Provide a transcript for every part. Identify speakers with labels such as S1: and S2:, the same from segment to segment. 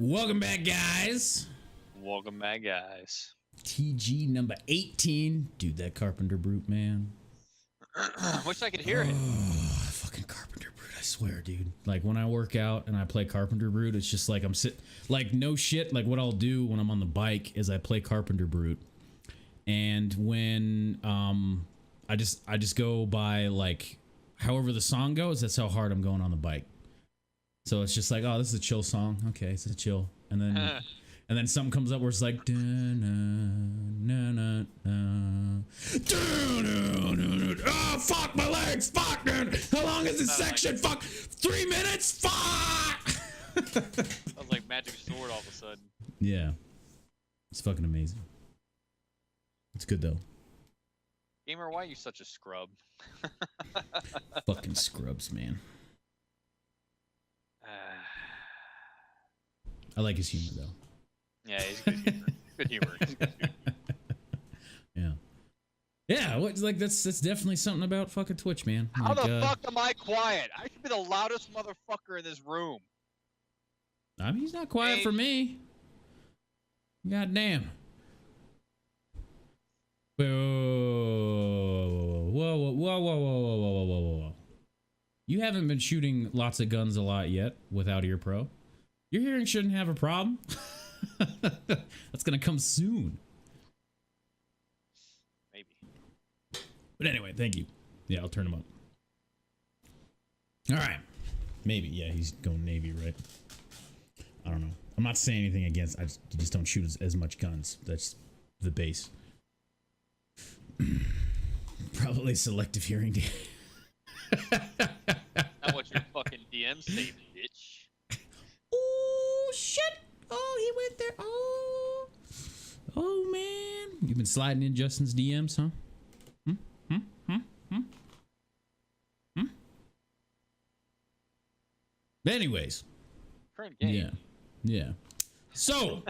S1: Welcome back, guys.
S2: Welcome back, guys.
S1: TG number 18. Dude, that Carpenter Brute, man.
S2: Wish I could hear it.
S1: Fucking Carpenter Brute, I swear, dude. Like, when I work out and I play Carpenter Brute, it's just like like, no shit. Like, what I'll do when I'm on the bike is I play Carpenter Brute. And when, I just go by, like, however the song goes, that's how hard I'm going on the bike. So it's just like, oh, this is a chill song. Okay, it's a chill. And then something comes up where it's like, oh, fuck my legs, fuck, man. How long is this section? Fuck, 3 minutes, fuck.
S2: Sounds like Magic Sword all of a sudden.
S1: Yeah, it's fucking amazing. It's good though.
S2: Gamer, why are you such a scrub?
S1: Fucking scrubs, man. I like his humor though.
S2: Yeah, he's good humor. Good humor. He's good humor.
S1: Yeah. Yeah, like that's definitely something about fucking Twitch, man.
S2: How
S1: like,
S2: the fuck am I quiet? I should be the loudest motherfucker in this room.
S1: I mean, he's not quiet for me. God damn. Whoa. You haven't been shooting lots of guns a lot yet without Ear Pro. Your hearing shouldn't have a problem. That's gonna come soon.
S2: Maybe.
S1: But anyway, thank you. Yeah, I'll turn him up. All right. Maybe. Yeah, he's going Navy, right? I don't know. I'm not saying anything against. You just don't shoot as much guns. That's the base. Probably selective hearing.
S2: Not what your fucking DM say, bitch.
S1: Oh shit! Oh, he went there. Oh man! You've been sliding in Justin's DMs, huh? But anyways,
S2: Current game.
S1: Yeah. So,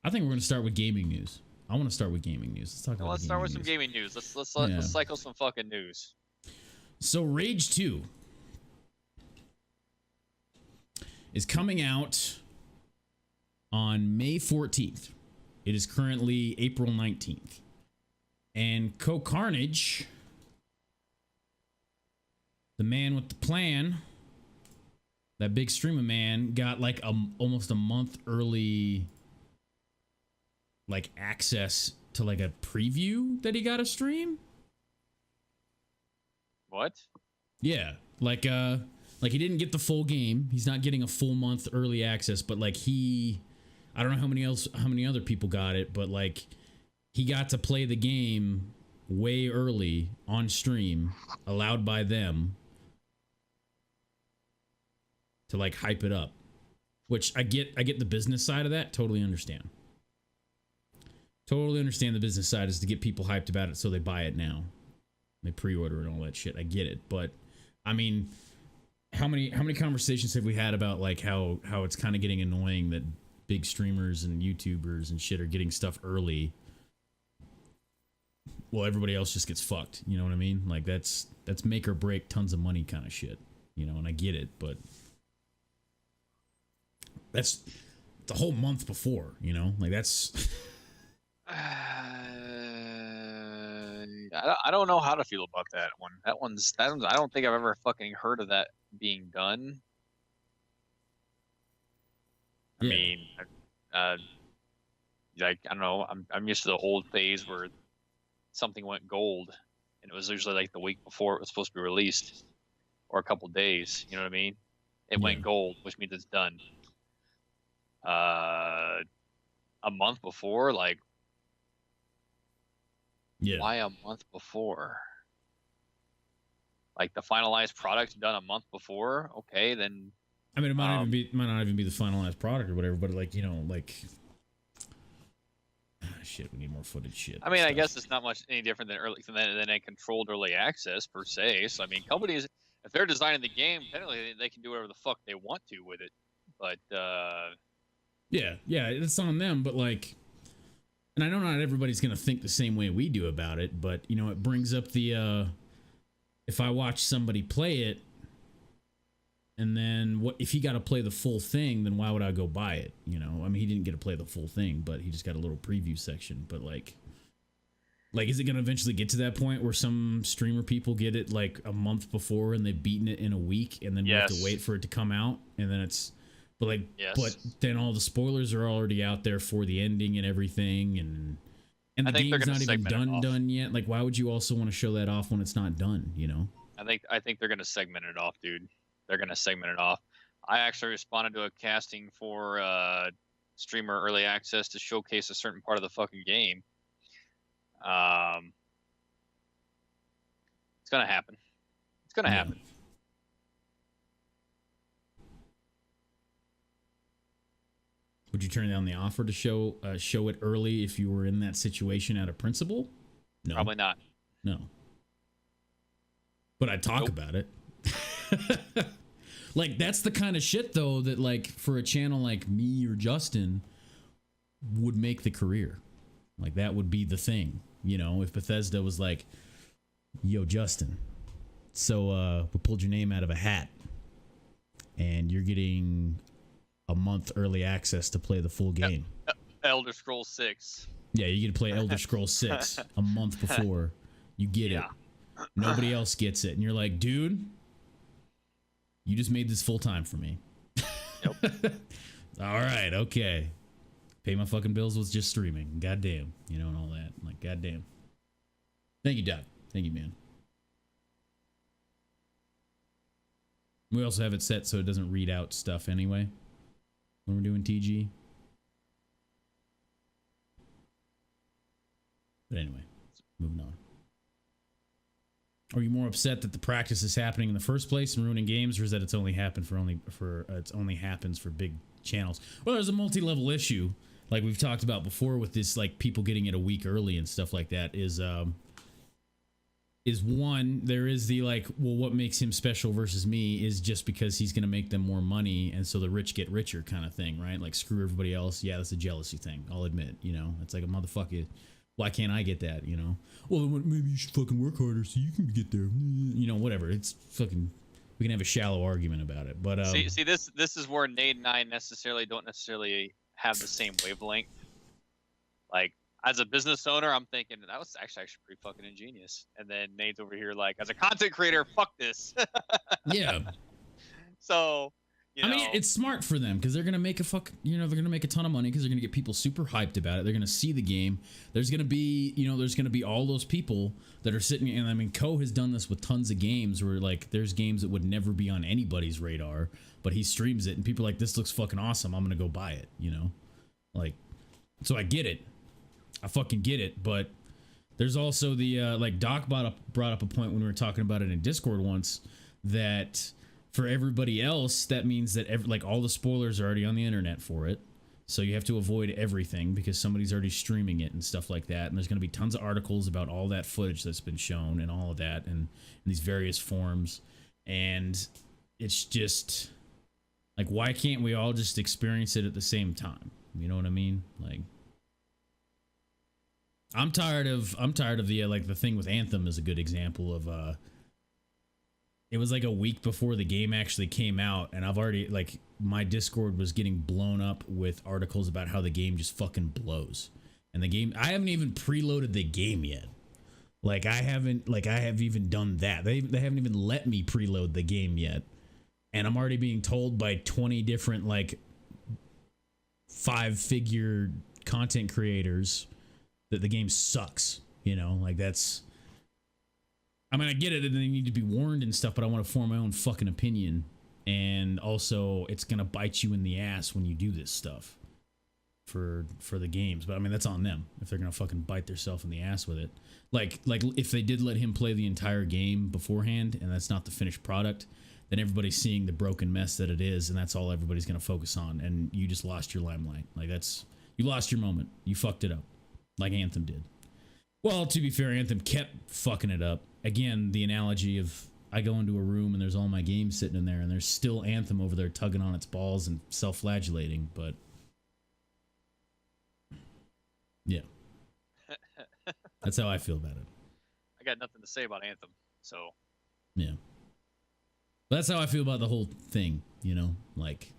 S1: I think we're gonna start with gaming news. I want to start with gaming news. Let's talk about.
S2: Let's start with some gaming news. Let's cycle some fucking news.
S1: So, Rage 2 is coming out on May 14th. It is currently April 19th. And Carnage, the man with the plan, that big streamer man, got like almost a month early like access to like a preview that he got to stream.
S2: What?
S1: Yeah, like he didn't get the full game. He's not getting a full month early access, but like I don't know how many other people got it, but like he got to play the game way early on stream, allowed by them to like hype it up, which I get the business side of that. Totally understand the business side is to get people hyped about it so they buy it now. They pre-order and all that shit. I get it, but I mean, how many conversations have we had about like how it's kind of getting annoying that big streamers and YouTubers and shit are getting stuff early? Well, everybody else just gets fucked. You know what I mean? Like that's make or break tons of money kind of shit. You know, and I get it, but that's the whole month before. You know, like that's.
S2: I don't know how to feel about that one. That one's I don't think I've ever fucking heard of that being done. I mean, like I don't know. I'm used to the old phase where something went gold, and it was usually like the week before it was supposed to be released, or a couple days. You know what I mean? It went gold, which means it's done. A month before, like.
S1: Yeah.
S2: Why a month before? Like the finalized product's done a month before? Okay, then.
S1: I mean, it might not even be the finalized product or whatever, but like, you know, like. Shit, we need more footage. Shit.
S2: I mean, I guess it's not much any different than a controlled early access per se. So I mean, companies, if they're designing the game, technically they can do whatever the fuck they want to with it. But
S1: yeah, it's on them. But like. And I know not everybody's going to think the same way we do about it, but, you know, it brings up the, if I watch somebody play it, And then what if he got to play the full thing? Then why would I go buy it? You know, I mean, he didn't get to play the full thing, but he just got a little preview section. But like, is it going to eventually get to that point where some streamer people get it like a month before and they've beaten it in a week, and then we have to wait for it to come out, and then it's, but like, but then all the spoilers are already out there for the ending and everything, and the game's not even done yet. Like, why would you also want to show that off when it's not done? You know?
S2: I think they're gonna segment it off, dude. They're gonna segment it off. I actually responded to a casting for streamer early access to showcase a certain part of the fucking game. It's gonna happen. It's gonna happen.
S1: Would you turn down the offer to show it early if you were in that situation out of principle? No,
S2: probably not.
S1: No, but I'd talk about it. Like, that's the kind of shit though that, like, for a channel like me or Justin would make the career. Like, that would be the thing, you know, if Bethesda was like, yo, Justin, so we pulled your name out of a hat and you're getting a month early access to play the full game.
S2: Elder Scrolls 6.
S1: Yeah, you get to play Elder Scrolls 6 a month before you get it. Nobody else gets it. And you're like, dude, you just made this full time for me.
S2: Yep.
S1: All right, okay. Pay my fucking bills with just streaming. Goddamn. You know, and all that. Like, goddamn. Thank you, Doc. Thank you, man. We also have it set so it doesn't read out stuff anyway when we're doing TG. But anyway, moving on. Are you more upset that the practice is happening in the first place and ruining games, or is that it's only happened it's only happens for big channels? Well, there's a multi-level issue, like we've talked about before, with this, like, people getting it a week early and stuff like that. Is one, there is the, like, well, what makes him special versus me is just because he's going to make them more money, and so the rich get richer kind of thing, right? Like, screw everybody else. Yeah, that's a jealousy thing, I'll admit. You know, it's like, a motherfucker, why can't I get that, you know? Well, maybe you should fucking work harder so you can get there. You know, whatever. It's fucking, we can have a shallow argument about it. But
S2: see, this is where Nate and I don't necessarily have the same wavelength. Like, as a business owner, I'm thinking that was actually pretty fucking ingenious. And then Nate's over here like, as a content creator, fuck this.
S1: Yeah.
S2: So, you know,
S1: I mean, it's smart for them because they're gonna make they're gonna make a ton of money because they're gonna get people super hyped about it. They're gonna see the game. There's gonna be all those people that are sitting, and I mean, Ko has done this with tons of games where, like, there's games that would never be on anybody's radar, but he streams it and people are like, this looks fucking awesome, I'm gonna go buy it, you know? Like, so I get it. I fucking get it, but there's also the like, Doc brought up a point when we were talking about it in Discord once, that for everybody else, that means that like, all the spoilers are already on the internet for it, so you have to avoid everything because somebody's already streaming it and stuff like that, and there's going to be tons of articles about all that footage that's been shown and all of that, and in these various forms, and it's just like, why can't we all just experience it at the same time? You know what I mean? Like, I'm tired of the like, the thing with Anthem is a good example of it was like a week before the game actually came out, and I've already, like, my Discord was getting blown up with articles about how the game just fucking blows. And the game, I haven't even preloaded the game yet. Like, I have even done that. They haven't even let me preload the game yet. And I'm already being told by 20 different, like, 5-figure content creators that the game sucks, you know? Like, that's, I mean, I get it, and they need to be warned and stuff, but I want to form my own fucking opinion. And also, it's gonna bite you in the ass when you do this stuff for the games. But I mean, that's on them if they're gonna fucking bite themselves in the ass with it. Like if they did let him play the entire game beforehand, and that's not the finished product, then everybody's seeing the broken mess that it is, and that's all everybody's gonna focus on. And you just lost your limelight. Like, you lost your moment. You fucked it up, like Anthem did. Well, to be fair, Anthem kept fucking it up. Again, the analogy of, I go into a room and there's all my games sitting in there, and there's still Anthem over there tugging on its balls and self-flagellating, but yeah. That's how I feel about it.
S2: I got nothing to say about Anthem, so
S1: yeah. That's how I feel about the whole thing, you know? Like,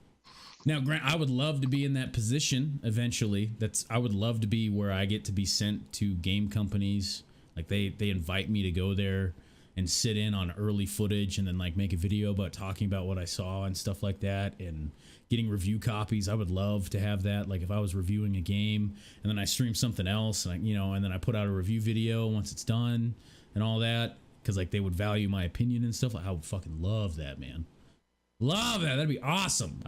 S1: now, Grant, I would love to be in that position eventually. I would love to be where I get to be sent to game companies. Like, they invite me to go there and sit in on early footage and then, like, make a video about talking about what I saw and stuff like that and getting review copies. I would love to have that. Like, if I was reviewing a game and then I stream something else and, and then I put out a review video once it's done and all that. Because, like, they would value my opinion and stuff. Like, I would fucking love that, man. Love that. That'd be awesome.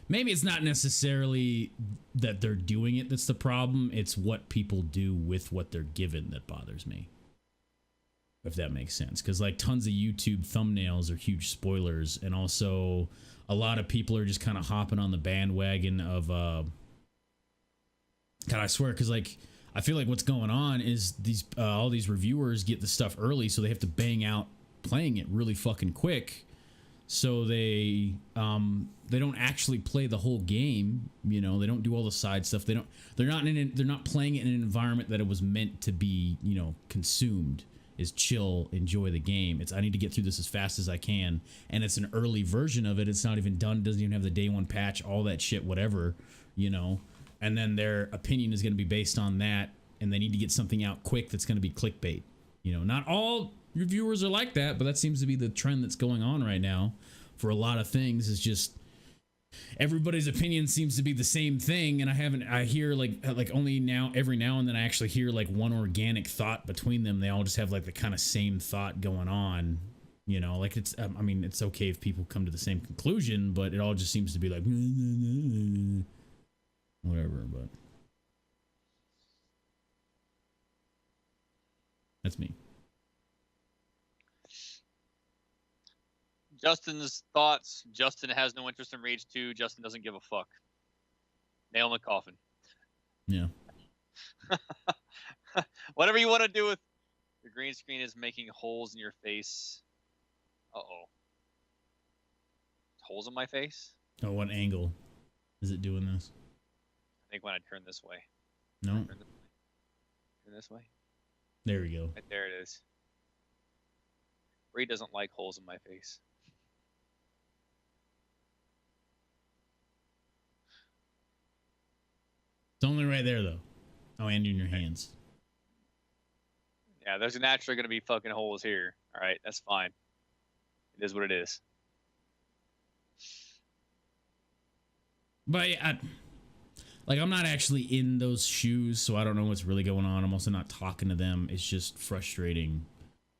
S1: Maybe it's not necessarily that they're doing it that's the problem. It's what people do with what they're given that bothers me. If that makes sense. Because, like, tons of YouTube thumbnails are huge spoilers. And also, a lot of people are just kind of hopping on the bandwagon of... God, I swear, because, like... I feel like what's going on is these all these reviewers get the stuff early, so they have to bang out playing it really fucking quick. So they don't actually play the whole game. You know, they don't do all the side stuff. They're not playing it in an environment that it was meant to be. You know, consumed is chill, enjoy the game. I need to get through this as fast as I can, and it's an early version of it. It's not even done. Doesn't even have the day one patch. All that shit, whatever. You know. And then their opinion is going to be based on that, and they need to get something out quick that's going to be clickbait. You know, not all reviewers are like that, but that seems to be the trend that's going on right now for a lot of things. Is just everybody's opinion seems to be the same thing, and I hear like only now every now and then I actually hear like one organic thought between them. They all just have like the kind of same thought going on. You know, like it's it's okay if people come to the same conclusion, but it all just seems to be like whatever, but that's me.
S2: Justin's thoughts. Justin has no interest in Rage 2. Justin doesn't give a fuck. Nail in the coffin.
S1: Yeah.
S2: Whatever you want to do with your green screen is making holes in your face. Uh-oh. Holes in my face?
S1: Oh, what angle is it doing this?
S2: I think when I turn this way.
S1: No.
S2: Turn this way.
S1: There we go.
S2: Right there it is. Ray doesn't like holes in my face.
S1: It's only right there, though. Oh, and in your hands.
S2: Yeah, there's naturally going to be fucking holes here. All right, that's fine. It is what it is.
S1: But I'm not actually in those shoes, so I don't know what's really going on. I'm also not talking to them. It's just frustrating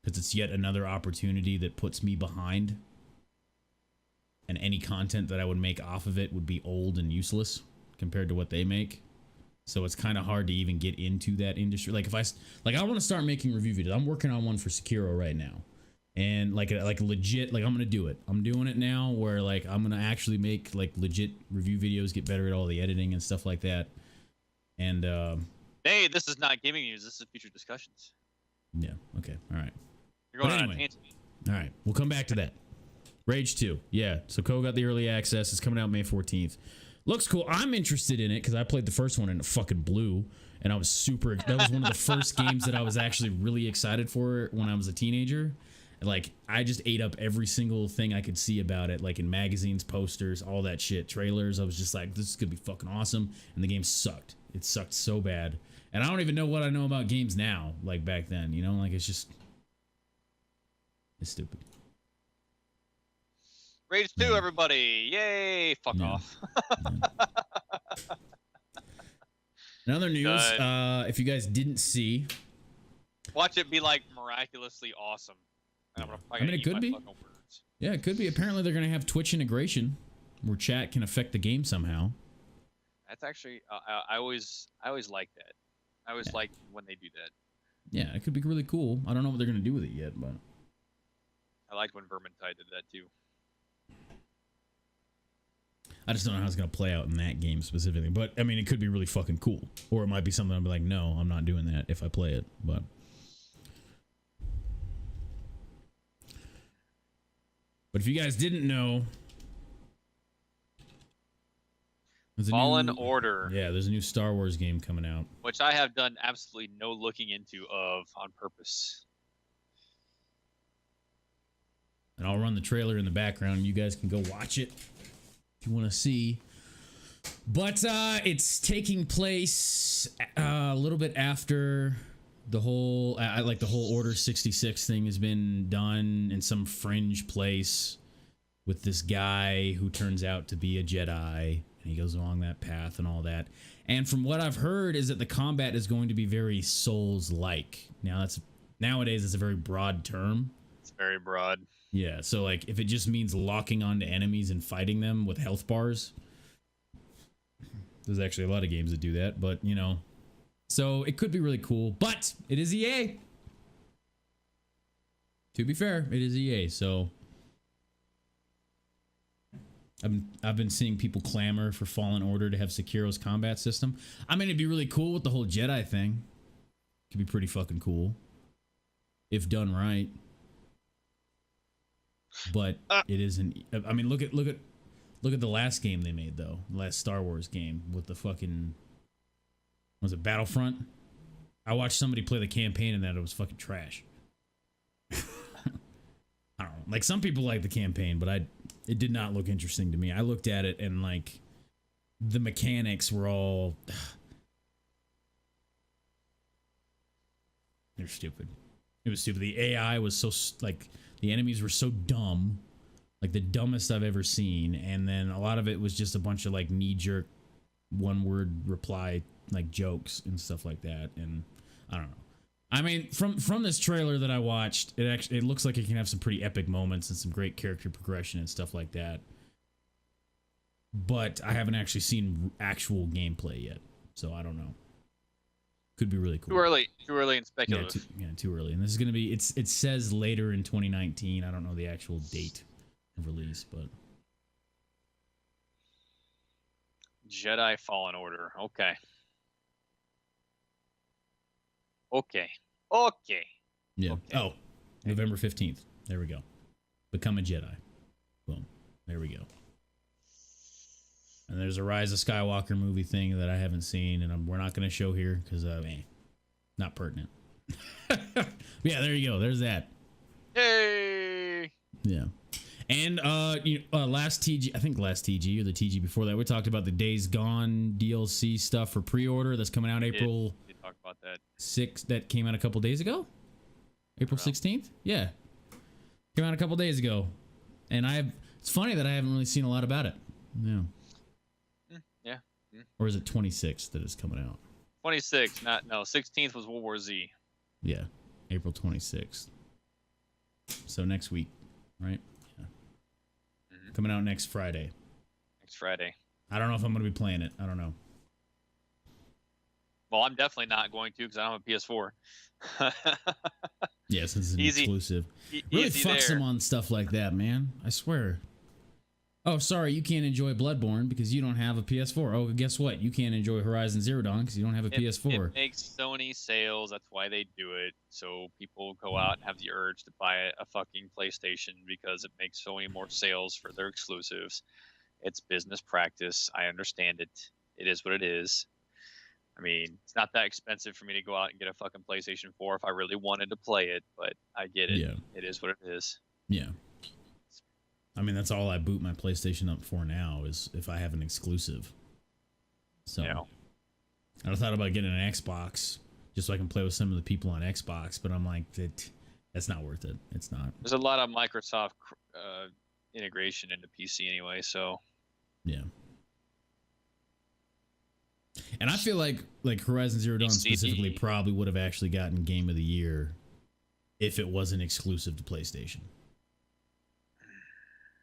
S1: because it's yet another opportunity that puts me behind. And any content that I would make off of it would be old and useless compared to what they make. So it's kind of hard to even get into that industry. Like I want to start making review videos. I'm working on one for Sekiro right now. And like legit, like I'm gonna do it. I'm doing it now where like I'm gonna actually make like legit review videos, get better at all the editing and stuff like that. And
S2: hey, this is not gaming news. This is future discussions.
S1: Yeah. Okay. All right.
S2: You're going on a tangent.
S1: All right. We'll come back to that. Rage 2. Yeah. So Co got the early access. It's coming out May 14th. Looks cool. I'm interested in it because I played the first one and it fucking blew. And I was super. That was one of the first games that I was actually really excited for when I was a teenager. Like, I just ate up every single thing I could see about it, like in magazines, posters, all that shit, trailers. I was just like, this is going to be fucking awesome. And the game sucked. It sucked so bad. And I don't even know what I know about games now, like back then, you know? Like, it's stupid.
S2: Rage 2, everybody. Yay. Fuck off.
S1: In other news, if you guys didn't see.
S2: Watch it be, like, miraculously awesome.
S1: I mean, it could be. Yeah, it could be. Apparently, they're going to have Twitch integration where chat can affect the game somehow.
S2: That's actually, I always like that. I always like when they do that.
S1: Yeah, it could be really cool. I don't know what they're going to do with it yet, but
S2: I liked when Vermintide did that too.
S1: I just don't know how it's going to play out in that game specifically. But, I mean, it could be really fucking cool. Or it might be something I'll be like, no, I'm not doing that if I play it. But if you guys didn't know, there's
S2: Fallen Order.
S1: Yeah, there's a new Star Wars game coming out.
S2: Which I have done absolutely no looking into on purpose.
S1: And I'll run the trailer in the background and you guys can go watch it if you want to see. But it's taking place a little bit after the whole the whole Order 66 thing has been done in some fringe place with this guy who turns out to be a Jedi, and he goes along that path and all that. And from what I've heard is that the combat is going to be very Souls-like. Now nowadays it's a very broad term.
S2: It's very broad.
S1: Yeah, so like if it just means locking onto enemies and fighting them with health bars, there's actually a lot of games that do that, but you know, so it could be really cool, but it is EA. To be fair, it is EA, so I've been seeing people clamor for Fallen Order to have Sekiro's combat system. I mean, it'd be really cool with the whole Jedi thing. Could be pretty fucking cool if done right. But it isn't. I mean, look at the last game they made though. The last Star Wars game with the fucking, was it Battlefront? I watched somebody play the campaign and that it was fucking trash. I don't know. Like some people like the campaign, but it did not look interesting to me. I looked at it and like the mechanics were all they're stupid. It was stupid. The AI was so like the enemies were so dumb, like the dumbest I've ever seen, and then a lot of it was just a bunch of like knee-jerk one-word reply like jokes and stuff like that. And I don't know. I mean, from this trailer that I watched, it looks like it can have some pretty epic moments and some great character progression and stuff like that. But I haven't actually seen actual gameplay yet, so I don't know. Could be really cool.
S2: Too early and speculative.
S1: Yeah, too early. And this is going to be, it says later in 2019. I don't know the actual date of release, but.
S2: Jedi Fallen Order. Okay.
S1: Yeah.
S2: Okay.
S1: Oh, November 15th. There we go. Become a Jedi. Boom. There we go. And there's a Rise of Skywalker movie thing that I haven't seen, and we're not going to show here because, not pertinent. Yeah, there you go. There's that.
S2: Yay!
S1: Yeah. And last TG, I think last TG or the TG before that, we talked about the Days Gone DLC stuff for pre-order that's coming out April.
S2: We talked about that.
S1: 6th. That came out a couple days ago. April 16th. Yeah, came out a couple days ago, and it's funny that I haven't really seen a lot about it. Yeah.
S2: Yeah.
S1: Or is it 26th that is coming out?
S2: 26th. 16th was World War Z.
S1: Yeah, April 26th. So next week, right? Yeah. Coming out next Friday.
S2: Next Friday.
S1: I don't know if I'm going to be playing it. I don't know.
S2: Well, I'm definitely not going to because I don't have a PS4.
S1: Yeah, since it's an exclusive. Really fucks them on stuff like that, man. I swear. Oh, sorry, you can't enjoy Bloodborne because you don't have a PS4. Oh, guess what? You can't enjoy Horizon Zero Dawn because you don't have a PS4.
S2: It makes Sony sales. That's why they do it. So people go out and have the urge to buy a fucking PlayStation because it makes Sony more sales for their exclusives. It's business practice. I understand it. It is what it is. I mean, it's not that expensive for me to go out and get a fucking PlayStation 4 if I really wanted to play it, but I get it.
S1: Yeah. It
S2: is what it is.
S1: Yeah. I mean, that's all I boot my PlayStation up for now is if I have an exclusive. So
S2: yeah.
S1: I thought about getting an Xbox just so I can play with some of the people on Xbox, but I'm like, that's not worth it. It's not.
S2: There's a lot of Microsoft integration into PC anyway, so.
S1: Yeah. And I feel like Horizon Zero Dawn specifically probably would have actually gotten Game of the Year if it wasn't exclusive to PlayStation.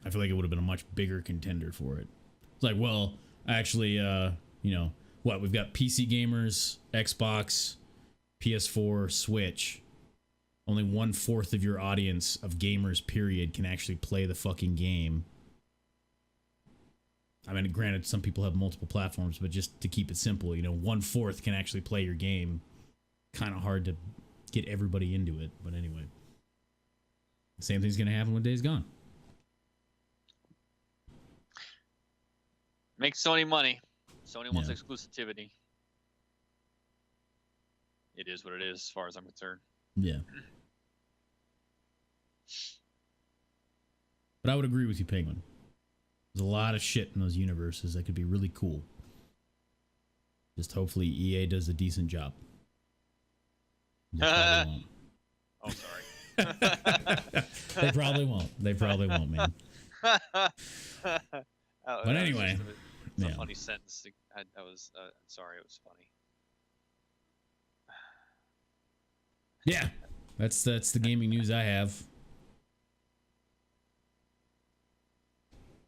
S1: I feel like it would have been a much bigger contender for it. It's like, well, actually, we've got PC gamers, Xbox, PS4, Switch. Only 1/4 of your audience of gamers, period, can actually play the fucking game. I mean, granted, some people have multiple platforms, but just to keep it simple, 1/4 can actually play your game. Kind of hard to get everybody into it, but anyway. The same thing's going to happen with Days Gone.
S2: Makes Sony money. Sony wants exclusivity. It is what it is, as far as I'm concerned.
S1: Yeah. But I would agree with you, Penguin. There's a lot of shit in those universes that could be really cool. Just hopefully EA does a decent job. They probably won't.
S2: Oh, sorry.
S1: They probably won't. They probably won't, man. But anyway,
S2: it's a funny sentence. I was sorry. It was funny.
S1: Yeah, that's the gaming news I have.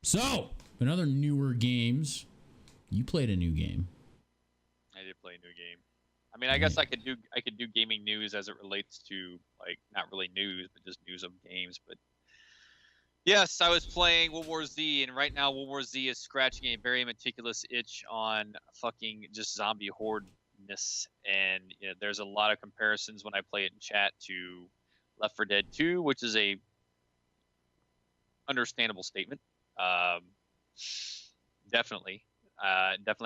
S1: So, in other newer games, you played a new game.
S2: I did play a new game. I mean, I guess I could do gaming news as it relates to, like, not really news, but just news of games. But yes, I was playing World War Z, and right now World War Z is scratching a very meticulous itch on fucking just zombie hordeness. And you know, there's a lot of comparisons when I play it in chat to Left 4 Dead 2, which is a understandable statement. Definitely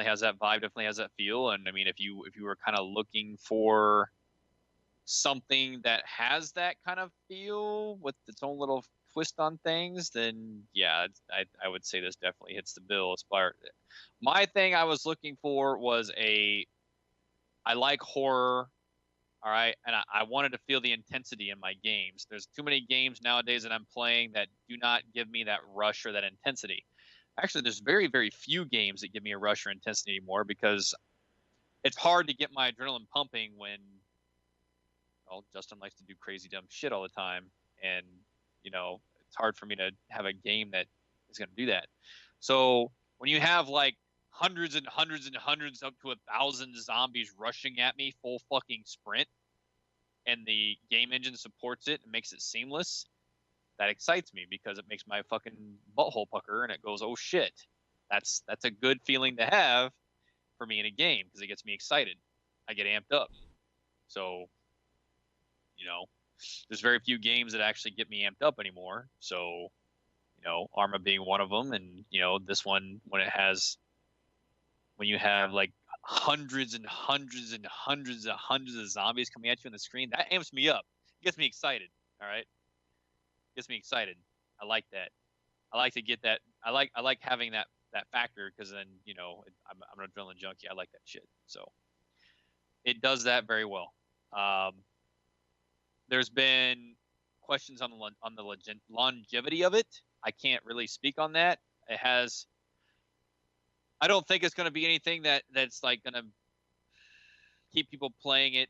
S2: has that vibe, definitely has that feel. And I mean, if you were kind of looking for something that has that kind of feel with its own little twist on things, then yeah, I would say this definitely hits the bill. My thing I was looking for was I like horror, all right, and I wanted to feel the intensity in my games. There's too many games nowadays that I'm playing that do not give me that rush or that intensity. Actually, there's very, very few games that give me a rush or intensity anymore, because it's hard to get my adrenaline pumping when, well, Justin likes to do crazy dumb shit all the time, and you know, it's hard for me to have a game that is going to do that. So when you have like hundreds and hundreds and hundreds up to 1,000 zombies rushing at me full fucking sprint, and the game engine supports it and makes it seamless, that excites me, because it makes my fucking butthole pucker, and it goes, oh shit, that's a good feeling to have for me in a game, because it gets me excited. I get amped up. So, you know, there's very few games that actually get me amped up anymore. So, you know, Arma being one of them, and you know, this one, when you have like hundreds and hundreds and hundreds and hundreds of zombies coming at you on the screen, that amps me up. It gets me excited. All right, gets me excited. I like that. I like to get that. I like having that factor, because then, you know, I'm an adrenaline junkie. I like that shit. So it does that very well. There's been questions on the longevity of it. I can't really speak on that. I don't think it's going to be anything that's like going to keep people playing it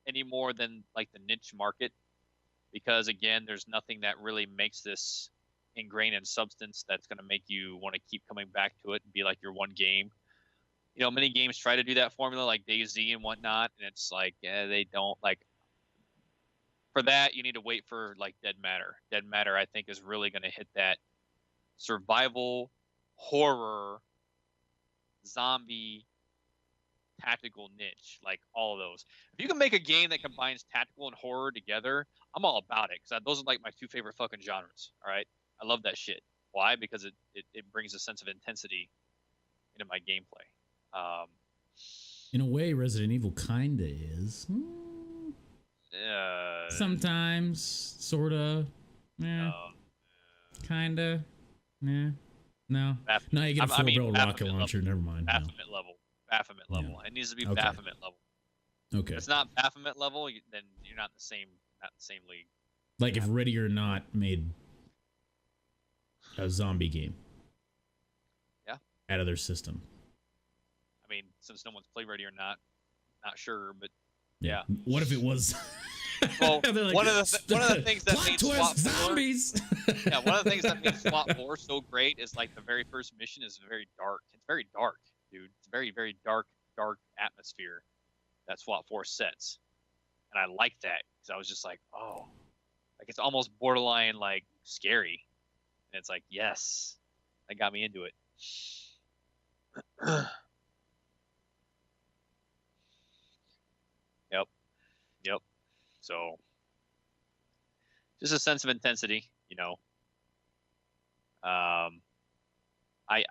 S2: any more than like the niche market, because again, there's nothing that really makes this ingrained in substance that's going to make you want to keep coming back to it and be like your one game. You know, many games try to do that formula, like DayZ and whatnot, and it's like, they don't. Like, for that, you need to wait for like Dead Matter. Dead Matter, I think, is really going to hit that survival horror zombie tactical niche, like all of those. If you can make a game that combines tactical and horror together, I'm all about it, because those are like my two favorite fucking genres. All right, I love that shit. Why? Because it brings a sense of intensity into my gameplay.
S1: In a way, Resident Evil kinda is. Sometimes, sorta. Yeah. Kinda. Yeah. No. No, you get a full-barrel rocket launcher.
S2: Level.
S1: Never mind.
S2: Baphomet level. Baphomet level.
S1: Yeah.
S2: It needs to be
S1: Okay.
S2: Baphomet level.
S1: Okay.
S2: If it's not Baphomet level, then you're not in the same league.
S1: Like if Ready or Not made a zombie game.
S2: Yeah.
S1: Out of their system.
S2: I mean, since no one's played Ready or Not sure, but
S1: yeah. What if it was?
S2: Well,
S1: like,
S2: one of the things that made SWAT 4,
S1: zombies.
S2: yeah, one of the things that made SWAT 4 so great is like the very first mission is very dark. It's very dark, dude. It's very, very dark atmosphere that SWAT 4 sets, and I like that, because I was just like, oh, like it's almost borderline like scary, and it's like, yes, that got me into it. Yep. So, just a sense of intensity, you know. I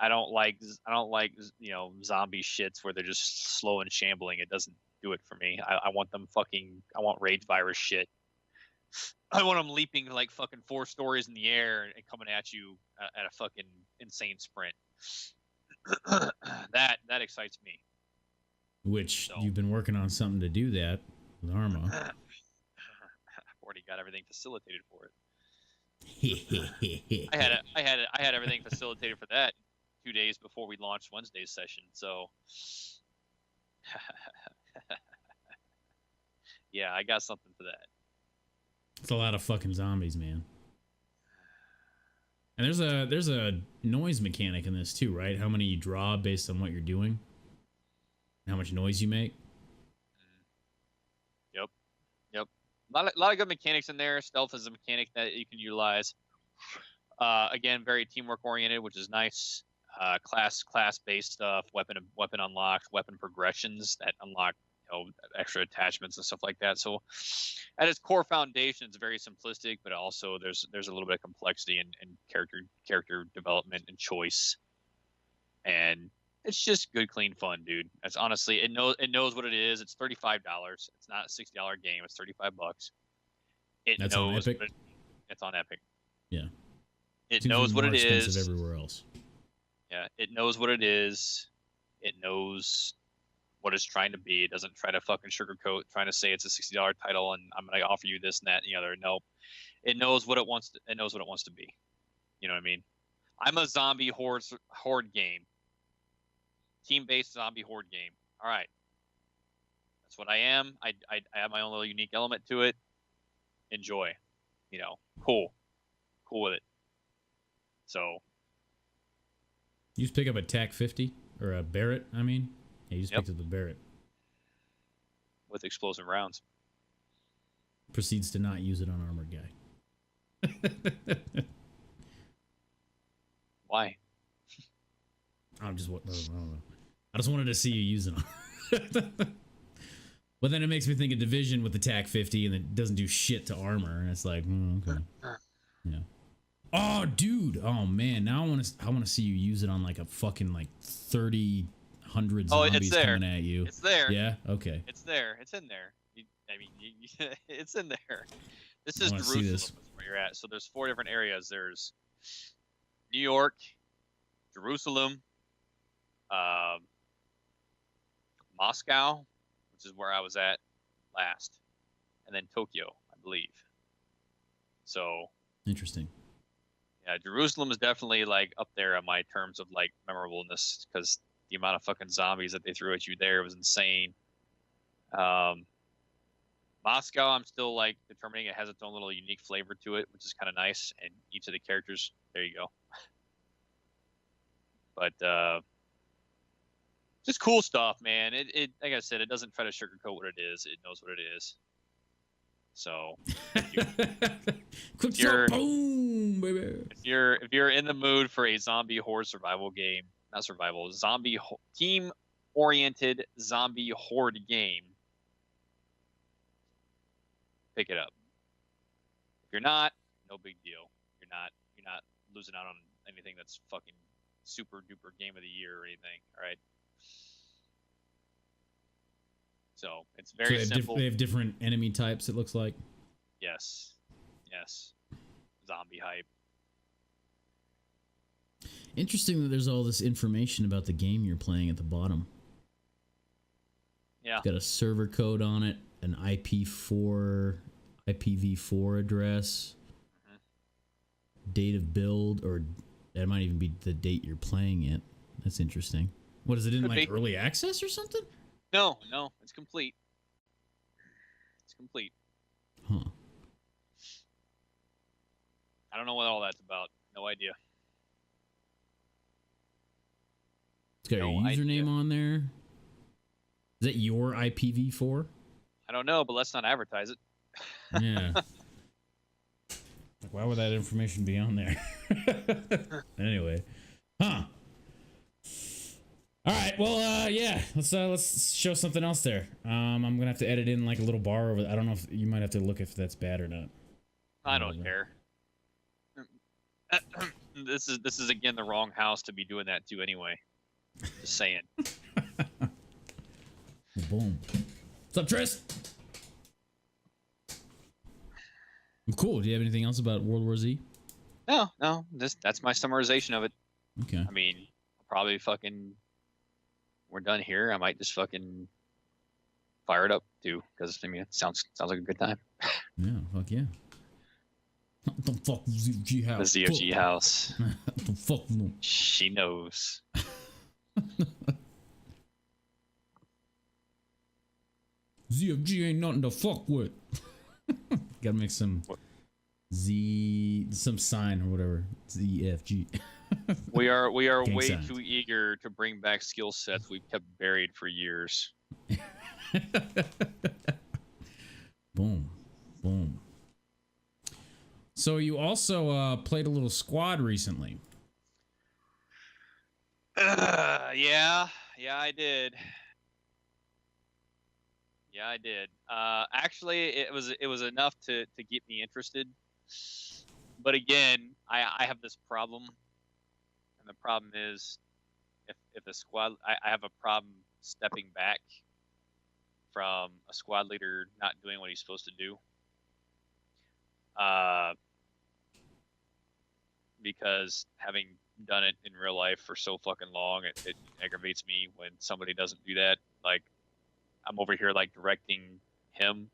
S2: don't like you know, zombie shits where they're just slow and shambling. It doesn't do it for me. I want them fucking. I want rage virus shit. I want them leaping like fucking 4 stories in the air and coming at you at a fucking insane sprint. that excites me.
S1: Which
S2: So.
S1: you've been working on something to do that with Arma.
S2: I've already got everything facilitated for it. I had everything facilitated for that 2 days before we launched Wednesday's session. So yeah, I got something for that.
S1: It's a lot of fucking zombies, man. And there's a noise mechanic in this too, right? How many you draw based on what you're doing, how much noise you make.
S2: Yep. A lot of good mechanics in there. Stealth is a mechanic that you can utilize. Again, very teamwork oriented, which is nice. Class based stuff, weapon unlocks, weapon progressions that unlock extra attachments and stuff like that. So at its core foundation, it's very simplistic, but also there's a little bit of complexity and character development and choice, and it's just good, clean fun, dude. That's honestly, it knows what it is. It's $35. It's not a $60 game. It's $35.
S1: That's on Epic.
S2: It's on Epic.
S1: Yeah.
S2: It knows what it is.
S1: Everywhere else.
S2: Yeah, it knows what it is. It knows what it's trying to be. It doesn't try to fucking sugarcoat, trying to say it's a $60 title and I'm gonna offer you this and that and the other. Nope. It knows what it wants. It knows what it wants to be. You know what I mean? I'm a zombie horde game. Team-based zombie horde game. All right. That's what I am. I have my own little unique element to it. Enjoy. Cool with it. So.
S1: You just pick up a TAC 50 or a Barrett. I mean, yeah, you just picked up the Barrett
S2: with explosive rounds.
S1: Proceeds to not use it on armored guy.
S2: Why?
S1: I don't know. I just wanted to see you use it on. But then it makes me think of Division with the TAC 50 and it doesn't do shit to armor. And it's like, okay. Yeah. Oh, dude. Oh, man. Now I want to see you use it on like a fucking like 100 zombies coming at you.
S2: It's there.
S1: Yeah? Okay.
S2: It's there. It's in there. It's in there. This is Jerusalem. This. Where you're at. So there's 4 different areas. There's New York, Jerusalem, Moscow, which is where I was at last, and then Tokyo, I believe. So
S1: interesting.
S2: Yeah, Jerusalem is definitely like up there on my terms of like memorableness because the amount of fucking zombies that they threw at you there was insane. Moscow, I'm still like determining it has its own little unique flavor to it, which is kind of nice. And each of the characters, there you go. But just cool stuff, man. It like I said, it doesn't try to sugarcoat what it is. It knows what it is. So
S1: quick boom, baby.
S2: If you're in the mood for a zombie horde survival game, not survival, team oriented zombie horde game, pick it up. If you're not, no big deal. You're not losing out on anything that's fucking super duper game of the year or anything. All right. So it's very simple.
S1: They have different enemy types, it looks like.
S2: Yes. Zombie hype.
S1: Interesting that there's all this information about the game you're playing at the bottom.
S2: Yeah.
S1: It's got a server code on it, an IPv4 address, date of build, or that might even be the date you're playing it. That's interesting. What is it in like early access or something?
S2: No, it's complete. It's complete.
S1: Huh.
S2: I don't know what all that's about. No idea.
S1: It's got your username on there. Is that your IPv4?
S2: I don't know, but let's not advertise it.
S1: Yeah. Like, why would that information be on there? Anyway. Huh. All right, well, yeah, let's show something else there. I'm gonna have to edit in like a little bar over. I don't know if you might have to look if that's bad or not.
S2: I don't care. This is again the wrong house to be doing that to anyway. Just saying.
S1: Boom. What's up, Tris? Cool. Do you have anything else about World War Z?
S2: No. That's my summarization of it.
S1: Okay.
S2: I mean, probably fucking. We're done here. I might just fucking fire it up too, because I mean, it sounds like a good time.
S1: Yeah. Fuck yeah. The fuck ZFG house.
S2: The ZFG house.
S1: The fuck no.
S2: She knows.
S1: ZFG ain't nothing to fuck with. Gotta make some some sign or whatever. ZFG.
S2: We are
S1: Gang
S2: way
S1: signs.
S2: too eager to bring back skill sets we've kept buried for years.
S1: Boom. Boom. So you also played a little squad recently.
S2: Yeah, I did. Yeah, I did. Actually, it was enough to get me interested. But again, I have this problem, and the problem is, if a squad, I have a problem stepping back from a squad leader not doing what he's supposed to do. Because having done it in real life for so fucking long, it aggravates me when somebody doesn't do that. Like, I'm over here like directing him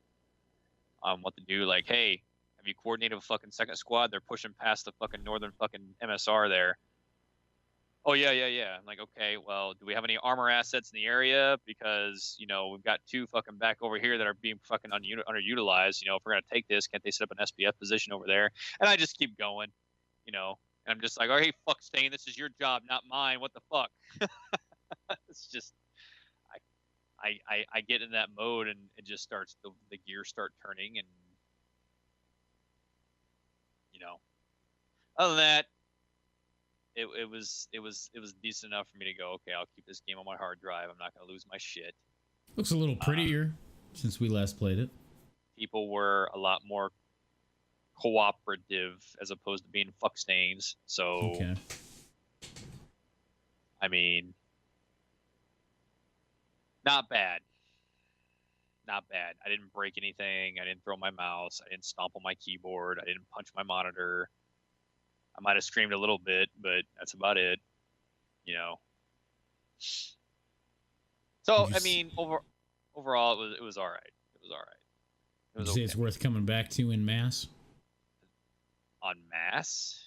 S2: on what to do. Like, hey, have you coordinated a fucking second squad? They're pushing past the fucking northern fucking MSR there. Oh yeah. I'm like, okay, well, do we have any armor assets in the area? Because, you know, we've got two fucking back over here that are being fucking underutilized. You know, if we're gonna take this, can't they set up an SPF position over there? And I just keep going, you know. And I'm just like, oh, hey, fuck, Stain, this is your job, not mine. What the fuck? It's just, I get in that mode, and it just starts, the gears start turning, and, you know, other than that, it was decent enough for me to go, okay, I'll keep this game on my hard drive. I'm not going to lose my shit.
S1: Looks a little prettier since we last played it.
S2: People were a lot more cooperative as opposed to being fuck stains. So,
S1: Okay.
S2: I mean, not bad. Not bad. I didn't break anything. I didn't throw my mouse. I didn't stomp on my keyboard. I didn't punch my monitor. I might have screamed a little bit, but that's about it. You know. So I mean, overall, it was all right. It was all right. It
S1: Would
S2: was
S1: you say
S2: okay.
S1: it's worth coming back to in mass?
S2: On mass.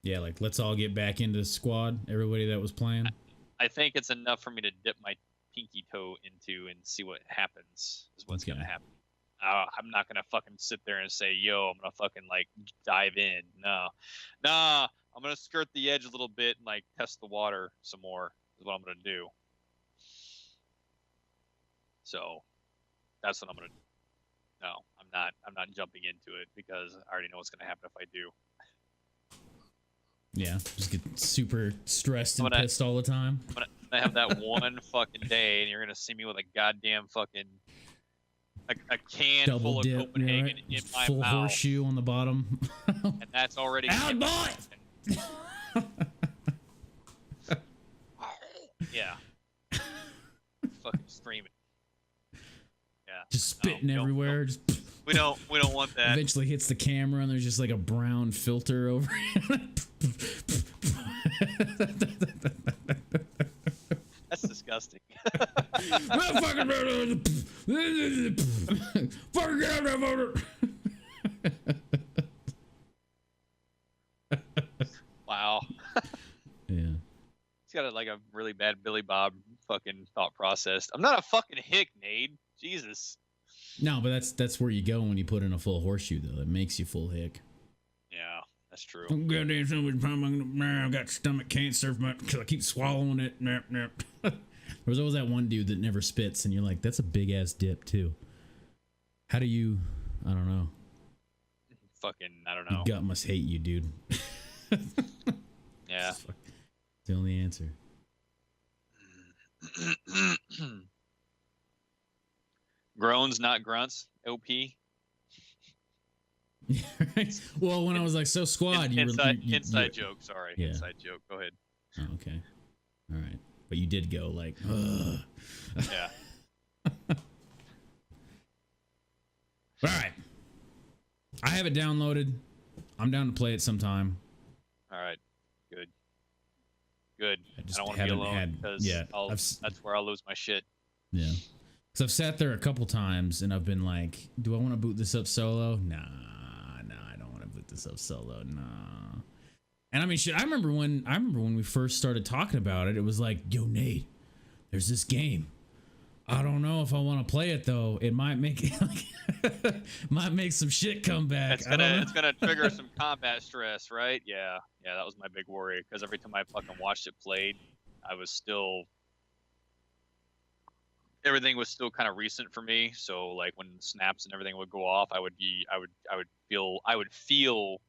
S1: Yeah, like let's all get back into the squad. Everybody that was playing.
S2: I think it's enough for me to dip my pinky toe into and see what happens. Is what's
S1: Okay.
S2: gonna happen. I'm not gonna fucking sit there and say, "Yo, I'm gonna fucking like dive in." No, nah. I'm gonna skirt the edge a little bit and like test the water some more. Is what I'm gonna do. So that's what I'm gonna do. No, I'm not jumping into it because I already know what's gonna happen if I do.
S1: Yeah, just get super stressed and
S2: I'm gonna-
S1: pissed all the time.
S2: I'm gonna have that one fucking day, and you're gonna see me with a goddamn fucking a can full
S1: Double
S2: of
S1: dip,
S2: Copenhagen
S1: right?
S2: in my
S1: Full
S2: mouth,
S1: horseshoe on the bottom.
S2: and that's already.
S1: Ow, boy!
S2: Yeah. Fucking screaming. Yeah.
S1: Just spitting
S2: No,
S1: everywhere. Just
S2: We don't want that.
S1: eventually hits the camera and there's just like a brown filter over it.
S2: That's disgusting.
S1: Fucking get out of motor.
S2: Wow.
S1: Yeah.
S2: He's got like a really bad Billy Bob fucking thought process. I'm not a fucking hick, Nate. Jesus.
S1: No, but that's where you go when you put in a full horseshoe, though. It makes you full hick.
S2: Yeah, that's true.
S1: I'm goddamn so much problem. I've got stomach cancer because I keep swallowing it. There's always that one dude that never spits, and you're like, that's a big ass dip too. How do you? I don't know.
S2: Fucking, I don't know.
S1: Your gut must hate you, dude.
S2: Yeah.
S1: It's the only answer.
S2: Groans, not grunts. OP.
S1: Well, when I was like, so squad, you
S2: inside
S1: were
S2: joke. Sorry,
S1: Yeah.
S2: inside joke. Go ahead.
S1: Oh, okay. All right. But you did go like, ugh.
S2: Yeah.
S1: All right. I have it downloaded. I'm down to play it sometime.
S2: All right, good. I
S1: just
S2: don't want to be
S1: haven't
S2: alone
S1: had-
S2: because
S1: yeah,
S2: that's where I'll lose my shit.
S1: Yeah. Because I've sat there a couple times and I've been like, do I want to boot this up solo? Nah, I don't want to boot this up solo. Nah. And I mean, shit, I remember when we first started talking about it, it was like, yo, Nate, there's this game. I don't know if I want to play it though. It might make might make some shit come back.
S2: It's gonna trigger some combat stress, right? Yeah, that was my big worry because every time I fucking watched it played, everything was still kind of recent for me. So like when snaps and everything would go off, I would feel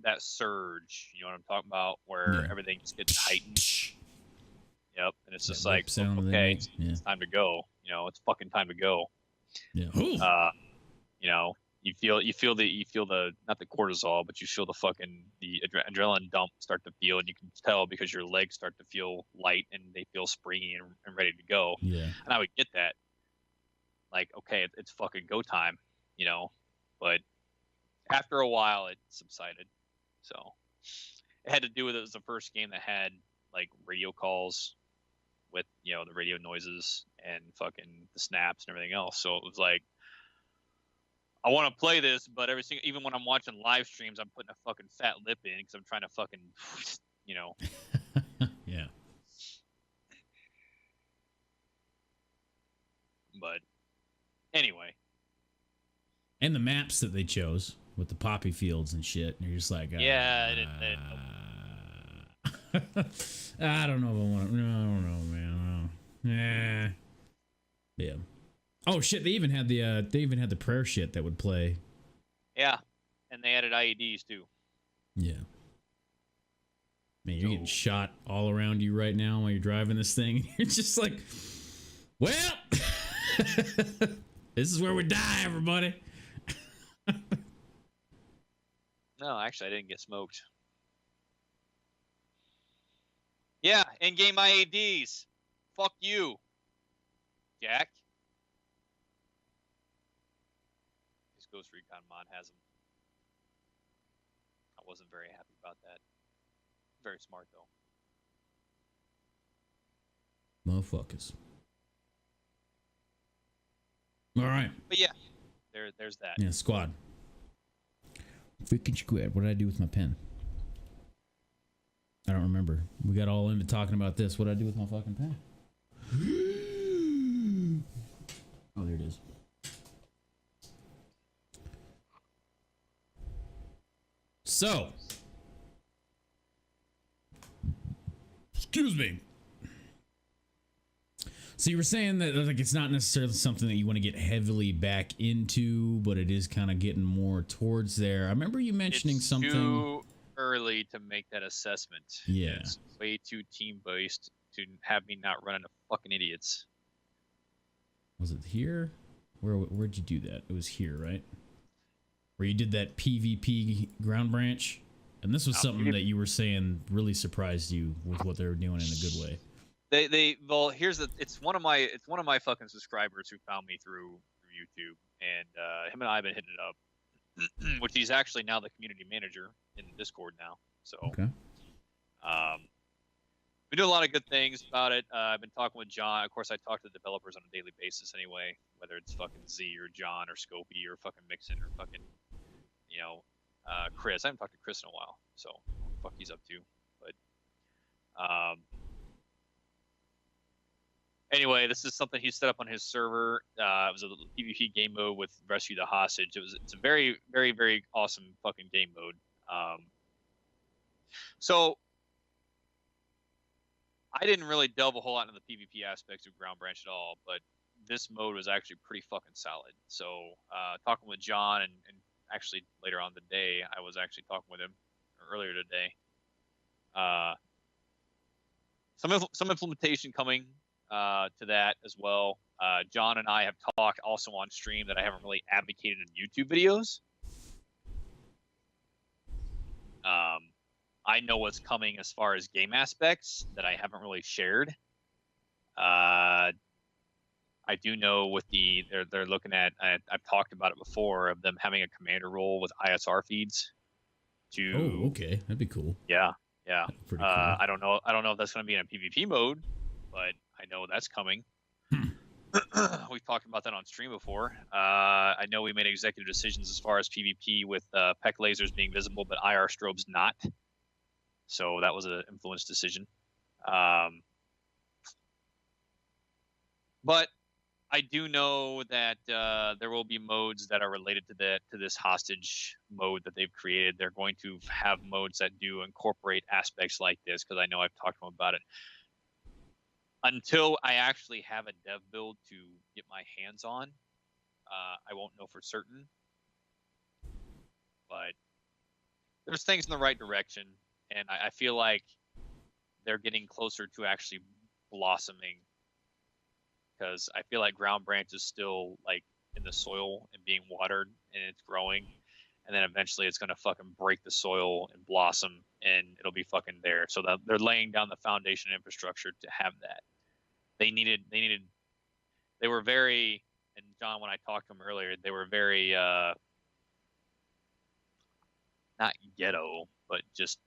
S2: that surge. You know what I'm talking about? Where everything just gets heightened. Yep, and it's just like, okay, it's time to go. You know, it's fucking time to go.
S1: Yeah.
S2: You know, you feel the not the cortisol, but you feel the adrenaline dump start to feel, and you can tell because your legs start to feel light and they feel springy and ready to go.
S1: Yeah.
S2: And I would get that, like, okay, it's fucking go time, you know. But after a while, it subsided. So it had to do with it was the first game that had like radio calls with, you know, the radio noises and fucking the snaps and everything else. So it was like, I want to play this, but even when I'm watching live streams, I'm putting a fucking fat lip in because I'm trying to fucking, you know.
S1: Yeah.
S2: But anyway.
S1: And the maps that they chose with the poppy fields and shit, and you're just like,
S2: yeah,
S1: I don't know if I want to. No, I don't know, man. Yeah. Oh shit! They even had the prayer shit that would play.
S2: Yeah, and they added IEDs too.
S1: Yeah. Man, you're getting shot all around you right now while you're driving this thing. And you're just like, well, this is where we die, everybody.
S2: No, actually, I didn't get smoked. Yeah, in-game IEDs. Fuck you, Jack. This Ghost Recon mod has them. I wasn't very happy about that. Very smart, though.
S1: Motherfuckers. All right.
S2: But yeah, there's that.
S1: Yeah, squad. Freaking squad. What did I do with my pen? I don't remember. We got all into talking about this. What did I do with my fucking pen? Oh, there it is. So, excuse me. So you were saying that like it's not necessarily something that you want to get heavily back into, but it is kind of getting more towards there. I remember you mentioning something.
S2: Too early to make that assessment.
S1: Yeah,
S2: it's way too team based to have me not run into fucking idiots.
S1: Was it here? Where'd you do that? It was here, right? Where you did that PvP ground branch, and this was something that you were saying really surprised you with what they were doing in a good way.
S2: Well, it's one of my fucking subscribers who found me through YouTube, and him and I have been hitting it up, which he's actually now the community manager in Discord now. So,
S1: okay.
S2: We do a lot of good things about it. I've been talking with John. Of course, I talk to the developers on a daily basis anyway, whether it's fucking Z or John or Scopey or fucking Mixon or fucking, you know, Chris. I haven't talked to Chris in a while, so what the fuck he's up to. But anyway, this is something he set up on his server. It was a PvP game mode with Rescue the Hostage. It's a very, very, very awesome fucking game mode. So I didn't really delve a whole lot into the PvP aspects of Ground Branch at all, but this mode was actually pretty fucking solid. So talking with John and actually later on the day, I was actually talking with him earlier today. Some implementation coming to that as well. John and I have talked also on stream that I haven't really advocated in YouTube videos. I know what's coming as far as game aspects that I haven't really shared. I do know with they're looking at. I've talked about it before of them having a commander role with ISR feeds.
S1: Oh, okay, that'd be cool.
S2: Yeah.
S1: Pretty cool.
S2: I don't know if that's going to be in a PvP mode, but I know that's coming. We've talked about that on stream before. I know we made executive decisions as far as PvP with PEC lasers being visible, but IR strobes not. So that was an influence decision. But I do know that there will be modes that are related to this hostage mode that they've created. They're going to have modes that do incorporate aspects like this, because I know I've talked to them about it. Until I actually have a dev build to get my hands on, I won't know for certain. But there's things in the right direction, and I feel like they're getting closer to actually blossoming. Because I feel like ground branch is still like in the soil and being watered, and it's growing, and then eventually it's gonna fucking break the soil and blossom, and it'll be fucking there. So that they're laying down the foundation infrastructure to have that. They were very, and John, when I talked to him earlier, they were very not ghetto, but just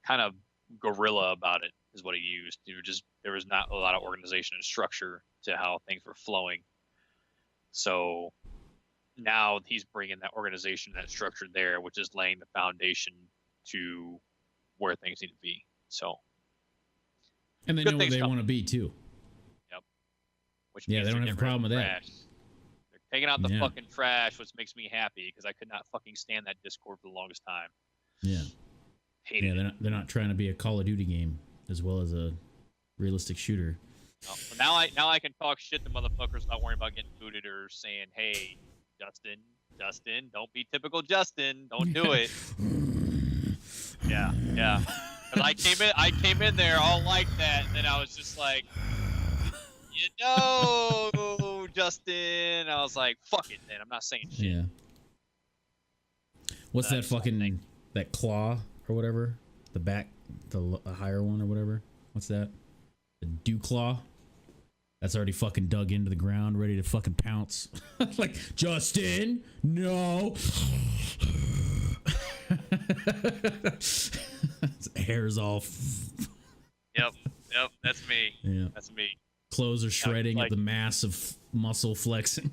S2: kind of guerrilla about it is what he used. There was not a lot of organization and structure to how things were flowing. So now he's bringing that organization, that structure there, which is laying the foundation to where things need to be. So,
S1: and they know where they want to be too.
S2: Yep. Which
S1: they don't have a problem with that.
S2: They're taking out the fucking trash, which makes me happy because I could not fucking stand that Discord for the longest time.
S1: Yeah.
S2: Hated
S1: it. They're not trying to be a Call of Duty game as well as a realistic shooter.
S2: Now I can talk shit to motherfuckers without worrying about getting booted or saying, "Hey, Justin, don't be typical Justin. Don't do it." Yeah. Because I came in there all like that, and then I was just like, Justin. I was like, "Fuck it, then. I'm not saying shit."
S1: Yeah. What's that fucking that claw or whatever? The higher one or whatever. What's that? The dew claw. That's already fucking dug into the ground, ready to fucking pounce. Like, Justin, no. Hair's all.
S2: Yep, that's me.
S1: Yeah.
S2: That's me.
S1: Clothes are shredding at the mass of muscle flexing.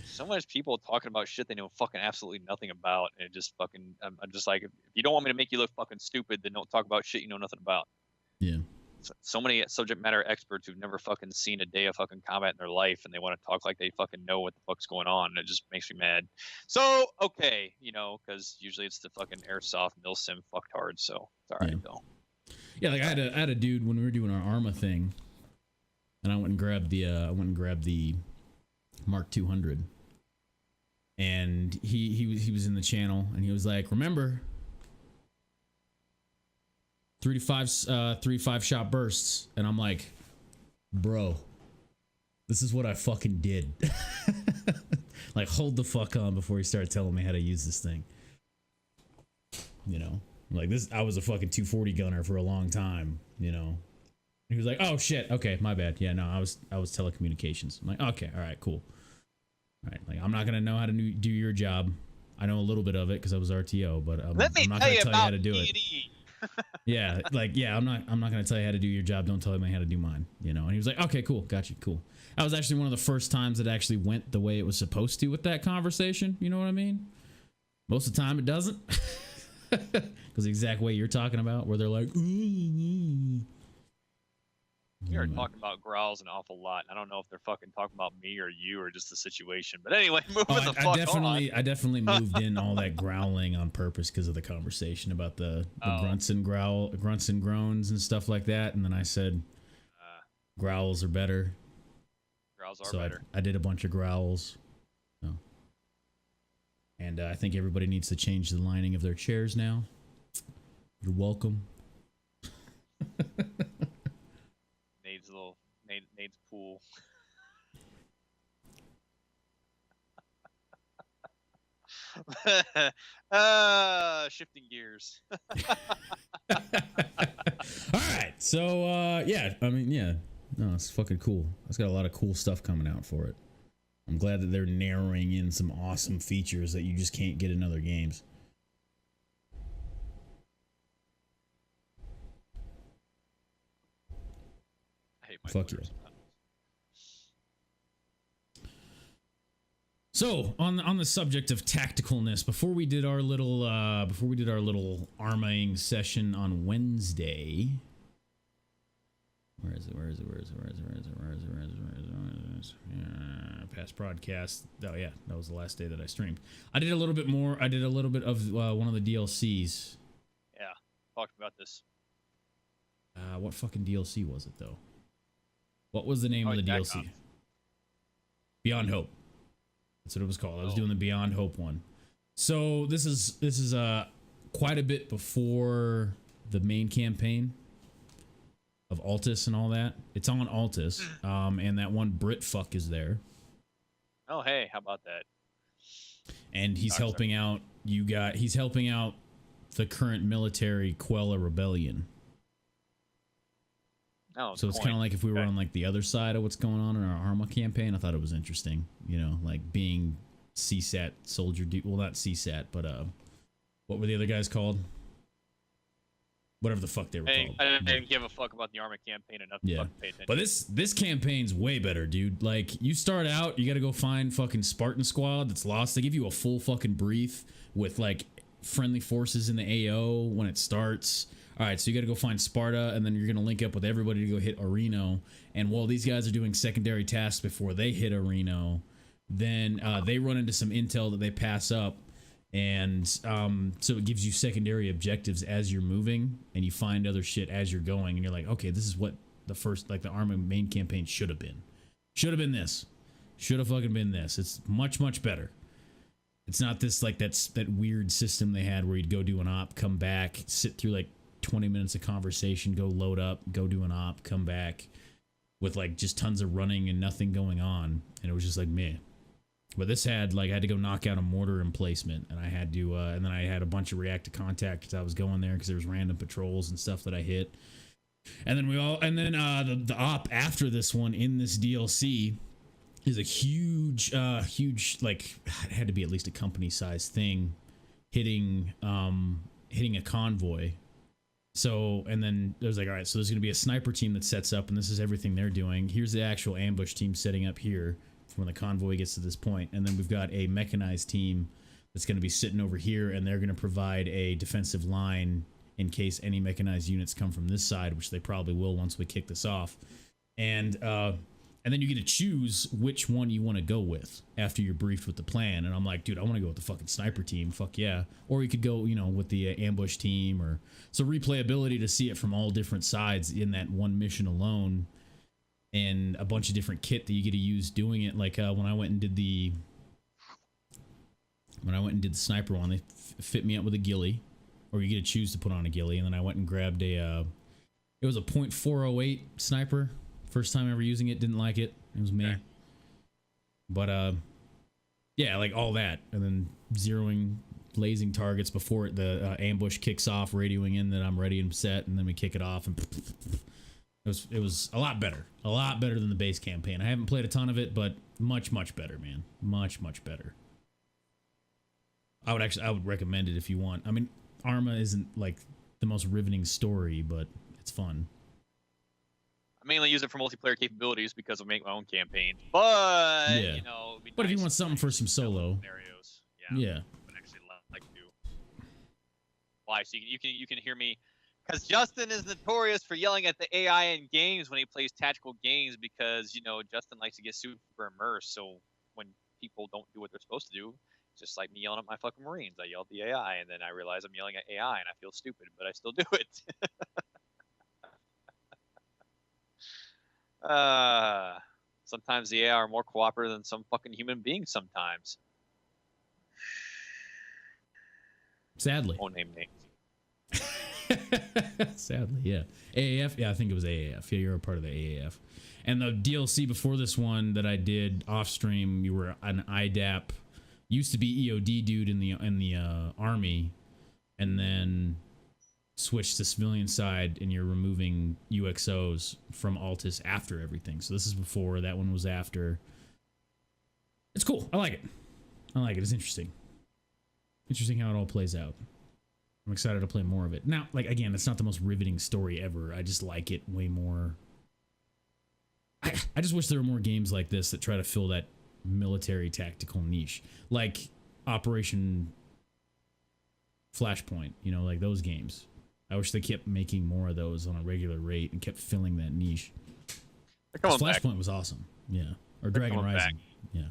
S2: So much people talking about shit they know fucking absolutely nothing about, and it just fucking I'm just like, if you don't want me to make you look fucking stupid, then don't talk about shit you know nothing about.
S1: Yeah.
S2: So many subject matter experts who've never fucking seen a day of fucking combat in their life, and they want to talk like they fucking know what the fuck's going on, and it just makes me mad. So okay, because usually it's the fucking airsoft milsim fucktards, so it's all right though.
S1: Yeah, like I had a dude when we were doing our Arma thing, and I went and grabbed the Mark 200. And he was in the channel, and he was like, "Remember, 3 to 5 shot bursts." And I'm like, "Bro, this is what I fucking did." Like, hold the fuck on before you start telling me how to use this thing. Like this, I was a fucking 240 gunner for a long time. He was like, "Oh shit, okay, my bad. Yeah, no, I was telecommunications." I'm like, "Okay, all right, cool." Right, like I'm not gonna know how to do your job. I know a little bit of it because I was RTO, but I'm not gonna tell you how to do it. Yeah, I'm not gonna tell you how to do your job. Don't tell me how to do mine. And he was like, "Okay, cool, got you, cool." That was actually one of the first times it actually went the way it was supposed to with that conversation. You know what I mean? Most of the time it doesn't, because the exact way you're talking about, where they're like,
S2: We are talking about growls an awful lot. I don't know if they're fucking talking about me or you or just the situation. But anyway, moving the fuck on.
S1: I definitely moved in all that growling on purpose because of the conversation about the grunts and groans and stuff like that. And then I said growls are better.
S2: Growls are better.
S1: I did a bunch of growls. And I think everybody needs to change the lining of their chairs now. You're welcome.
S2: Nade's pool. Shifting gears.
S1: All right. So yeah, I mean, yeah, no, it's fucking cool. It's got a lot of cool stuff coming out for it. I'm glad that they're narrowing in some awesome features that you just can't get in other games.
S2: I hate my
S1: Fuck
S2: Twitter
S1: yeah.
S2: sometimes.
S1: So on the subject of tacticalness, before we did our little arming session on Wednesday, where is it? Past broadcast. Oh yeah, that was the last day that I streamed. I did a little bit more. I did a little bit of one of the DLCs.
S2: Yeah, talked about this.
S1: What fucking DLC was it though? What was the name of the DLC? Beyond Hope. That's what it was called. I was doing the Beyond Hope one. So this is quite a bit before the main campaign of Altus and all that. It's on Altus, and that one Brit fuck is there.
S2: Oh hey, how about that?
S1: And he's helping out he's helping out the current military quell a rebellion.
S2: Oh,
S1: so it's kind of like if we were on like the other side of what's going on in our Arma campaign. I thought it was interesting, you know, like being CSAT soldier well, not CSAT, but what were the other guys called? Whatever the fuck they were called.
S2: I didn't give a fuck about the Arma campaign enough to fucking pay attention.
S1: But this campaign's way better, dude. Like, you start out, you gotta go find fucking Spartan squad that's lost. They give you a full fucking brief with like friendly forces in the AO when it starts. All right, so you got to go find Sparta, and then you're going to link up with everybody to go hit Areno. And while these guys are doing secondary tasks before they hit Areno, then they run into some intel that they pass up. And so it gives you secondary objectives as you're moving, and you find other shit as you're going. And you're like, okay, this is what the first, like the Arma main campaign should have been. Should have been this. Should have fucking been this. It's much, much better. It's not this, like, that weird system they had where you'd go do an op, come back, sit through, like, 20 minutes of conversation, go load up, go do an op, come back with like just tons of running and nothing going on, and it was just like meh. But this had like I had to go knock out a mortar emplacement, and I had to and then I had a bunch of react to contact because I was going there because there was random patrols and stuff that I hit. And then the op after this one in this DLC is a huge like it had to be at least a company sized thing hitting a convoy. So, and then there's like, all right, so there's going to be a sniper team that sets up, and this is everything they're doing. Here's the actual ambush team setting up here when the convoy gets to this point. And then we've got a mechanized team that's going to be sitting over here, and they're going to provide a defensive line in case any mechanized units come from this side, which they probably will once we kick this off. And then you get to choose which one you want to go with after you're briefed with the plan. And I'm like, dude, I want to go with the fucking sniper team. Fuck yeah. Or you could go, you know, with the ambush team, or so replayability to see it from all different sides in that one mission alone, and a bunch of different kit that you get to use doing it. Like when I went and did the sniper one, they fit me up with a ghillie, or you get to choose to put on a ghillie. And then I went and grabbed it was a .408 sniper. First time ever using it, didn't like it. It was me. Okay. But yeah, like all that, and then zeroing, lasing targets before the ambush kicks off, radioing in that I'm ready and set, and then we kick it off, and it was a lot better than the base campaign. I haven't played a ton of it, but much better, man, much better. I would recommend it if you want. I mean, Arma isn't like the most riveting story, but it's fun.
S2: I mainly use it for multiplayer capabilities because I make my own campaigns. But
S1: yeah.
S2: You know, it'd be
S1: but
S2: nice
S1: if you want something for some solo
S2: scenarios,
S1: yeah.
S2: I would actually like to. Why? So you can hear me, because Justin is notorious for yelling at the AI in games when he plays tactical games, because you know Justin likes to get super immersed. So when people don't do what they're supposed to do, it's just like me yelling at my fucking Marines. I yell at the AI, and then I realize I'm yelling at AI, and I feel stupid, but I still do it. Sometimes the AI are more cooperative than some fucking human beings sometimes.
S1: Sadly.
S2: Won't name names.
S1: Sadly, yeah. AAF? Yeah, I think it was AAF. Yeah, you're a part of the AAF. And the DLC before this one that I did off stream, you were an IDAP. Used to be EOD dude in the army, and then switch to civilian side and you're removing UXOs from Altis after everything. So this is before, that one was after. It's cool. I like it. It's interesting. Interesting how it all plays out. I'm excited to play more of it. Now, like, again, it's not the most riveting story ever. I just like it way more. I just wish there were more games like this that try to fill that military tactical niche. Like Operation Flashpoint, you know, like those games. I wish they kept making more of those on a regular rate and kept filling that niche. Flashpoint was awesome. Yeah. Or Dragon Rising. Yeah.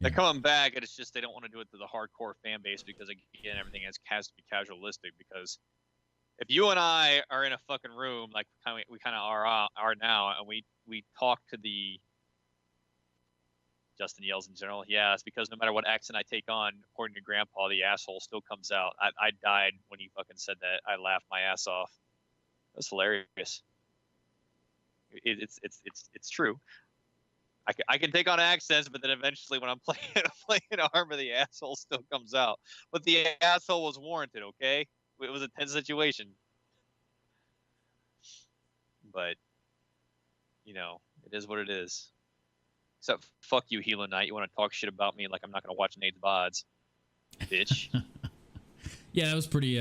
S2: They're coming back, and it's just they don't want to do it to the hardcore fan base because, again, everything has to be casualistic. Because if you and I are in a fucking room, like we kind of are now, and we talk to the Justin yells in general, yeah, it's because no matter what accent I take on, according to Grandpa, the asshole still comes out. I died when he fucking said that. I laughed my ass off. It was hilarious. It's true. I can take on accents, but then eventually when I'm playing Armor, the asshole still comes out. But the asshole was warranted, okay? It was a tense situation. But, you know, it is what it is. Except, fuck you, Helo Knight. You want to talk shit about me like I'm not going to watch Nate's VODs. Bitch.
S1: Yeah, that was pretty,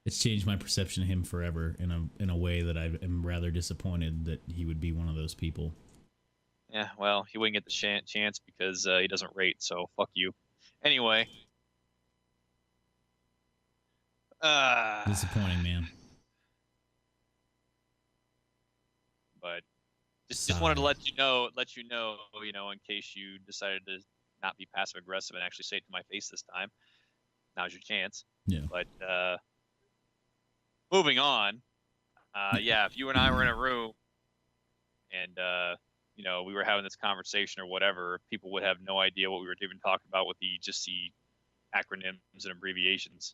S1: it's changed my perception of him forever in a way that I am rather disappointed that he would be one of those people.
S2: Yeah, well, he wouldn't get the chance because he doesn't rate, so fuck you. Anyway.
S1: Disappointing, man.
S2: But just wanted to let you know, in case you decided to not be passive aggressive and actually say it to my face this time. Now's your chance.
S1: Yeah.
S2: But moving on. Yeah, if you and I were in a room and you know, we were having this conversation or whatever, people would have no idea what we were even talking about with the acronyms and abbreviations.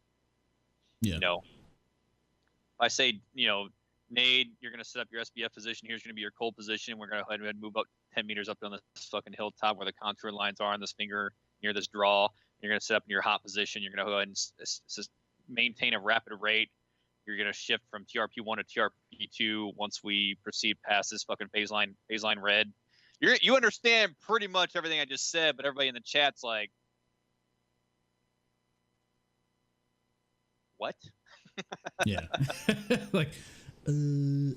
S1: Yeah.
S2: You know, if I say, you know, Nade, you're going to set up your SBF position. Here's going to be your cold position. We're going to go ahead and move up 10 meters up on this fucking hilltop where the contour lines are on this finger near this draw. You're going to set up in your hot position. You're going to go ahead and maintain a rapid rate. You're going to shift from TRP1 to TRP2 once we proceed past this fucking baseline red. You understand pretty much everything I just said, but everybody in the chat's like, what?
S1: Yeah. Like, in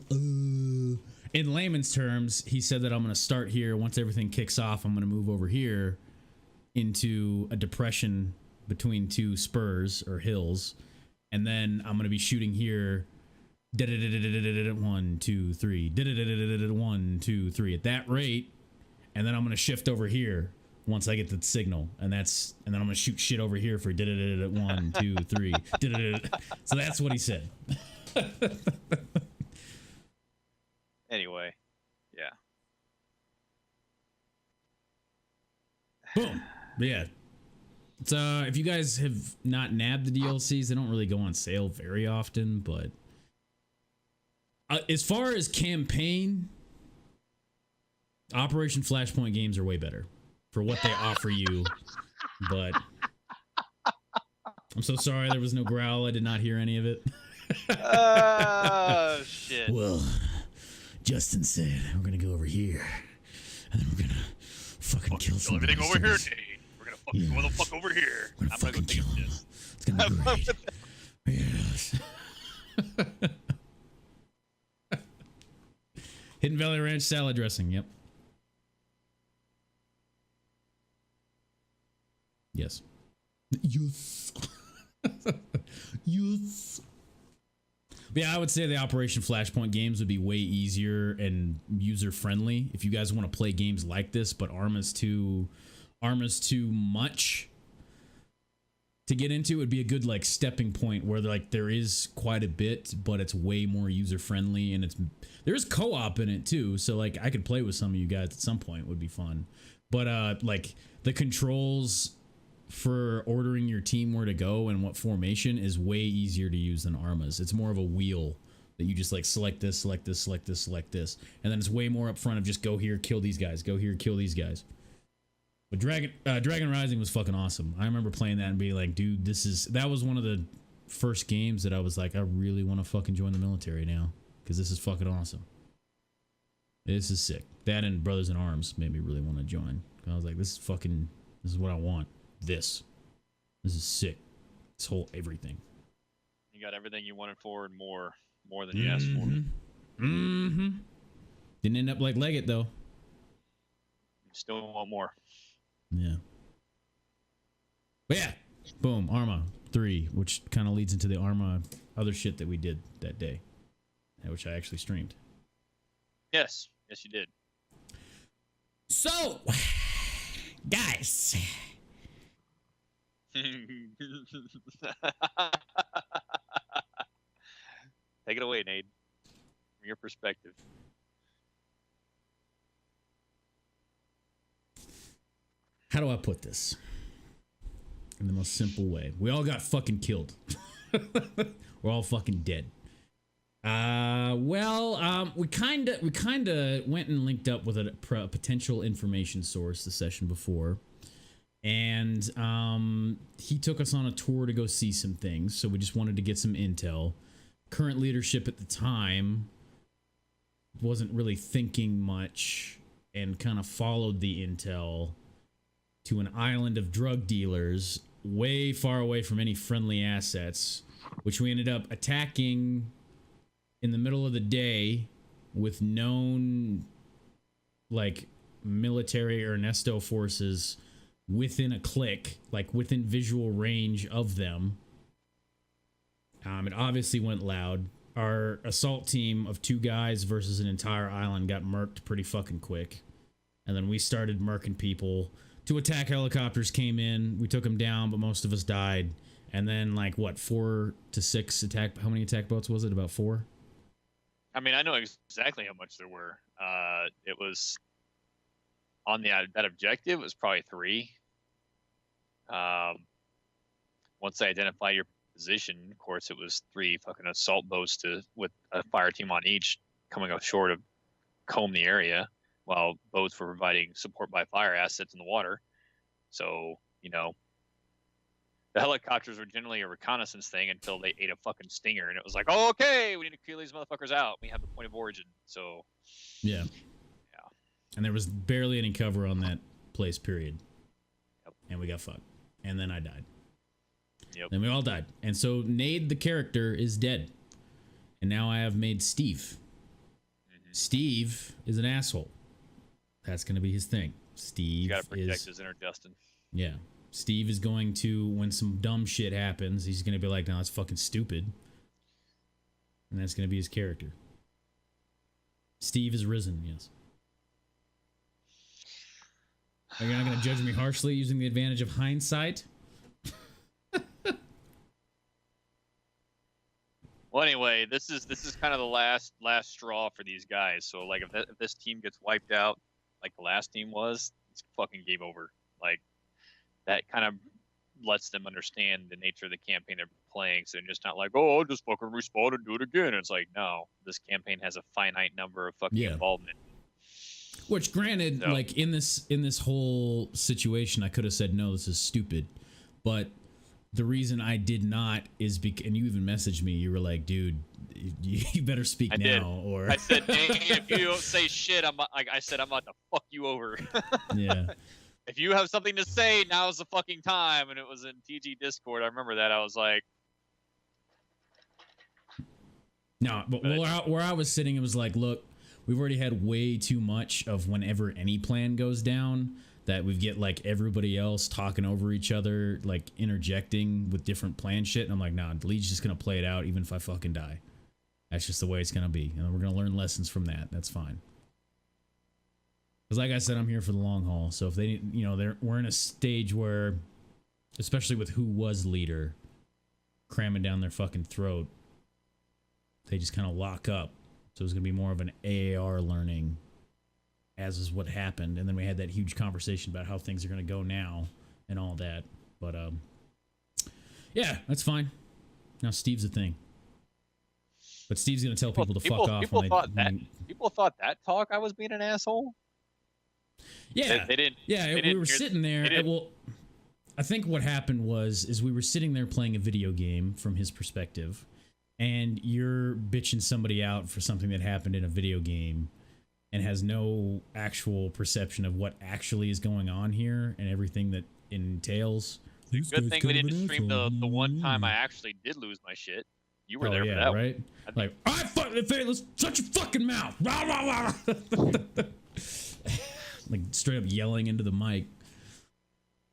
S1: layman's terms, he said that I'm going to start here. Once everything kicks off, I'm going to move over here into a depression between two spurs or hills. And then I'm going to be shooting here. 1, 2, 3. 1, 2, 3 at that rate. And then I'm going to shift over here once I get the signal. And then I'm going to shoot shit over here for 1, 2, 3. So that's what he said.
S2: Anyway, yeah.
S1: Boom. But yeah. So if you guys have not nabbed the DLCs, they don't really go on sale very often, but as far as campaign, Operation Flashpoint games are way better for what they offer you. But I'm so sorry there was no growl. I did not hear any of it.
S2: Oh, shit.
S1: Well, Justin said we're going to go over here and then we're going to fucking kill some
S2: everything over here, Dave. Go the fuck over here.
S1: I'm gonna go take a piss. It's gonna be great. Yes. Hidden Valley Ranch salad dressing. Yep. Yes. Yes. Yes. But yeah, I would say the Operation Flashpoint games would be way easier and user friendly if you guys want to play games like this. But Arma's too much to get into. It would be a good like stepping point where like there is quite a bit, but it's way more user friendly and there's co-op in it too. So like I could play with some of you guys at some point, would be fun. But like the controls for ordering your team where to go and what formation is way easier to use than Arma's. It's more of a wheel that you just like select this, select this, select this, select this, and then it's way more upfront of just go here, kill these guys, go here, kill these guys. But Dragon Rising was fucking awesome. I remember playing that and being like, dude, that was one of the first games that I was like, I really want to fucking join the military now because this is fucking awesome. This is sick. That and Brothers in Arms made me really want to join. I was like, this is what I want. This is sick. This whole everything.
S2: You got everything you wanted for and more than you asked for.
S1: Mm-hmm. Didn't end up like Leggett though.
S2: You still want more.
S1: Yeah. But yeah, boom, Arma 3, which kind of leads into the Arma other shit that we did that day, which I actually streamed.
S2: Yes, you did.
S1: So, guys.
S2: Take it away, Nate. From your perspective.
S1: How do I put this? In the most simple way. We all got fucking killed. We're all fucking dead. We kind of went and linked up with a potential information source the session before. And he took us on a tour to go see some things. So we just wanted to get some intel. Current leadership at the time wasn't really thinking much and kind of followed the intel to an island of drug dealers way far away from any friendly assets, which we ended up attacking in the middle of the day with known like military Ernesto forces within a click, like within visual range of them. It obviously went loud. Our assault team of 2 guys versus an entire island got murked pretty fucking quick. And then we started murking people. 2 attack helicopters came in. We took them down, but most of us died. And then, like, what, 4 to 6 attack... How many attack boats was it? About 4?
S2: I mean, I know exactly how much there were. It was... On that objective, it was probably 3. Once I identify your position, of course, it was 3 fucking assault boats with a fire team on each coming up short to comb the area, while boats were providing support by fire assets in the water. So, the helicopters were generally a reconnaissance thing until they ate a fucking stinger, and it was like, oh, okay, we need to clear these motherfuckers out. We have the point of origin. So,
S1: yeah. And there was barely any cover on that place, period.
S2: Yep.
S1: And we got fucked. And then I died.
S2: Yep.
S1: Then we all died. And so Nade, the character, is dead. And now I have made Steve. Mm-hmm. Steve is an asshole. That's going to be his thing. Steve
S2: you got to protect his inner Justin.
S1: Yeah. Steve is going to, when some dumb shit happens, he's going to be like, no, that's fucking stupid. And that's going to be his character. Steve is risen, yes. Are you not going to judge me harshly using the advantage of hindsight?
S2: Well, anyway, this is kind of the last straw for these guys. So, like, if this team gets wiped out, like the last team was, it's fucking game over. Like, that kind of lets them understand the nature of the campaign they're playing. So they're just not like, oh, I'll just fucking respawn and do it again. It's like, no, this campaign has a finite number of fucking involvement.
S1: Which, granted, like in this whole situation, I could have said, no, this is stupid. But the reason I did not is because, and you even messaged me, you were like, dude, you better speak now. Or
S2: I said, hey, if you don't say shit, I'm about to fuck you over.
S1: Yeah.
S2: If you have something to say, now's the fucking time. And it was in TG Discord. I remember that. I was like,
S1: no, but where I was sitting, it was like, look, we've already had way too much of whenever any plan goes down that we get like everybody else talking over each other, like interjecting with different plan shit. And I'm like, nah, the lead's just going to play it out even if I fucking die. That's just the way it's going to be. And we're going to learn lessons from that. That's fine. Because like I said, I'm here for the long haul. So if they, we're in a stage where, especially with who was leader, cramming down their fucking throat, they just kind of lock up. So it's going to be more of an AAR learning, as is what happened. And then we had that huge conversation about how things are going to go now and all that. But, yeah, that's fine. Now Steve's a thing. But Steve's going to tell people to fuck off.
S2: People thought that talk I was being an asshole?
S1: Yeah.
S2: They didn't.
S1: Yeah, we were sitting there. I think what happened is we were sitting there playing a video game from his perspective, and you're bitching somebody out for something that happened in a video game and has no actual perception of what actually is going on here and everything that entails.
S2: Good thing we didn't stream the one time I actually did lose my shit. You were there for that
S1: right?
S2: one.
S1: Like, I fucking let's shut your fucking mouth. Rah, rah, rah. Like straight up yelling into the mic.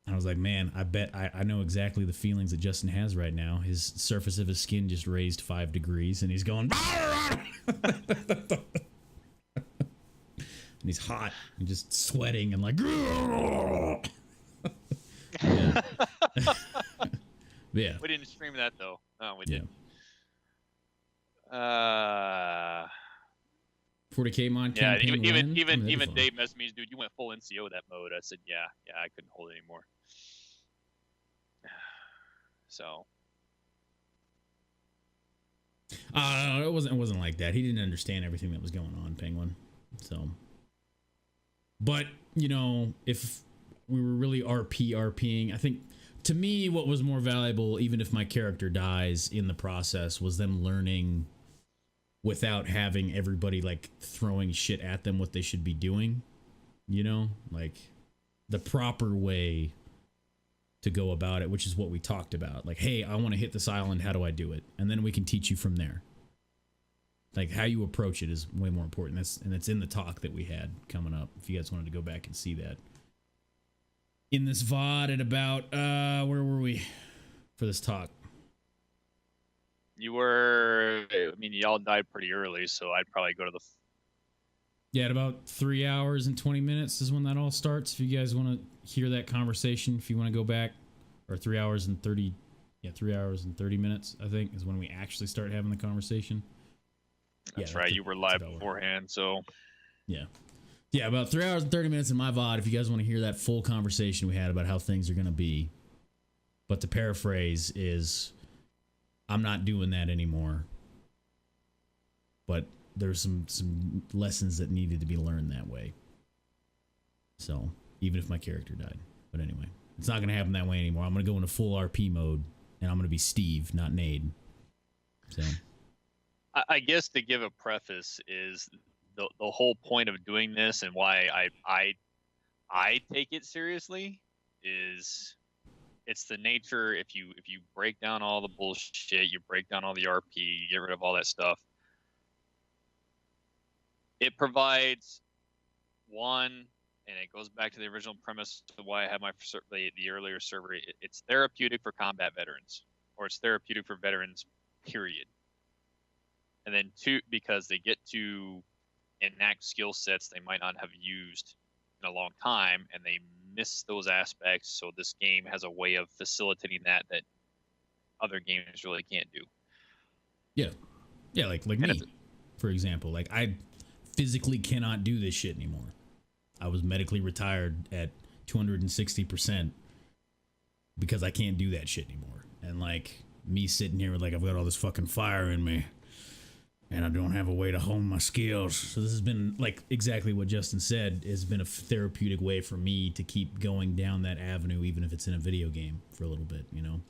S1: I was like, man, I bet I know exactly the feelings that Justin has right now. His surface of his skin just raised 5 degrees, and he's going, and he's hot and just sweating and like, yeah. Yeah.
S2: We didn't stream that though. No, we
S1: Yeah.
S2: didn't.
S1: 40K mod
S2: Yeah,
S1: campaign.
S2: even Dave messaged me, dude, you went full NCO that mode. I said, yeah, I couldn't hold it anymore. So.
S1: It wasn't like that. He didn't understand everything that was going on, Penguin. So, but you know, if we were really RPing, I think to me, what was more valuable, even if my character dies in the process, was them learning without having everybody like throwing shit at them what they should be doing. You know, like the proper way to go about it, which is what we talked about. Like, hey, I want to hit this island. How do I do it? And then we can teach you from there. Like how you approach it is way more important. It's in the talk that we had coming up. If you guys wanted to go back and see that in this VOD at about where were we for this talk?
S2: You were, I mean, y'all died pretty early, so I'd probably go to the.
S1: Yeah, at about 3 hours and 20 minutes is when that all starts. If you guys want to hear that conversation, if you want to go back, or 3 hours and 30, 3 hours and 30 minutes, I think, is when we actually start having the conversation.
S2: That's right. You were live beforehand, so.
S1: Yeah. Yeah, about 3 hours and 30 minutes in my VOD, if you guys want to hear that full conversation we had about how things are going to be. But to paraphrase is, I'm not doing that anymore. But there's some lessons that needed to be learned that way. So, even if my character died. But anyway, it's not going to happen that way anymore. I'm going to go into full RP mode, and I'm going to be Steve, not Nade. So,
S2: I guess to give a preface is the whole point of doing this and why I take it seriously is it's the nature. If you break down all the bullshit, you break down all the RP, you get rid of all that stuff. It provides one, and it goes back to the original premise to why I had the earlier server. It's therapeutic for combat veterans, or it's therapeutic for veterans, period. And then two, because they get to enact skill sets they might not have used in a long time, and they miss those aspects. So this game has a way of facilitating that other games really can't do.
S1: Yeah, like me, for example. Like I physically cannot do this shit anymore. I was medically retired at 260% because I can't do that shit anymore. And like me sitting here with like I've got all this fucking fire in me and I don't have a way to hone my skills. So this has been like exactly what Justin said, has been a therapeutic way for me to keep going down that avenue, even if it's in a video game for a little bit, you know?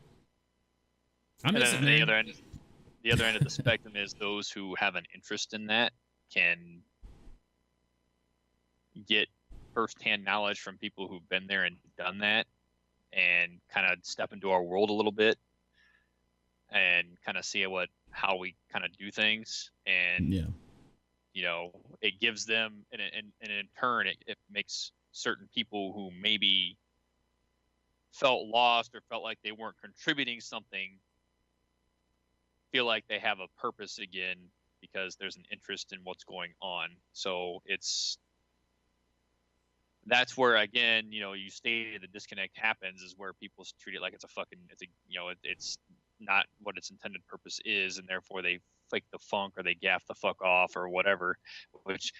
S2: The other end of the spectrum is those who have an interest in that can get firsthand knowledge from people who've been there and done that and kind of step into our world a little bit and kind of see how we kind of do things. And, you know, it gives them, and in turn, it makes certain people who maybe felt lost or felt like they weren't contributing something feel like they have a purpose again because there's an interest in what's going on. So that's where, again, you know, you stated the disconnect happens is where people treat it like it's not what its intended purpose is, and therefore they fake the funk or they gaff the fuck off or whatever, which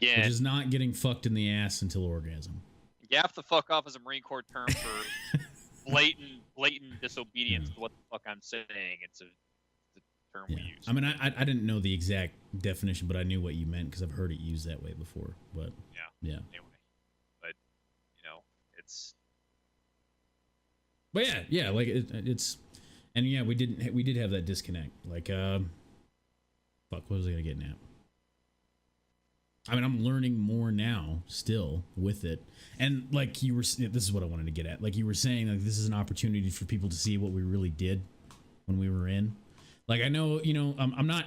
S1: is not getting fucked in the ass until orgasm.
S2: Gaff the fuck off is a Marine Corps term for blatant disobedience to what the fuck I'm saying. It's a term we use.
S1: I mean, I didn't know the exact definition, but I knew what you meant because I've heard it used that way before. But yeah.
S2: Anyway, but you know, it's
S1: But yeah, like it's, and yeah, we did have that disconnect. Like, fuck, what was I gonna get at? I mean, I'm learning more now, still with it, and like you were, this is what I wanted to get at. Like you were saying, like this is an opportunity for people to see what we really did when we were in. Like I know, I'm not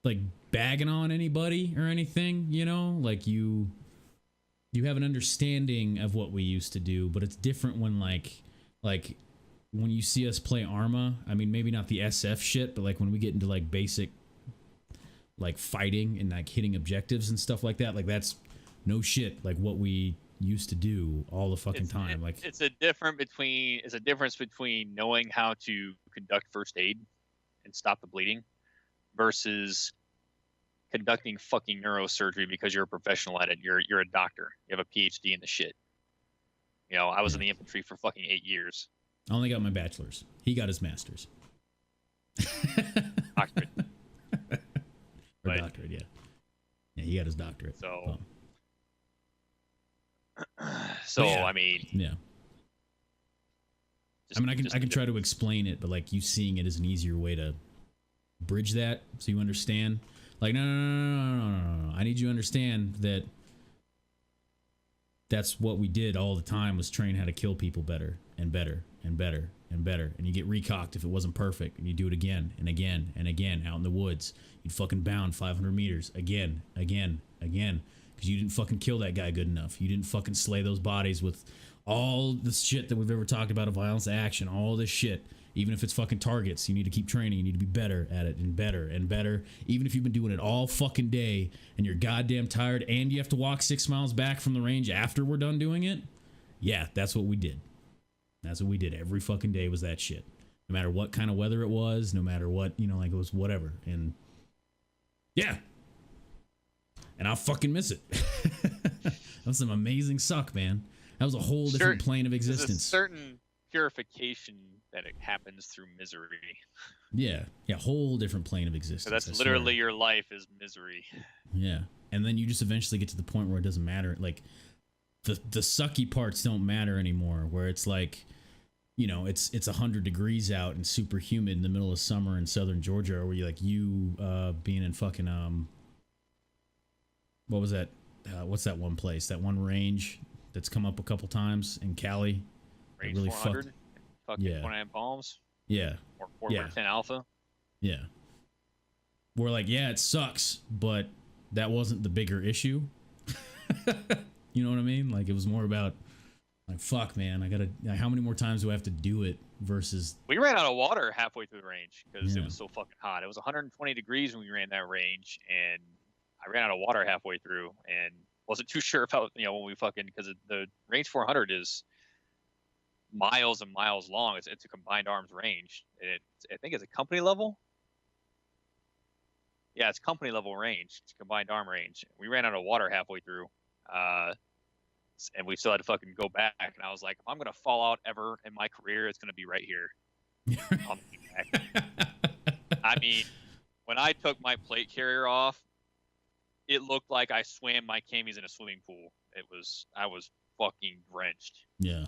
S1: like bagging on anybody or anything, like you have an understanding of what we used to do, but it's different when like when you see us play Arma. I mean, maybe not the SF shit, but like when we get into like basic like fighting and like hitting objectives and stuff like that, like that's no shit like what we used to do all the fucking time. Like
S2: it's a difference between knowing how to conduct first aid and stop the bleeding versus conducting fucking neurosurgery because you're a professional at it. You're a doctor. You have a PhD in the shit. I was in the infantry for fucking 8 years.
S1: I only got my bachelor's. He got his master's.
S2: Doctorate.
S1: Or doctorate, yeah. Yeah, he got his doctorate.
S2: So,
S1: yeah.
S2: I mean,
S1: yeah. I mean, I can try to explain it, but like you seeing it is an easier way to bridge that so you understand. Like, no. I need you to understand that that's what we did all the time was train how to kill people better and better and better and better. And you get recocked if it wasn't perfect, and you do it again and again and again out in the woods. You'd fucking bound 500 meters again, because you didn't fucking kill that guy good enough. You didn't fucking slay those bodies with all the shit that we've ever talked about of violence to action, all this shit. Even if it's fucking targets, you need to keep training. You need to be better at it and better and better. Even if you've been doing it all fucking day and you're goddamn tired and you have to walk 6 miles back from the range after we're done doing it. Yeah, that's what we did. That's what we did every fucking day was that shit. No matter what kind of weather it was, no matter what, like it was whatever. And yeah. And I'll fucking miss it. That was some amazing suck, man. That was a whole different plane of existence.
S2: There's a certain purification that it happens through misery.
S1: Yeah, whole different plane of existence.
S2: So that's literally your life is misery.
S1: Yeah, and then you just eventually get to the point where it doesn't matter. Like the sucky parts don't matter anymore. Where it's like, it's 100 degrees out and super humid in the middle of summer in southern Georgia, or where you being in fucking what was that? What's that one place? That one range that's come up a couple times in Cali.
S2: Range really 400. Fucking 29 Palms.
S1: Yeah.
S2: Or 410 Alpha.
S1: Yeah. We're like, yeah, it sucks, but that wasn't the bigger issue. You know what I mean? Like, it was more about, like, fuck, man, I gotta, how many more times do I have to do it versus...
S2: We ran out of water halfway through the range because it was so fucking hot. It was 120 degrees when we ran that range, and I ran out of water halfway through, and wasn't too sure about, when we fucking... Because the range 400 is miles and miles long. It's a combined arms range. I think it's a company level. Yeah, it's company level range. It's combined arm range. We ran out of water halfway through, and we still had to fucking go back. And I was like, if I'm gonna fall out ever in my career, it's gonna be right here. I mean, when I took my plate carrier off, it looked like I swam my camis in a swimming pool. I was fucking drenched.
S1: Yeah.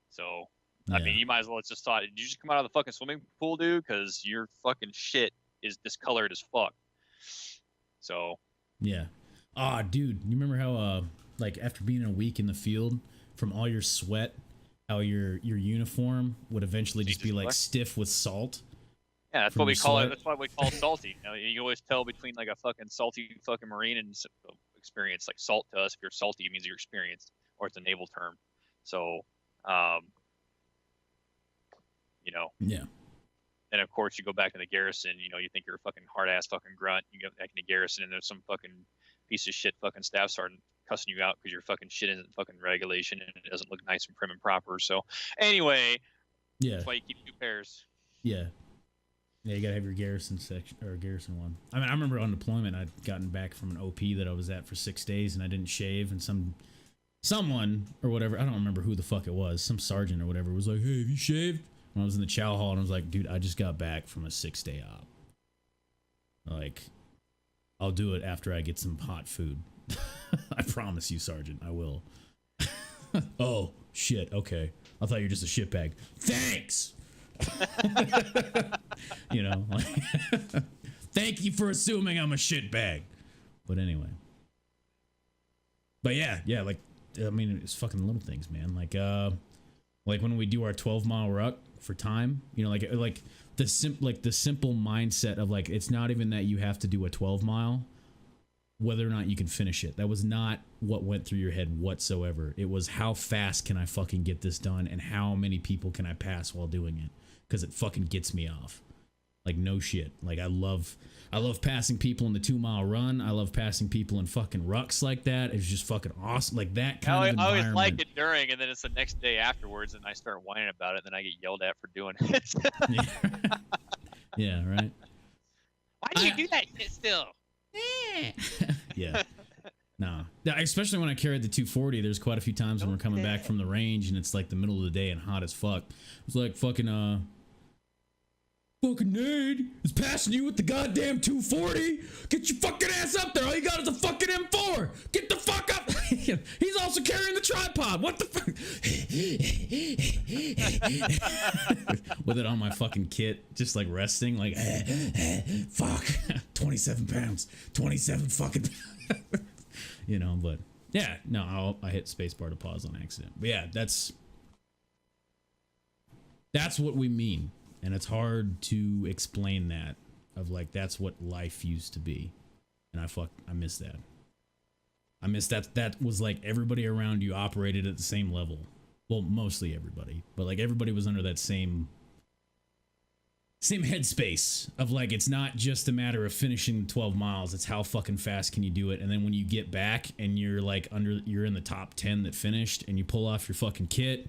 S2: So, I mean, you might as well just thought, did you just come out of the fucking swimming pool, dude? Because your fucking shit is discolored as fuck. So.
S1: Yeah. Ah, dude, you remember how, like, after being a week in the field, from all your sweat, how your uniform would eventually just be, like, stiff with salt?
S2: Yeah, that's what we call it. That's why we call it salty. You always tell between, like, a fucking salty fucking Marine and experience. Like, salt to us, if you're salty, it means you're experienced, or it's a naval term. So,
S1: yeah.
S2: And of course, you go back to the garrison. You think you're a fucking hard ass fucking grunt. You go back in the garrison, and there's some fucking piece of shit fucking staff sergeant cussing you out because your fucking shit isn't fucking regulation and it doesn't look nice and prim and proper. So, anyway, that's why you keep 2 pairs.
S1: Yeah. Yeah, you gotta have your garrison section or garrison one. I mean, I remember on deployment, I'd gotten back from an OP that I was at for 6 days, and I didn't shave, and someone or whatever, I don't remember who the fuck it was, some sergeant or whatever was like, hey, have you shaved? When I was in the chow hall, and I was like, dude, I just got back from a 6-day op. Like, I'll do it after I get some hot food. I promise you, Sergeant, I will. Oh, shit, okay. I thought you were just a shitbag. Thanks. You know, like, thank you for assuming I'm a shitbag. But anyway. But yeah, like, I mean, it's fucking little things, man. Like when we do our 12-mile ruck for time, you know, like the simple mindset of like, it's not even that you have to do a 12-mile, whether or not you can finish it. That was not what went through your head whatsoever. It was how fast can I fucking get this done and how many people can I pass while doing it? Because it fucking gets me off. Like, no shit. Like, I love passing people in the 2-mile run. I love passing people in fucking rucks like that. It's just fucking awesome. Like that kind of environment.
S2: I always like it during, and then it's the next day afterwards, and I start whining about it, and then I get yelled at for doing it.
S1: Yeah, right.
S2: Why do you do that shit still?
S1: Yeah. No. Especially when I carried the 240, there's quite a few times when we're coming back from the range, and it's like the middle of the day and hot as fuck. It's like fucking Nade is passing you with the goddamn 240. Get your fucking ass up there. All you got is a fucking M4. Get the fuck up. He's also carrying the tripod. What the fuck? With it on my fucking kit, just like resting, like, fuck. 27 pounds. 27 fucking you know, but yeah, no, I hit spacebar to pause on accident. But yeah, that's what we mean. And it's hard to explain that, of like, that's what life used to be. And I miss that. I miss that was like everybody around you operated at the same level. Well, mostly everybody, but like everybody was under that same headspace of like, it's not just a matter of finishing 12 miles. It's how fucking fast can you do it? And then when you get back and you're like you're in the top 10 that finished, and you pull off your fucking kit,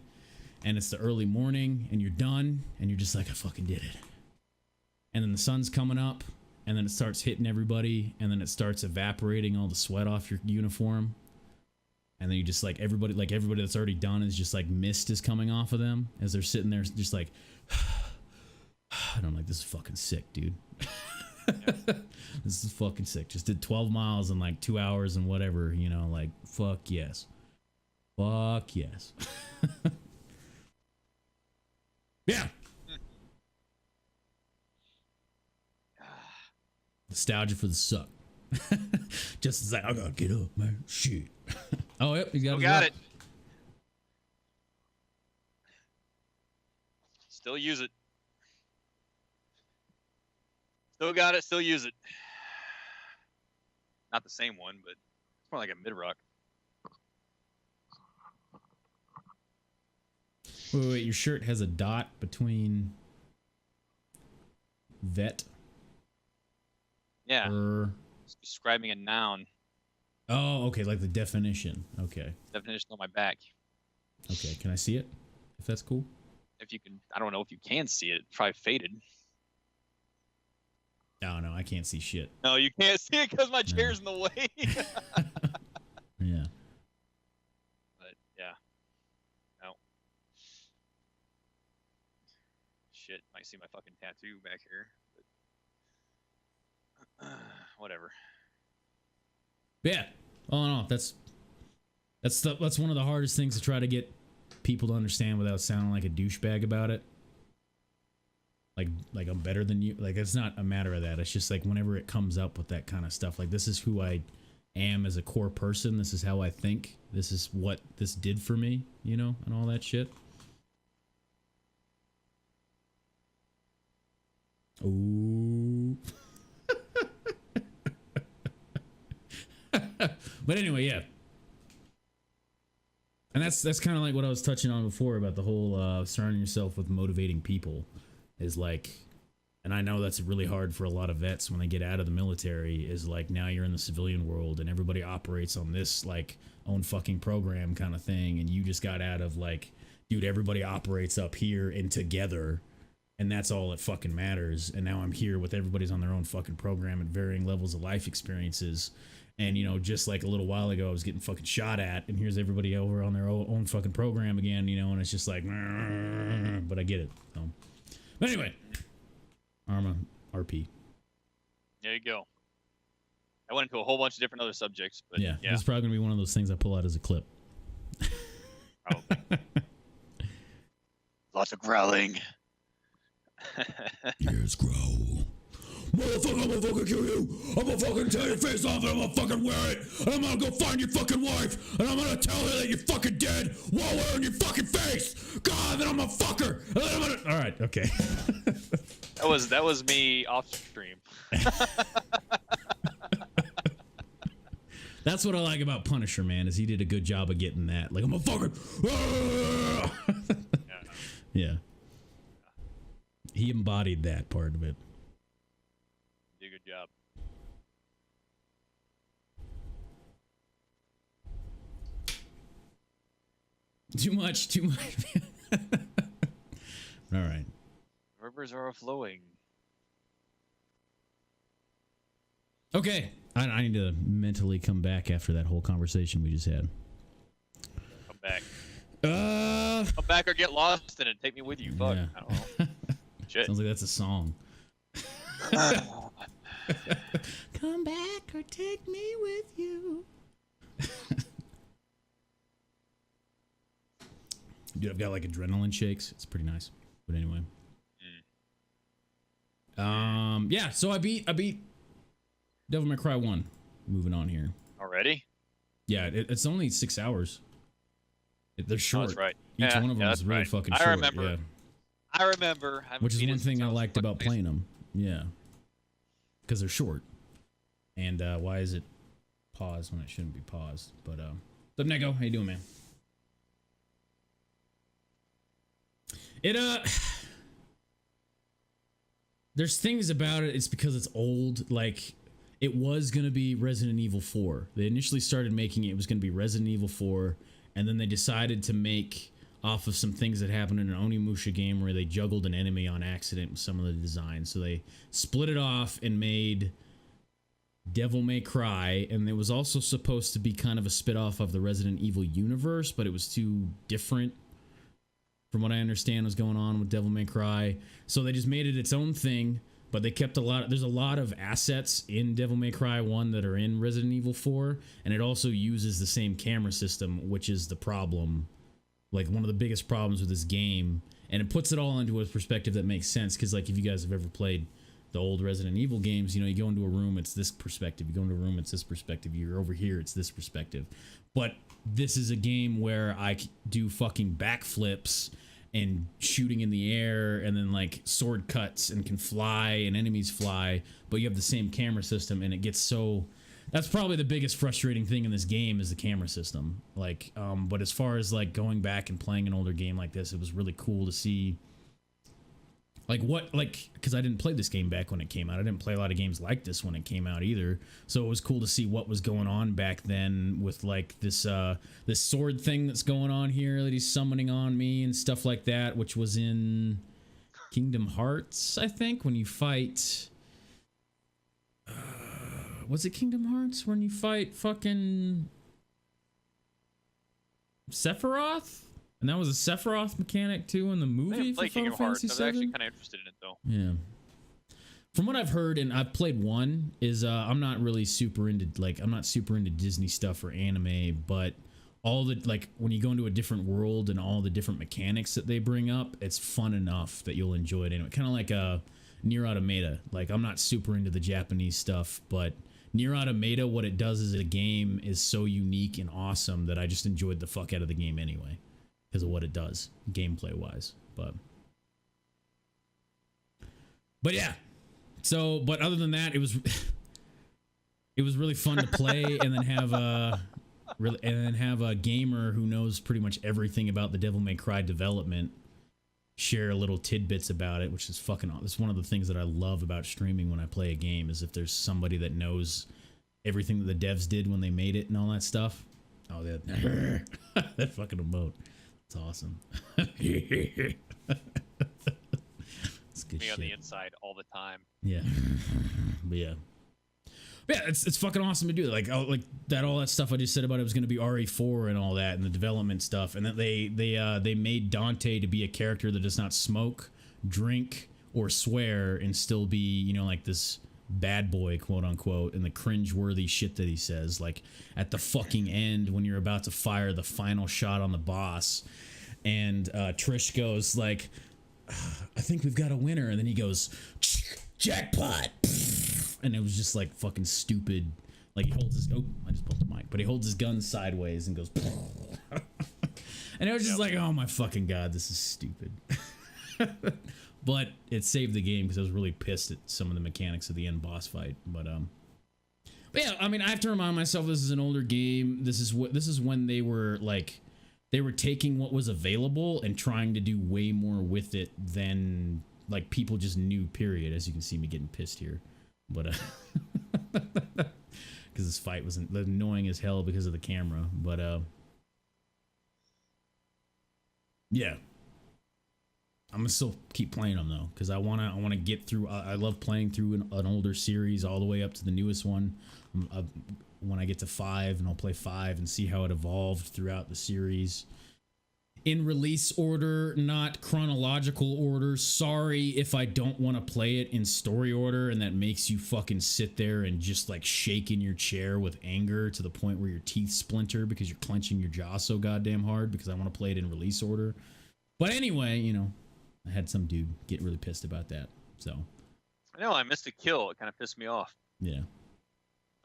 S1: and it's the early morning, and you're done, and you're just like, I fucking did it. And then the sun's coming up, and then it starts hitting everybody, and then it starts evaporating all the sweat off your uniform. And then you just like, everybody that's already done is just like, mist is coming off of them as they're sitting there just like, and I'm like, this is fucking sick, dude. This is fucking sick. Just did 12 miles in like 2 hours and whatever, you know, like, fuck yes. Fuck yes. Yeah. Nostalgia for the suck. Just as like, I gotta get up, man. Shit. Oh, yep, he's got
S2: it. Still use it. Still got it. Still use it. Not the same one, but it's more like a mid-rock.
S1: Wait, your shirt has a dot between vet.
S2: Yeah. It's describing a noun.
S1: Oh, okay, like the definition. Okay.
S2: Definition on my back.
S1: Okay, can I see it? If that's cool.
S2: If you can, I don't know if you can see it. It's probably faded.
S1: No, I can't see shit.
S2: No, you can't see it because my chair's in the way.
S1: Yeah.
S2: But yeah. No. Shit, might see my fucking tattoo back here. But whatever.
S1: Yeah. Oh no, that's one of the hardest things to try to get people to understand without sounding like a douchebag about it. Like I'm better than you. Like, it's not a matter of that. It's just like, whenever it comes up with that kind of stuff, like, this is who I am as a core person. This is how I think. This is what this did for me, you know, and all that shit. Ooh. But anyway, yeah. And that's kind of like what I was touching on before about the whole surrounding yourself with motivating people. Is like, and I know that's really hard for a lot of vets when they get out of the military, is like, now you're in the civilian world and everybody operates on this like own fucking program kind of thing, and you just got out of like, dude, everybody operates up here and together, and that's all that fucking matters. And now I'm here with everybody's on their own fucking program at varying levels of life experiences. And, you know, just like a little while ago, I was getting fucking shot at, and here's everybody over on their own fucking program again, you know, and it's just like, but I get it. So. But anyway, Arma, RP.
S2: There you go. I went into a whole bunch of different other subjects, but
S1: yeah. This is probably going to be one of those things I pull out as a clip.
S2: Probably. lots of growling.
S1: Yes, growl. Motherfucker, I'm gonna fucking kill you. I'm gonna fucking tear your face off and I'm gonna fucking wear it. And I'm gonna go find your fucking wife. And I'm gonna tell her that you're fucking dead while wearing your fucking face. God, then I'm a fucker. And then I'm gonna... All right, okay.
S2: That was me off stream.
S1: That's what I like about Punisher, man, is he did a good job of getting that. Like, I'm a fucking... Yeah. He embodied that part of it.
S2: Did a good job.
S1: Too much. All right.
S2: Rivers are flowing.
S1: Okay. I need to mentally come back after that whole conversation we just had.
S2: Come back. Come back or get lost in it. Take me with you. Fuck.
S1: Yeah.
S2: I don't know. Shit.
S1: Sounds like that's a song. Come back or take me with you. Dude, I've got like adrenaline shakes. It's pretty nice. But anyway. Yeah, so I beat Devil May Cry 1. Moving on here.
S2: Already?
S1: Yeah, it's only 6 hours. They're short.
S2: Oh, that's right.
S1: Each one of them is really fucking short.
S2: I remember.
S1: Yeah.
S2: I remember.
S1: Which is one thing I liked about playing them. Yeah. Because they're short. And why is it paused when it shouldn't be paused? But what's up, Neko? How you doing, man? There's things about it. It's because it's old. Like, it was gonna be Resident Evil 4. They initially started making it. It was gonna be Resident Evil 4, and then they decided to make off of some things that happened in an Onimusha game where they juggled an enemy on accident with some of the designs. So they split it off and made Devil May Cry, and it was also supposed to be kind of a spit-off of the Resident Evil universe, but it was too different from what I understand was going on with Devil May Cry. So they just made it its own thing, but they kept there's a lot of assets in Devil May Cry 1 that are in Resident Evil 4, and it also uses the same camera system, which is the problem. Like, one of the biggest problems with this game, and it puts it all into a perspective that makes sense, because, like, if you guys have ever played the old Resident Evil games, you know, you go into a room, it's this perspective. You go into a room, it's this perspective. You're over here, it's this perspective. But this is a game where I do fucking backflips and shooting in the air, and then, like, sword cuts and can fly, and enemies fly, but you have the same camera system, and it gets so... That's probably the biggest frustrating thing in this game is the camera system. Like, but as far as, like, going back and playing an older game like this, it was really cool to see, like, what, like, because I didn't play this game back when it came out. I didn't play a lot of games like this when it came out either. So it was cool to see what was going on back then with, like, this this sword thing that's going on here that he's summoning on me and stuff like that, which was in Kingdom Hearts, I think, when you fight... was it Kingdom Hearts when you fight fucking Sephiroth? And that was a Sephiroth mechanic too in the movie for Final Fantasy VII?
S2: I was actually kind of interested in it though.
S1: Yeah. From what I've heard, and I've played one, is I'm not really super into, like, I'm not super into Disney stuff or anime, but all the, like, when you go into a different world and all the different mechanics that they bring up, it's fun enough that you'll enjoy it anyway. Kind of like Nier Automata. Like, I'm not super into the Japanese stuff, but Nier Automata, what it does as a game is so unique and awesome that I just enjoyed the fuck out of the game anyway because of what it does gameplay wise. But yeah. So, but other than that, it was really fun to play and then have a gamer who knows pretty much everything about the Devil May Cry development share little tidbits about it, which is fucking awesome. That's one of the things that I love about streaming when I play a game, is if there's somebody that knows everything that the devs did when they made it and all that stuff. Oh, that fucking emote. It's awesome. It's good
S2: Me
S1: shit.
S2: on the inside all the time.
S1: Yeah. But yeah. Yeah, it's fucking awesome to do. Like all that stuff I just said about it was going to be RE4 and all that, and the development stuff, and that they made Dante to be a character that does not smoke, drink, or swear, and still be, you know, like this bad boy, quote unquote, and the cringe-worthy shit that he says, like at the fucking end when you're about to fire the final shot on the boss, And Trish goes like, I think we've got a winner. And then he goes, jackpot. And it was just like fucking stupid. Like he holds his, oh, I just bumped the mic, but he holds his gun sideways and goes, and it was just like, oh my fucking God, this is stupid. But it saved the game because I was really pissed at some of the mechanics of the end boss fight. But yeah, I mean, I have to remind myself this is an older game. This is when they were like, they were taking what was available and trying to do way more with it than like people just knew, period. As you can see me getting pissed here. But because this fight was annoying as hell because of the camera. But yeah, I'm gonna still keep playing them though, because I wanna get through. I love playing through an older series all the way up to the newest one. When I get to 5, and I'll play 5 and see how it evolved throughout the series. In release order, not chronological order. Sorry if I don't want to play it in story order and that makes you fucking sit there and just like shake in your chair with anger to the point where your teeth splinter because you're clenching your jaw so goddamn hard because I want to play it in release order. But anyway, you know, I had some dude get really pissed about that. So
S2: I know I missed a kill. It kind of pissed me off.
S1: Yeah.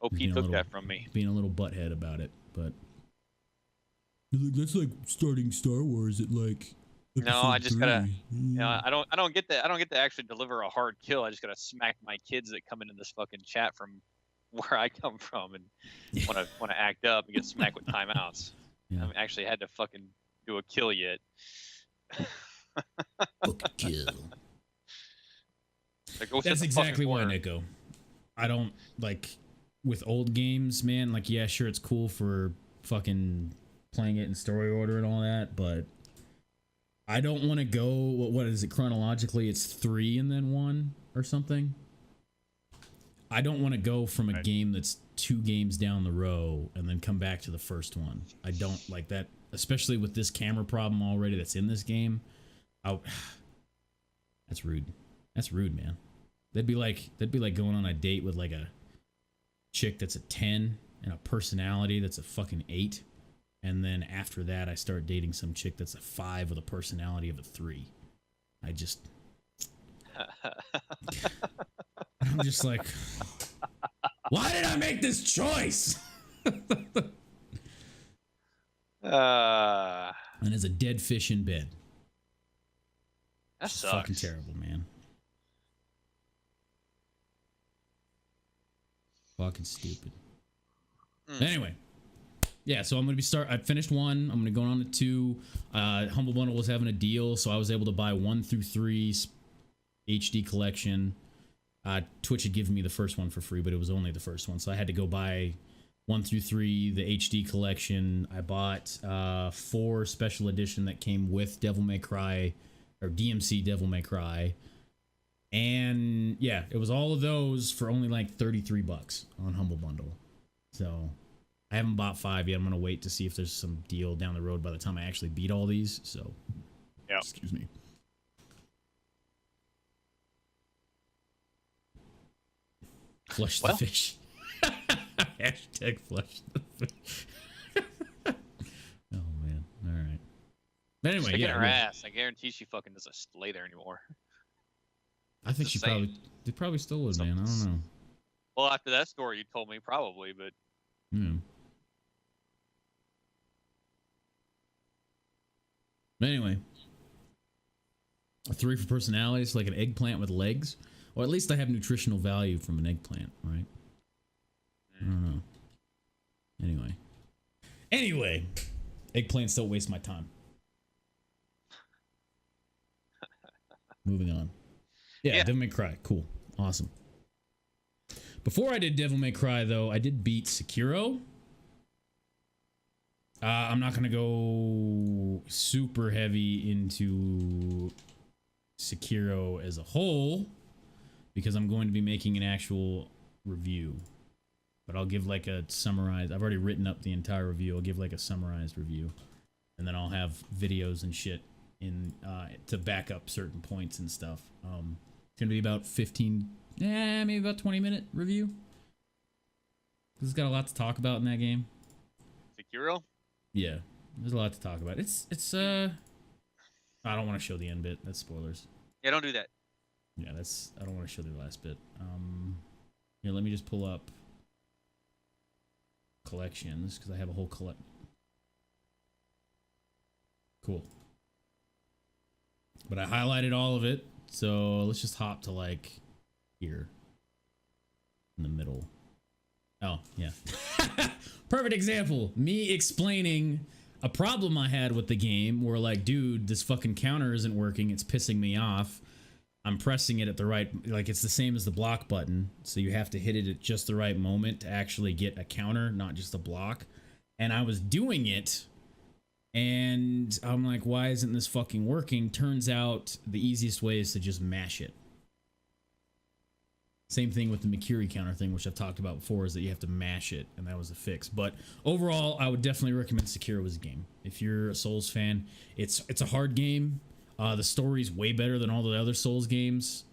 S2: OP took that from me.
S1: Being a little butthead about it, but that's like starting Star Wars at like.
S2: No, I just gotta. You know, I don't get that. I don't get to actually deliver a hard kill. I just gotta smack my kids that come into this fucking chat from where I come from and want to act up and get smacked with timeouts. Yeah. I haven't actually had to fucking do a kill yet.
S1: Book kill. That's exactly why, Nico. I don't like with old games, man. Like, yeah, sure, it's cool for fucking playing it in story order and all that, but I don't want to go. What is it chronologically? It's 3 and then 1 or something. I don't want to go from a game that's 2 games down the row and then come back to the first one. I don't like that, especially with this camera problem already that's in this game. That's rude. That's rude, man. That'd be like going on a date with like a chick that's a 10 and a personality that's a fucking 8. And then after that, I start dating some chick that's a 5 with a personality of a 3. I'm just like, why did I make this choice? And as a dead fish in bed.
S2: That sucks.
S1: Fucking terrible, man. Fucking stupid. Anyway. Yeah, so I'm going to I finished 1. I'm going to go on to 2. Humble Bundle was having a deal, so I was able to buy 1 through 3 HD collection. Twitch had given me the first one for free, but it was only the first one, so I had to go buy 1 through 3, the HD collection. I bought 4 special edition that came with Devil May Cry, or DMC Devil May Cry. And yeah, it was all of those for only like $33 on Humble Bundle. So I haven't bought 5 yet. I'm going to wait to see if there's some deal down the road by the time I actually beat all these. So,
S2: yeah.
S1: Excuse me. Flush the fish. Hashtag flush the fish. Oh, man. All right. But anyway,
S2: yeah. Her ass. I guarantee she fucking doesn't lay there anymore.
S1: I think they probably still would, man. I don't know.
S2: Well, after that story you told me, probably, but.
S1: Yeah. But anyway, a 3 for personality. It's like an eggplant with legs. Or at least I have nutritional value from an eggplant, right? I don't know. Anyway, eggplants don't waste my time. Moving on. Yeah, Devil May Cry. Cool. Awesome. Before I did Devil May Cry, though, I did beat Sekiro. I'm not going to go super heavy into Sekiro as a whole because I'm going to be making an actual review. But I'll give like a summarized... I've already written up the entire review. I'll give like a summarized review. And then I'll have videos and shit in to back up certain points and stuff. It's going to be about 15... maybe about 20-minute review. Because it's got a lot to talk about in that game.
S2: Sekiro?
S1: Yeah, there's a lot to talk about. It's I don't want to show the end bit. That's spoilers.
S2: Yeah, don't do that.
S1: Yeah, I don't want to show the last bit. Here, let me just pull up collections because I have a whole collect. Cool. But I highlighted all of it, so let's just hop to like here in the middle. Oh, yeah. Perfect example. Me explaining a problem I had with the game where like, dude, this fucking counter isn't working. It's pissing me off. I'm pressing it at the right, like it's the same as the block button. So you have to hit it at just the right moment to actually get a counter, not just a block. And I was doing it and I'm like, why isn't this fucking working? Turns out the easiest way is to just mash it. Same thing with the Mercury counter thing, which I've talked about before, is that you have to mash it, and that was a fix. But overall, I would definitely recommend Sekiro as a game. If you're a Souls fan, it's a hard game. The story's way better than all the other Souls games.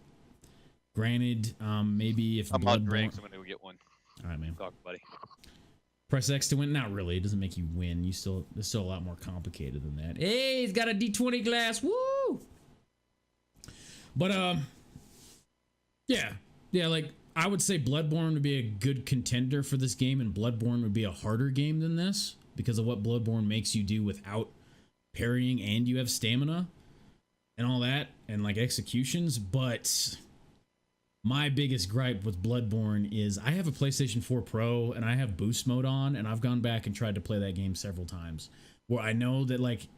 S1: Granted, maybe if
S2: I'm on
S1: Bloodborne...
S2: ranks, I'm gonna go get one.
S1: All right, man.
S2: Talk, buddy.
S1: Press X to win? Not really. It doesn't make you win. It's still a lot more complicated than that. Hey, he's got a D20 glass. Woo! But, yeah. Yeah, like, I would say Bloodborne would be a good contender for this game, and Bloodborne would be a harder game than this because of what Bloodborne makes you do without parrying, and you have stamina and all that, and, like, executions. But my biggest gripe with Bloodborne is I have a PlayStation 4 Pro, and I have boost mode on, and I've gone back and tried to play that game several times, where I know that, like,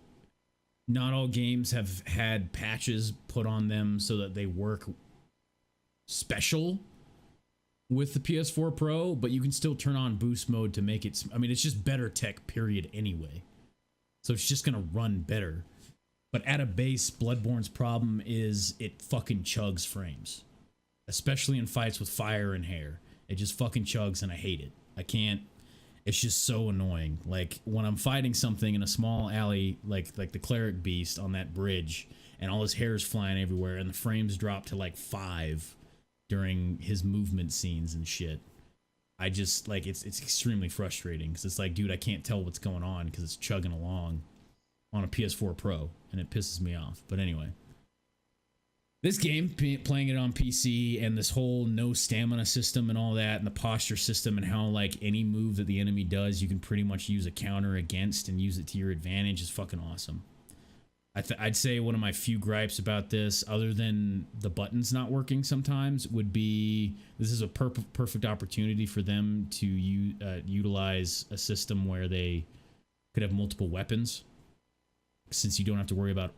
S1: not all games have had patches put on them so that they work special with the PS4 Pro, but you can still turn on boost mode to make it, I mean, it's just better tech, period, anyway. So it's just gonna run better. But at a base, Bloodborne's problem is it fucking chugs frames. Especially in fights with fire and hair. It just fucking chugs and I hate it. I can't, it's just so annoying. Like, when I'm fighting something in a small alley, like the cleric beast on that bridge, and all his hair is flying everywhere, and the frames drop to like 5 during his movement scenes and shit. I just, like, it's extremely frustrating because it's like, dude, I can't tell what's going on because it's chugging along on a PS4 Pro, and it pisses me off. But anyway, this game, playing it on PC, and this whole no stamina system and all that, and the posture system, and how, like, any move that the enemy does, you can pretty much use a counter against and use it to your advantage, is fucking awesome. I'd say one of my few gripes about this, other than the buttons not working sometimes, would be this is a perfect opportunity for them to utilize a system where they could have multiple weapons, since you don't have to worry about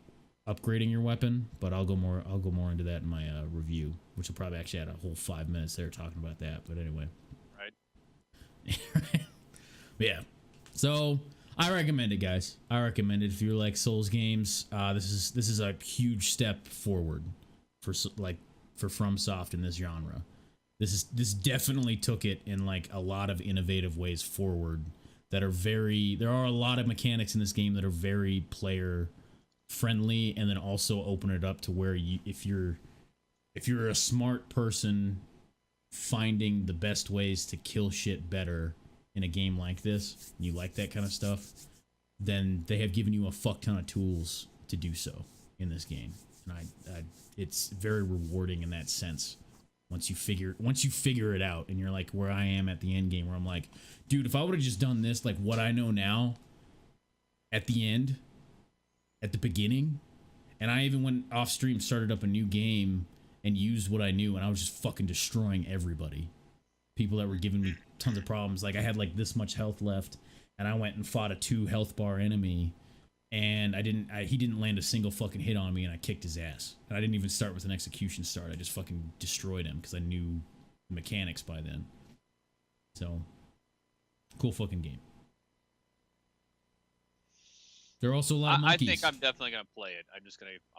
S1: upgrading your weapon. But I'll go more into that in my review, which will probably actually add a whole 5 minutes there talking about that. But anyway, right? Yeah. So I recommend it, guys. I recommend it if you're like Souls games. This is a huge step forward for FromSoft in this genre. This definitely took it in like a lot of innovative ways forward that are there are a lot of mechanics in this game that are very player friendly, and then also open it up to where if you're a smart person finding the best ways to kill shit better in a game like this, you like that kind of stuff, then they have given you a fuck ton of tools to do so in this game. And it's very rewarding in that sense. Once you figure it out, and you're like where I am at the end game, where I'm like, dude, if I would have just done this, like what I know now at the end, at the beginning, and I even went off stream, started up a new game and used what I knew, and I was just fucking destroying everybody. People that were giving me tons of problems. Like, I had like this much health left, and I went and fought a 2 health bar enemy, and he didn't land a single fucking hit on me, and I kicked his ass. And I didn't even start with an execution start. I just fucking destroyed him because I knew the mechanics by then. So, cool fucking game. There are also a lot of monkeys.
S2: I think I'm definitely gonna play it. I'm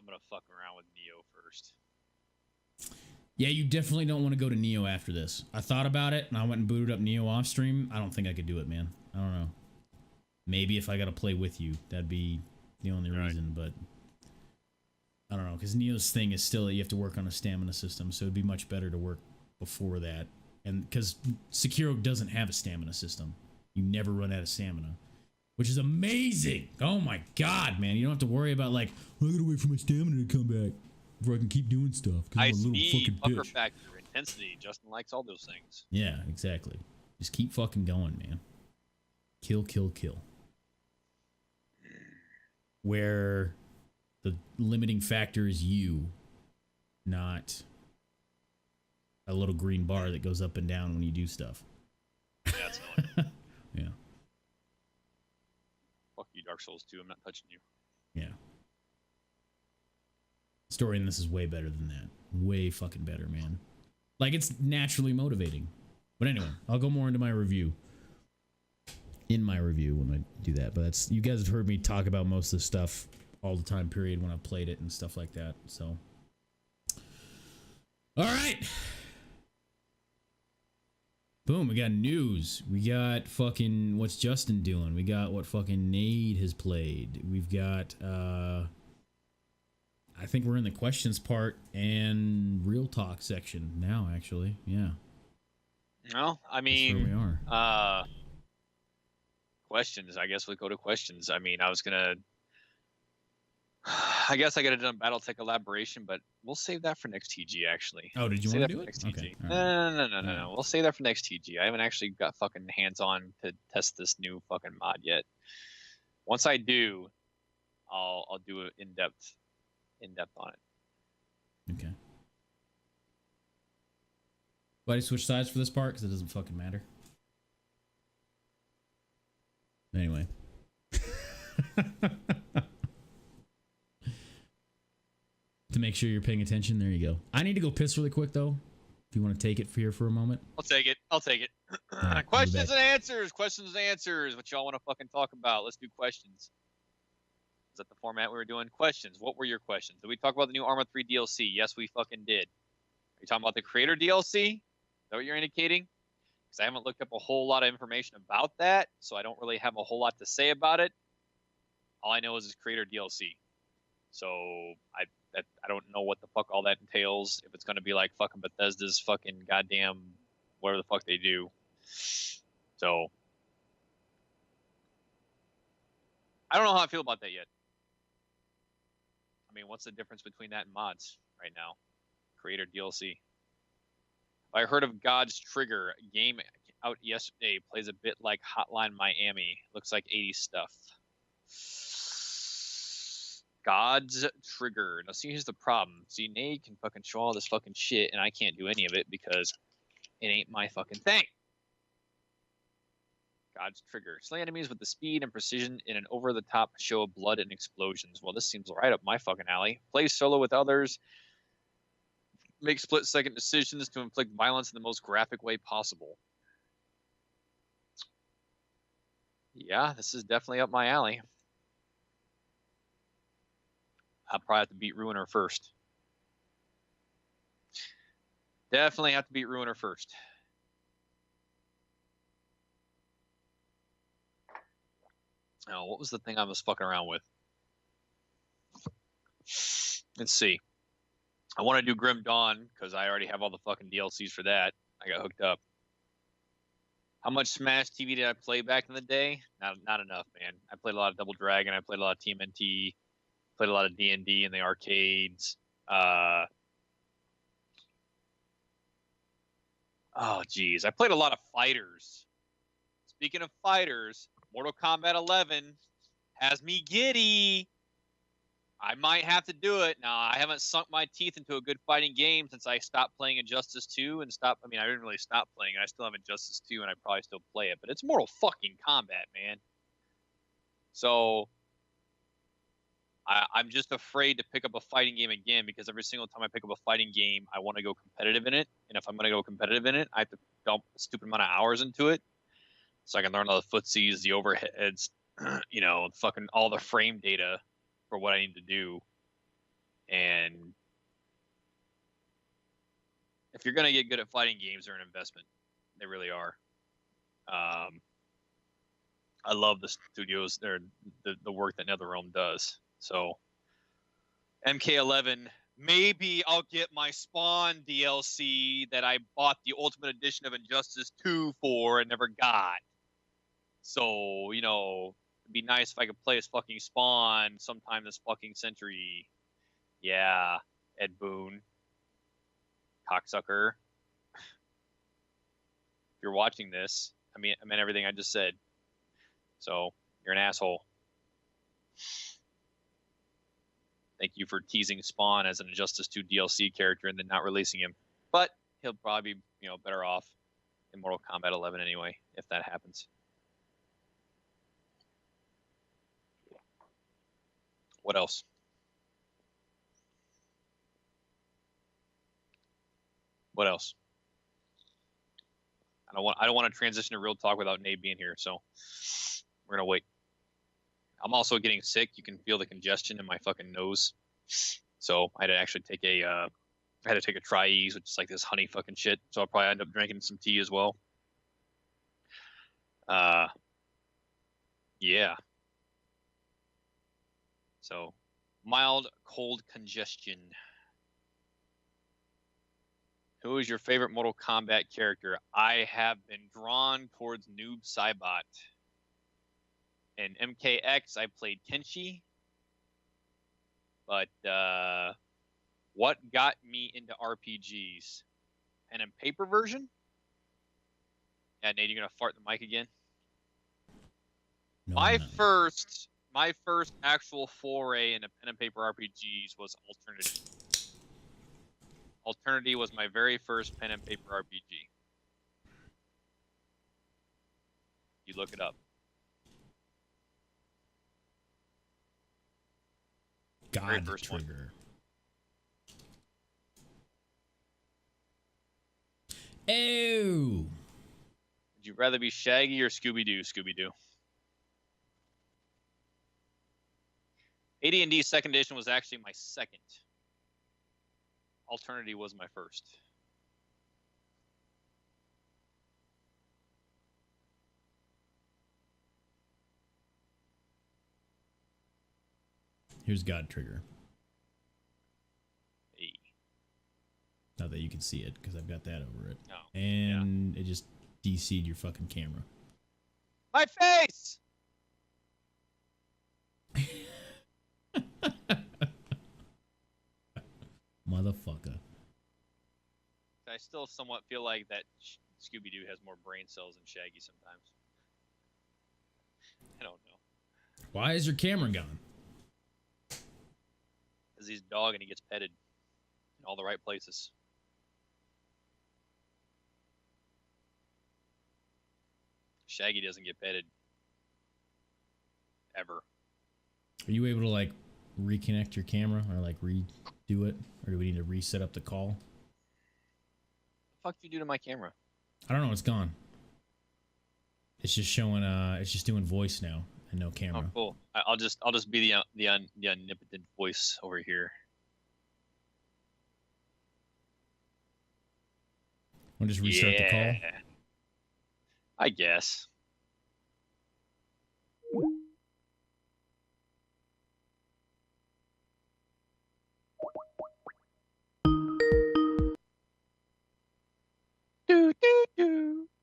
S2: gonna fuck around with Neo first.
S1: Yeah, you definitely don't want to go to Neo after this. I thought about it, and I went and booted up Neo off stream. I don't think I could do it, man. I don't know. Maybe if I got to play with you, that'd be the only reason, but I don't know, because Neo's thing is still that you have to work on a stamina system, so it'd be much better to work before that. And because Sekiro doesn't have a stamina system. You never run out of stamina. which is amazing. Oh my god, man! You don't have to worry about like, I gotta wait for my stamina to come back before I can keep doing stuff.
S2: High
S1: I'm a little
S2: speed,
S1: fucking
S2: pucker
S1: bitch.
S2: factor, intensity. Justin likes all those things.
S1: Yeah, exactly. Just keep fucking going, man. Kill, kill, kill. Where the limiting factor is you, not a little green bar that goes up and down when you do stuff.
S2: Yeah, that's annoying.
S1: Yeah.
S2: Fuck you, Dark Souls 2. I'm not touching you.
S1: Yeah. Story in this is way better than that. Way fucking better, man. Like, it's naturally motivating. But anyway, I'll go more into my review. In my review when I do that. But that's, you guys have heard me talk about most of the stuff all the time period when I've played it and stuff like that. So. All right. Boom, we got news. We got fucking what's Justin doing. We got what fucking Nade has played. We've got I think we're in the questions part and real talk section now, actually. Yeah.
S2: No, I
S1: That's
S2: mean,
S1: where we are.
S2: Questions. I guess we'll go to questions. I mean, I guess I could have done BattleTech elaboration, but we'll save that for next TG. Actually.
S1: Oh, did you
S2: Save
S1: want
S2: that
S1: to do
S2: for
S1: it?
S2: next
S1: Okay.
S2: TG.
S1: All right.
S2: No. We'll save that for next TG. I haven't actually got fucking hands on to test this new fucking mod yet. Once I do, I'll do it in depth on it.
S1: Okay. Why do you switch sides for this part? Because it doesn't fucking matter. Anyway. To make sure you're paying attention, there you go. I need to go piss really quick, though. If you want to take it here for a moment.
S2: I'll take it.
S1: Right,
S2: Questions and answers. Questions and answers. What y'all want to fucking talk about? Let's do questions. Is that the format we were doing? Questions. What were your questions? Did we talk about the new Arma 3 DLC? Yes, we fucking did. Are you talking about the creator DLC? Is that what you're indicating? Because I haven't looked up a whole lot of information about that, so I don't really have a whole lot to say about it. All I know is it's creator DLC. So I don't know what the fuck all that entails. If it's going to be like fucking Bethesda's fucking goddamn whatever the fuck they do. So I don't know how I feel about that yet. I mean, what's the difference between that and mods right now? Creator DLC. I heard of God's Trigger, a game out yesterday, plays a bit like Hotline Miami. Looks like 80s stuff. God's Trigger. Now, see, here's the problem. See, Nate can fucking show all this fucking shit, and I can't do any of it because it ain't my fucking thing. God's Trigger. Slay enemies with the speed and precision in an over-the-top show of blood and explosions. Well, this seems right up my fucking alley. Play solo with others. Make split-second decisions to inflict violence in the most graphic way possible. Yeah, this is definitely up my alley. I'll probably have to beat Ruiner first. Definitely have to beat Ruiner first. Now, what was the thing I was fucking around with? Let's see. I want to do Grim Dawn because I already have all the fucking DLCs for that. I got hooked up. How much Smash TV did I play back in the day? Not enough, man. I played a lot of Double Dragon. I played a lot of TMNT. Played a lot of D&D in the arcades. Oh, geez. I played a lot of fighters. Speaking of fighters, Mortal Kombat 11 has me giddy. I might have to do it. Now, I haven't sunk my teeth into a good fighting game since I stopped playing Injustice 2 and I didn't really stop playing. I still have Injustice 2 and I probably still play it, but it's Mortal fucking Kombat, man. So I'm just afraid to pick up a fighting game again because every single time I pick up a fighting game, I want to go competitive in it. And if I'm going to go competitive in it, I have to dump a stupid amount of hours into it so I can learn all the footsies, the overheads, fucking all the frame data for what I need to do. And if you're going to get good at fighting games, they're an investment. They really are. I love the studios, the work that NetherRealm does. So MK11, maybe I'll get my Spawn DLC that I bought the Ultimate Edition of Injustice 2 for and never got. So, It'd be nice if I could play as fucking Spawn sometime this fucking century. Yeah, Ed Boon. Cocksucker. If you're watching this, I mean everything I just said. So, you're an asshole. Thank you for teasing Spawn as an Injustice 2 DLC character and then not releasing him. But he'll probably be, better off in Mortal Kombat 11 anyway, if that happens. What else? What else? I don't want to transition to real talk without Nate being here, so we're gonna wait. I'm also getting sick. You can feel the congestion in my fucking nose. So I had to actually take a Tri-Ease, which is like this honey fucking shit. So I'll probably end up drinking some tea as well. Yeah. So mild cold congestion. Who is your favorite Mortal Kombat character? I have been drawn towards Noob Saibot. In MKX, I played Kenshi. But what got me into RPGs? Pen and paper version? Yeah, Nate, you're gonna fart the mic again?
S1: No,
S2: my first actual foray into pen and paper RPGs was Alternity. Alternity was my very first pen and paper RPG. You look it up.
S1: God trigger. Oh.
S2: Would you rather be Shaggy or Scooby-Doo? Scooby-Doo. AD&D second edition was actually my second. Alternity was my first.
S1: Here's God Trigger.
S2: Hey.
S1: Not that you can see it, because I've got that over it.
S2: Oh,
S1: and it just DC'd your fucking camera.
S2: My face!
S1: Motherfucker.
S2: I still somewhat feel like that Scooby-Doo has more brain cells than Shaggy sometimes. I don't know.
S1: Why is your camera gone?
S2: Because he's a dog and he gets petted in all the right places. Shaggy doesn't get petted. Ever.
S1: Are you able to, like, reconnect your camera or, like, redo it? Or do we need to reset up the call?
S2: What the fuck did you do to my camera?
S1: I don't know. It's gone. It's just showing, it's just doing voice now and no camera.
S2: Oh, cool. I'll just be the omnipotent voice over here.
S1: Want to just restart the call?
S2: I guess.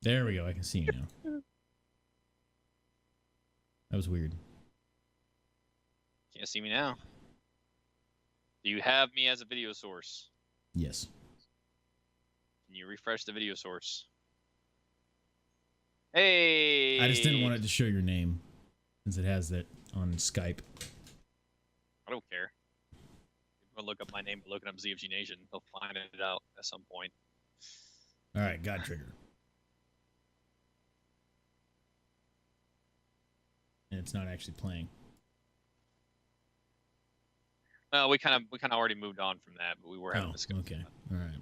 S1: There we go. I can see you now. That was weird.
S2: Can't see me now. Do you have me as a video source?
S1: Yes.
S2: Can you refresh the video source? Hey!
S1: I just didn't want it to show your name since it has that on Skype.
S2: I don't care. People look up my name, looking up ZFG Nation. They'll find it out at some point.
S1: All right, God Trigger. And it's not actually playing.
S2: Well, we kind of already moved on from that, but we were having this.
S1: Okay. All right.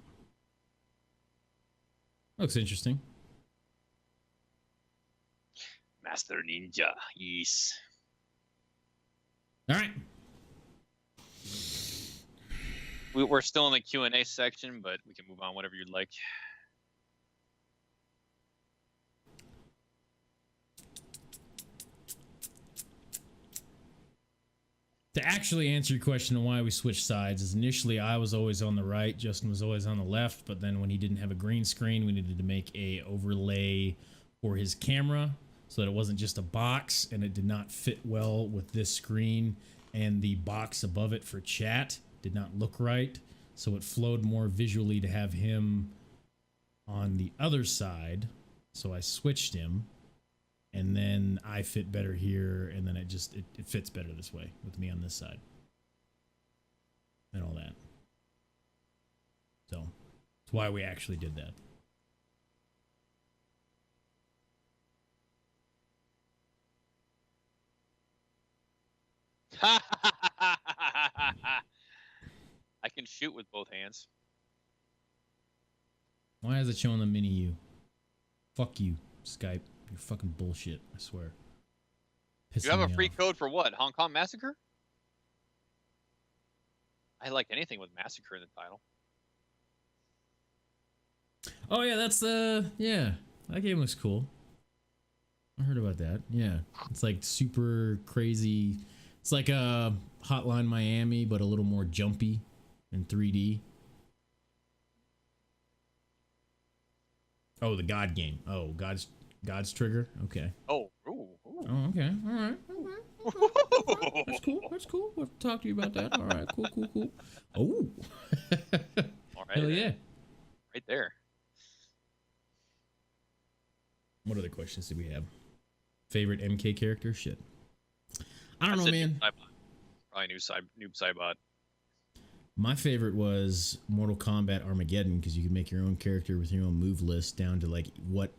S1: Looks interesting.
S2: Master Ninja. Yes.
S1: All right.
S2: We're still in the Q&A section, but we can move on whatever you'd like.
S1: To actually answer your question on why we switched sides is initially I was always on the right, Justin was always on the left, but then when he didn't have a green screen, we needed to make a overlay for his camera so that it wasn't just a box, and it did not fit well with this screen, and the box above it for chat did not look right, so it flowed more visually to have him on the other side. So I switched him, and then I fit better here, and then it fits better this way with me on this side and all that. So that's why we actually did that.
S2: I can shoot with both hands.
S1: Why is it showing the mini you? Fuck you, Skype. You're fucking bullshit, I swear.
S2: You have a free code for what? Hong Kong Massacre? I like anything with Massacre in the title.
S1: Oh yeah, that's yeah. That game looks cool. I heard about that. Yeah. It's like super crazy. It's like a Hotline Miami, but a little more jumpy in 3D. Oh, the God game. Oh, God's Trigger. Okay.
S2: Oh, ooh.
S1: Oh, okay. All right. Okay. That's cool. That's cool. We'll talk to you about that. All right. Cool. Oh.
S2: All right.
S1: Hell yeah.
S2: Right there.
S1: What other questions do we have? Favorite MK character? Shit. I don't know, man.
S2: Probably Noob Saibot.
S1: My favorite was Mortal Kombat Armageddon, because you can make your own character with your own move list down to like what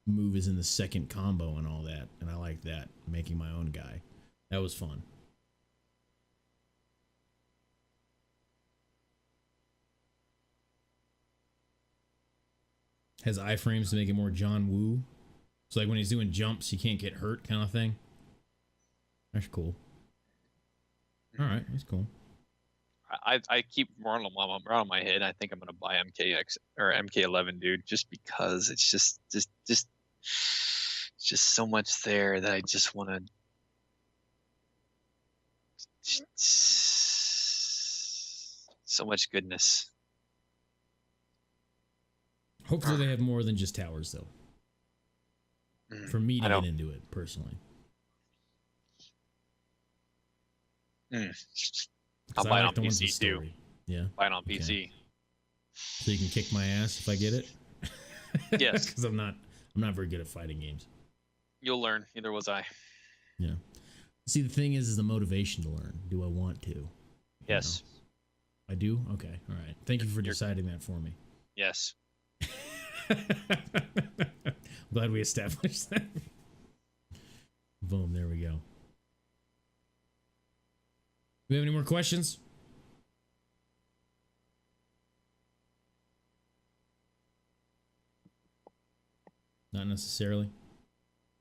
S1: move is in the second combo and all that. And I like that, making my own guy. That was fun. Has iframes to make it more John Woo. So like when he's doing jumps, he can't get hurt kind of thing. That's cool. All right, that's cool.
S2: I keep running around my head. I think I'm gonna buy MKX or MK11, dude, just because it's just so much there that I just want to. So much goodness.
S1: Hopefully they have more than just towers, though. For me to get into it personally.
S2: I'll buy it on PC too.
S1: Yeah.
S2: Buy it on PC.
S1: So you can kick my ass if I get it?
S2: Yes.
S1: Because I'm not very good at fighting games.
S2: You'll learn. Neither was I.
S1: Yeah. See, the thing is the motivation to learn. Do I want to?
S2: Yes.
S1: I do? Okay. All right. Thank you for deciding that for me.
S2: Yes.
S1: Glad we established that. Boom. There we go. Do we have any more questions? Not necessarily.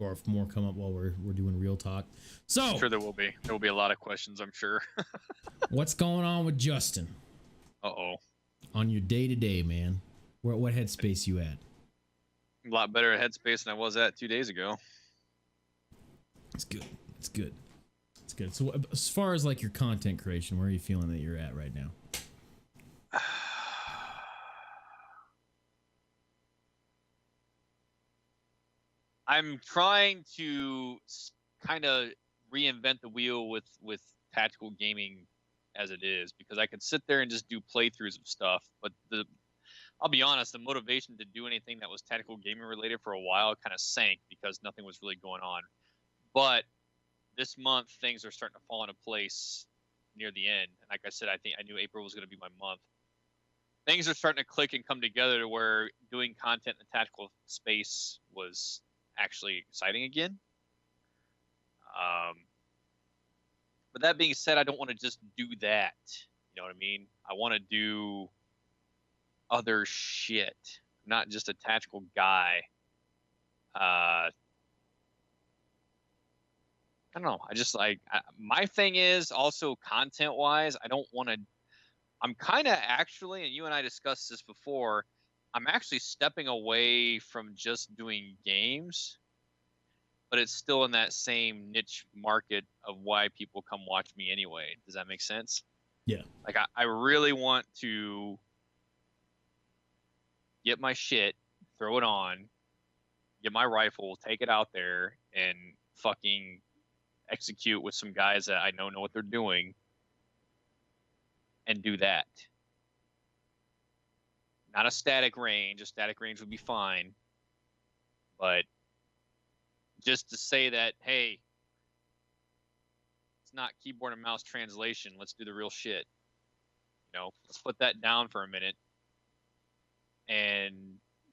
S1: Or if more come up while we're doing real talk. So
S2: I'm sure there will be. There will be a lot of questions, I'm sure.
S1: What's going on with Justin?
S2: Uh-oh.
S1: On your day-to-day, man. What headspace you at?
S2: A lot better headspace than I was at 2 days ago.
S1: It's good. It's good. It's good. So as far as like your content creation, where are you feeling that you're at right now?
S2: I'm trying to kind of reinvent the wheel with tactical gaming as it is, because I could sit there and just do playthroughs of stuff, but I'll be honest, the motivation to do anything that was tactical gaming related for a while kind of sank because nothing was really going on. But this month things are starting to fall into place near the end. And like I said, I knew April was going to be my month. Things are starting to click and come together to where doing content in the tactical space was actually exciting again. But that being said, I don't want to just do that. You know what I mean? I want to do other shit, not just a tactical guy. I don't know. I just my thing is also content wise, I don't want to. I'm kind of actually, and you and I discussed this before, I'm actually stepping away from just doing games, but it's still in that same niche market of why people come watch me anyway. Does that make sense?
S1: Yeah.
S2: Like I really want to get my shit, throw it on, get my rifle, take it out there, and fucking execute with some guys that I know what they're doing, and do that. Not a static range. A static range would be fine, but just to say that, hey, it's not keyboard and mouse translation. Let's do the real shit. You know, let's put that down for a minute and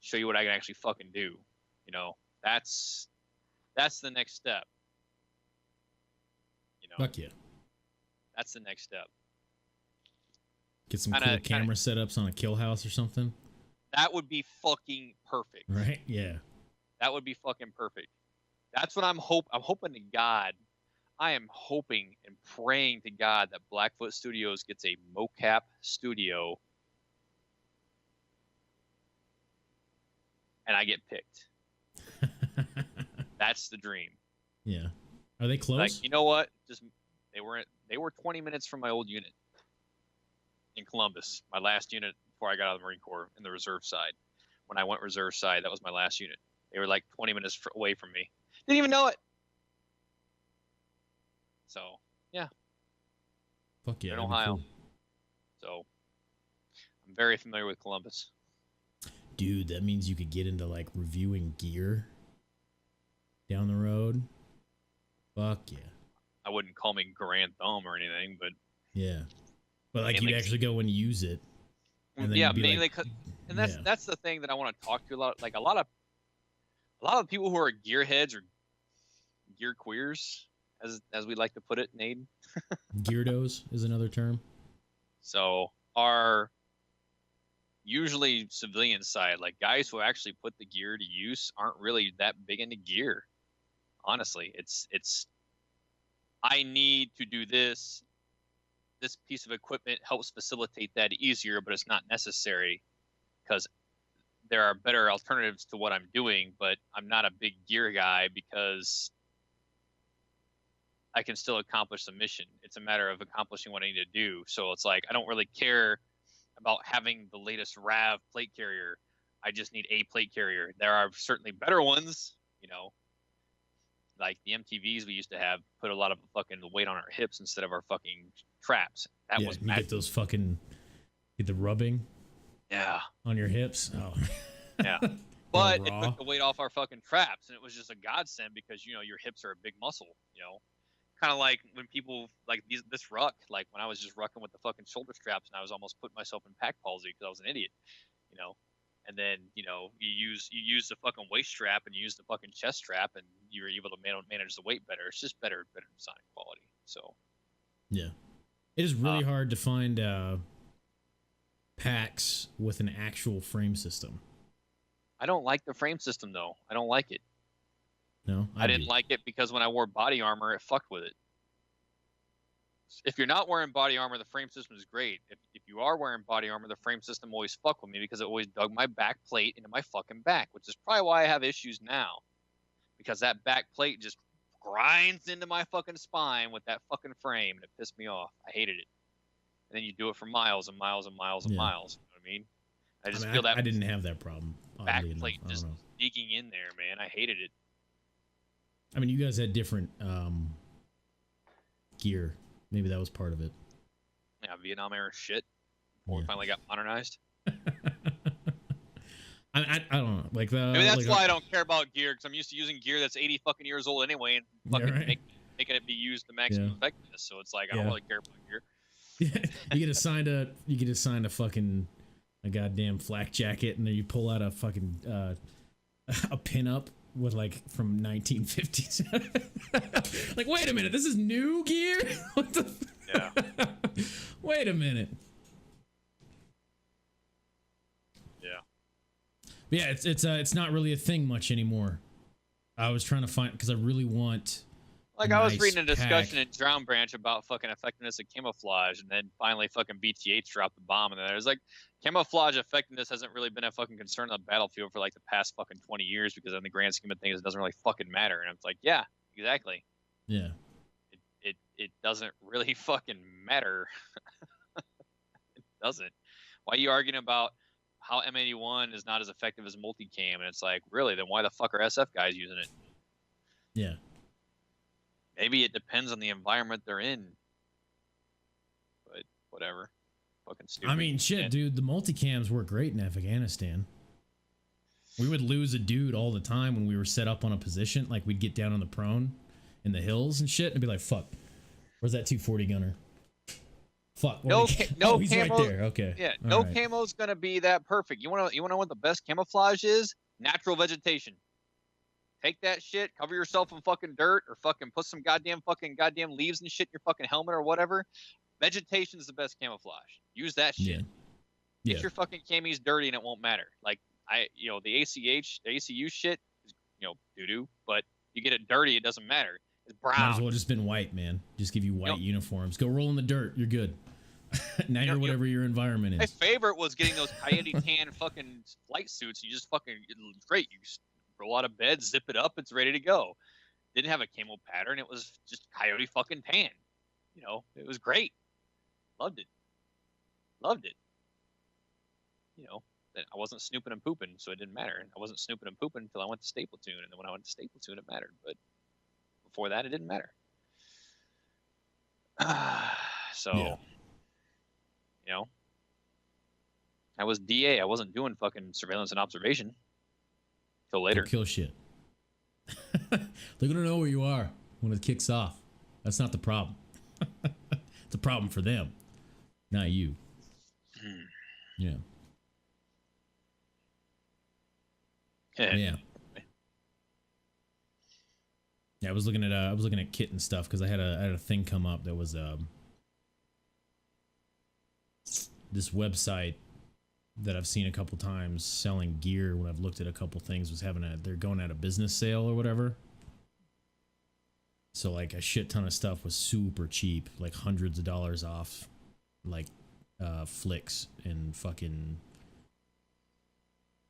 S2: show you what I can actually fucking do. You know, that's the next step. You know,
S1: Fuck yeah.
S2: that's the next step.
S1: Get some cool camera setups on a kill house or something.
S2: That would be fucking perfect.
S1: Right? Yeah.
S2: That would be fucking perfect. That's what I'm hoping to God. I am hoping and praying to God that Blackfoot Studios gets a mocap studio and I get picked. That's the dream.
S1: Yeah. Are they close?
S2: Like, you know what? Just they were 20 minutes from my old unit in Columbus. My last unit before I got out of the Marine Corps in the reserve side. When I went reserve side, that was my last unit. They were like 20 minutes away from me. Didn't even know it. So, yeah.
S1: Fuck yeah.
S2: In Ohio. Cool. So, I'm very familiar with Columbus.
S1: Dude, that means you could get into like reviewing gear down the road. Fuck yeah.
S2: I wouldn't call me Grand Thumb or anything, but
S1: yeah. But like you'd actually go and use it.
S2: And then yeah, mainly like, and that's the thing that I want to talk to a lot. Like a lot of people who are gearheads or gear queers, as we like to put it, Nate.
S1: Geardos is another term.
S2: So are usually civilian side, like guys who actually put the gear to use aren't really that big into gear. Honestly, it's I need to do this. This piece of equipment helps facilitate that easier, but it's not necessary because there are better alternatives to what I'm doing, but I'm not a big gear guy because I can still accomplish the mission. It's a matter of accomplishing what I need to do. So it's like, I don't really care about having the latest RAV plate carrier. I just need a plate carrier. There are certainly better ones, you know, like the MTVs we used to have put a lot of fucking weight on our hips instead of our fucking traps. That was
S1: you get those fucking, get the rubbing on your hips. Oh,
S2: yeah. But it took the weight off our fucking traps, and it was just a godsend because, you know, your hips are a big muscle, you know. Kind of like when people, like this ruck, like when I was just rucking with the fucking shoulder straps and I was almost putting myself in pack palsy because I was an idiot, you know. And then, you know, you use the fucking waist strap and you use the fucking chest strap and you're able to manage the weight better. It's just better design quality. So,
S1: yeah. It is really hard to find packs with an actual frame system.
S2: I don't like the frame system, though. I don't like it.
S1: No?
S2: I didn't like it because when I wore body armor, it fucked with it. If you're not wearing body armor, the frame system is great. If you are wearing body armor, the frame system always fucked with me because it always dug my back plate into my fucking back, which is probably why I have issues now. Because that back plate just grinds into my fucking spine with that fucking frame, and it pissed me off. I hated it. And then you do it for miles and miles and miles and miles. You know what I mean? I just feel that
S1: I didn't have that problem.
S2: Back plate just digging in there, man. I hated it.
S1: I mean, you guys had different gear. Maybe that was part of it.
S2: Yeah, Vietnam era shit. Before we finally got modernized.
S1: I don't know. Like
S2: maybe that's why I don't care about gear, because I'm used to using gear that's 80 fucking years old anyway, and fucking making it be used to maximum effectiveness. So it's like I don't really care about gear.
S1: You get assigned a fucking a goddamn flak jacket, and then you pull out a fucking a pinup with like from 1950s. Like, wait a minute, this is new gear? What the wait a minute. Yeah, it's not really a thing much anymore. I was trying to find, because I really want.
S2: Like, I was reading a discussion in Drown Branch about fucking effectiveness of camouflage, and then finally fucking BTH dropped the bomb, and then it was like, camouflage effectiveness hasn't really been a fucking concern on the battlefield for like the past fucking 20 years, because in the grand scheme of things, it doesn't really fucking matter. And it's like, yeah, exactly.
S1: Yeah.
S2: It doesn't really fucking matter. It doesn't. Why are you arguing about how M81 is not as effective as multicam, and it's like, really, then why the fuck are SF guys using it?
S1: Yeah.
S2: Maybe it depends on the environment they're in. But whatever. Fucking stupid.
S1: I mean, shit, dude, the multicams work great in Afghanistan. We would lose a dude all the time when we were set up on a position. Like, we'd get down on the prone in the hills and shit, and be like, fuck, where's that 240 gunner? Fuck.
S2: No
S1: he's
S2: camo,
S1: right there. Okay.
S2: Yeah,
S1: All
S2: no
S1: right.
S2: camo's gonna be that perfect. You wanna know what the best camouflage is? Natural vegetation. Take that shit, cover yourself in fucking dirt, or fucking put some goddamn leaves and shit in your fucking helmet or whatever. Vegetation's the best camouflage. Use that shit.
S1: Yeah.
S2: Get your fucking camis dirty and it won't matter. Like the ACU shit is doo doo, but you get it dirty, it doesn't matter. It's brown.
S1: Might as well just been white, man. Just give you white uniforms. Go roll in the dirt. You're good. Now you're whatever your environment is.
S2: My favorite was getting those coyote tan fucking flight suits. You just fucking, it's great. You just roll out of bed, zip it up, it's ready to go. Didn't have a camo pattern. It was just coyote fucking tan. It was great. Loved it. I wasn't snooping and pooping, so it didn't matter. And I wasn't snooping and pooping until I went to Stapleton, and then when I went to Stapleton, it mattered. But before that, it didn't matter. I was DA. I wasn't doing fucking surveillance and observation till later.
S1: Kill shit. They're gonna know where you are when it kicks off. That's not the problem. It's a problem for them, not you. Yeah. Yeah. I was looking at kit and stuff because I had a thing come up that was this website that I've seen a couple times selling gear when I've looked at a couple things was they're going at a business sale or whatever. So like a shit ton of stuff was super cheap, like hundreds of dollars off, like flicks and fucking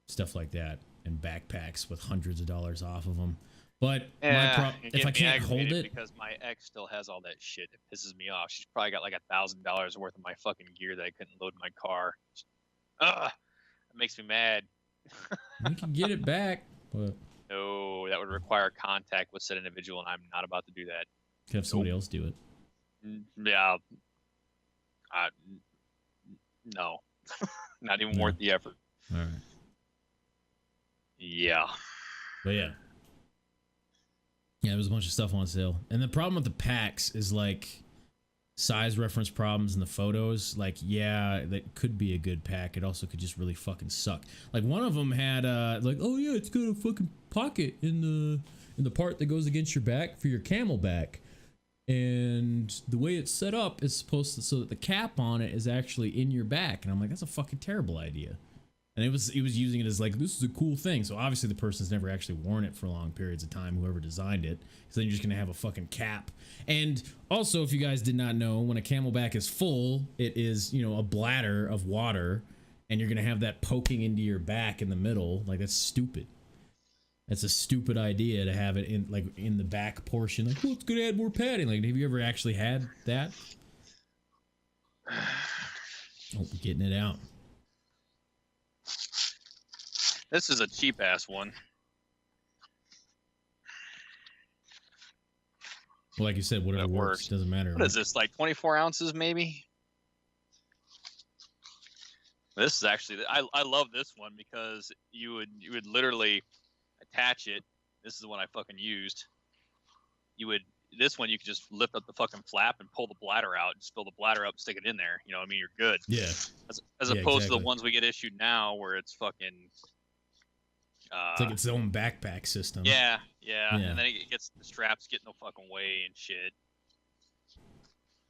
S1: stuff like that, and backpacks with hundreds of dollars off of them. But if I can't hold it,
S2: because my ex still has all that shit, it pisses me off. She's probably got like $1,000 worth of my fucking gear that I couldn't load in my car. Ugh, it makes me mad.
S1: You can get it back, but
S2: no, that would require contact with said individual, and I'm not about to do that.
S1: You can have somebody else do it.
S2: Yeah. No. Not even worth the effort.
S1: All right.
S2: Yeah.
S1: But yeah, there was a bunch of stuff on sale. And the problem with the packs is like size reference problems in the photos. Like, yeah, that could be a good pack. It also could just really fucking suck. Like one of them had like, oh yeah, it's got a fucking pocket in the part that goes against your back for your camelback. And the way it's set up is supposed to, so that the cap on it is actually in your back. And I'm like, that's a fucking terrible idea. And he was using it as like, this is a cool thing. So obviously the person's never actually worn it for long periods of time, whoever designed it. Because then you're just going to have a fucking cap. And also, if you guys did not know, when a camelback is full, it is, a bladder of water. And you're going to have that poking into your back in the middle. Like, that's stupid. That's a stupid idea to have it in the back portion. Like, well, it's going to add more padding. Like, have you ever actually had that? Oh, getting it out.
S2: This is a cheap ass one.
S1: Well, like you said, whatever works doesn't matter.
S2: What is this, like 24 ounces maybe? This is actually, I love this one because you would literally attach it. This is the one I fucking used. This one you could just lift up the fucking flap and pull the bladder out, and spill the bladder up, and stick it in there. You know what I mean? You're good.
S1: Yeah.
S2: As opposed to the ones we get issued now where it's fucking.
S1: It's like its own backpack system.
S2: Yeah. And then the straps get no fucking way and shit.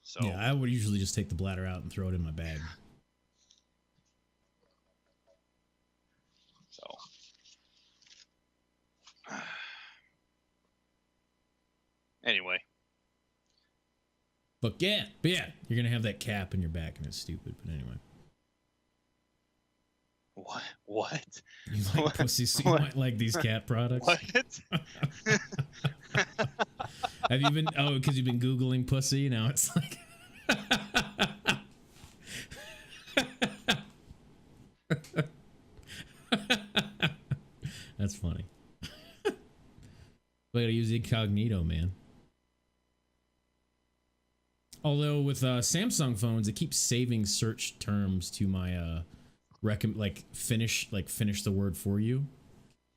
S2: So
S1: yeah, I would usually just take the bladder out and throw it in my bag.
S2: So anyway.
S1: But yeah, you're gonna have that cap in your back, and it's stupid. But anyway.
S2: What?
S1: You like pussy, so you might like these cat products?
S2: What?
S1: Have you been? Oh, because you've been Googling pussy. Now it's like. I gotta use incognito, man. Although with Samsung phones, it keeps saving search terms to my finish the word for you,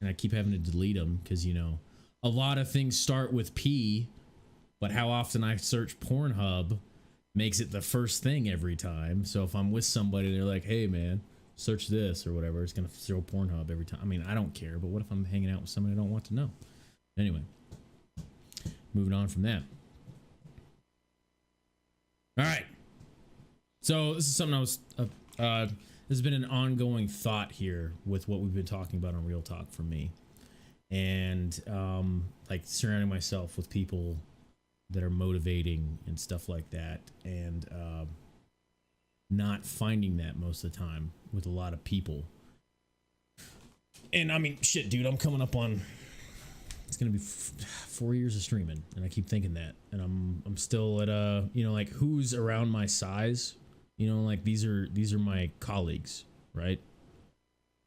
S1: and I keep having to delete them because a lot of things start with P, but how often I search Pornhub makes it the first thing every time. So if I'm with somebody, they're like, "Hey, man, search this or whatever," it's gonna throw Pornhub every time. I mean, I don't care, but what if I'm hanging out with somebody I don't want to know? Anyway, moving on from that. All right. So this is something I was. There's been an ongoing thought here with what we've been talking about on Real Talk for me, and like surrounding myself with people that are motivating and stuff like that, and not finding that most of the time with a lot of people. And I mean, shit, dude, I'm coming up on. It's gonna be 4 years of streaming, and I keep thinking that, and I'm still at like who's around my size, like these are my colleagues, right?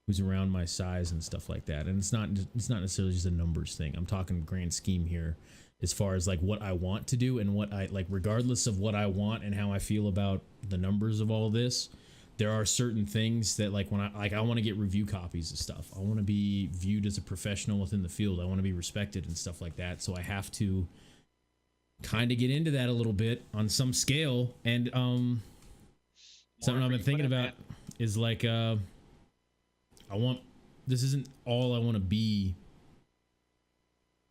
S1: Who's around my size and stuff like that, and it's not necessarily just a numbers thing. I'm talking grand scheme here, as far as like what I want to do and what I like, regardless of what I want and how I feel about the numbers of all this. There are certain things that like when I want to get review copies of stuff. I want to be viewed as a professional within the field. I want to be respected and stuff like that. So I have to kind of get into that a little bit on some scale. And something I've been thinking about is like this isn't all I want to be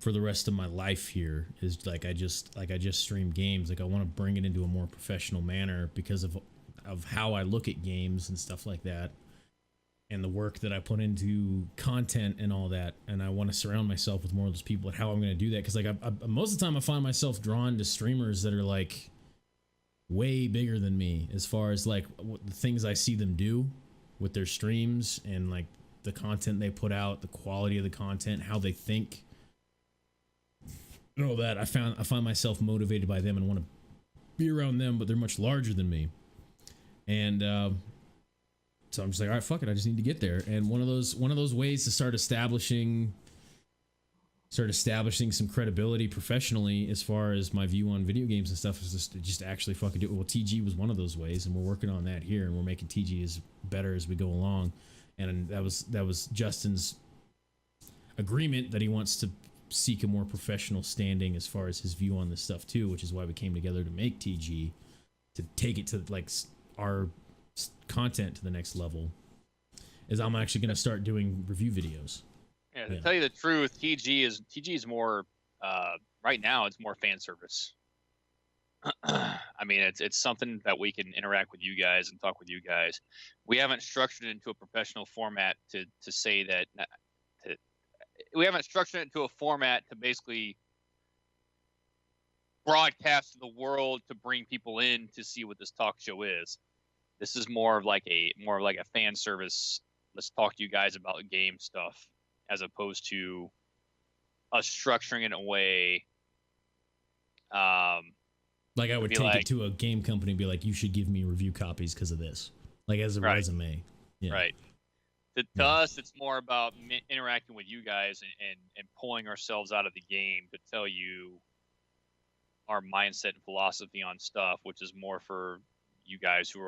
S1: for the rest of my life here. Is like I just stream games. Like I want to bring it into a more professional manner because of how I look at games and stuff like that, and the work that I put into content and all that. And I want to surround myself with more of those people and how I'm going to do that. Cause like I most of the time I find myself drawn to streamers that are like way bigger than me as far as like what the things I see them do with their streams and like the content they put out, the quality of the content, how they think, and all that. I find myself motivated by them and want to be around them, but they're much larger than me. And so I'm just like, all right, fuck it, I just need to get there. And one of those ways to start establishing some credibility professionally as far as my view on video games and stuff is just actually fucking do it. Well, TG was one of those ways, and we're working on that here, and we're making TG as better as we go along. And that was Justin's agreement that he wants to seek a more professional standing as far as his view on this stuff too, which is why we came together to make TG, to take it to like our content to the next level. Is I'm actually going to start doing review videos.
S2: Yeah, to tell you the truth, TG is more right now. It's more fan service. I mean, it's something that we can interact with you guys and talk with you guys. We haven't structured it into a professional format to say that. We haven't structured it into a format to basically broadcast to the world to bring people in to see what this talk show is. This is more of like a fan service. Let's talk to you guys about game stuff, as opposed to us structuring it in a way.
S1: Like I would take it to a game company and be like, you should give me review copies because of this, like as a resume. Yeah. Right.
S2: To us, it's more about interacting with you guys and pulling ourselves out of the game to tell you our mindset and philosophy on stuff, which is more for you guys who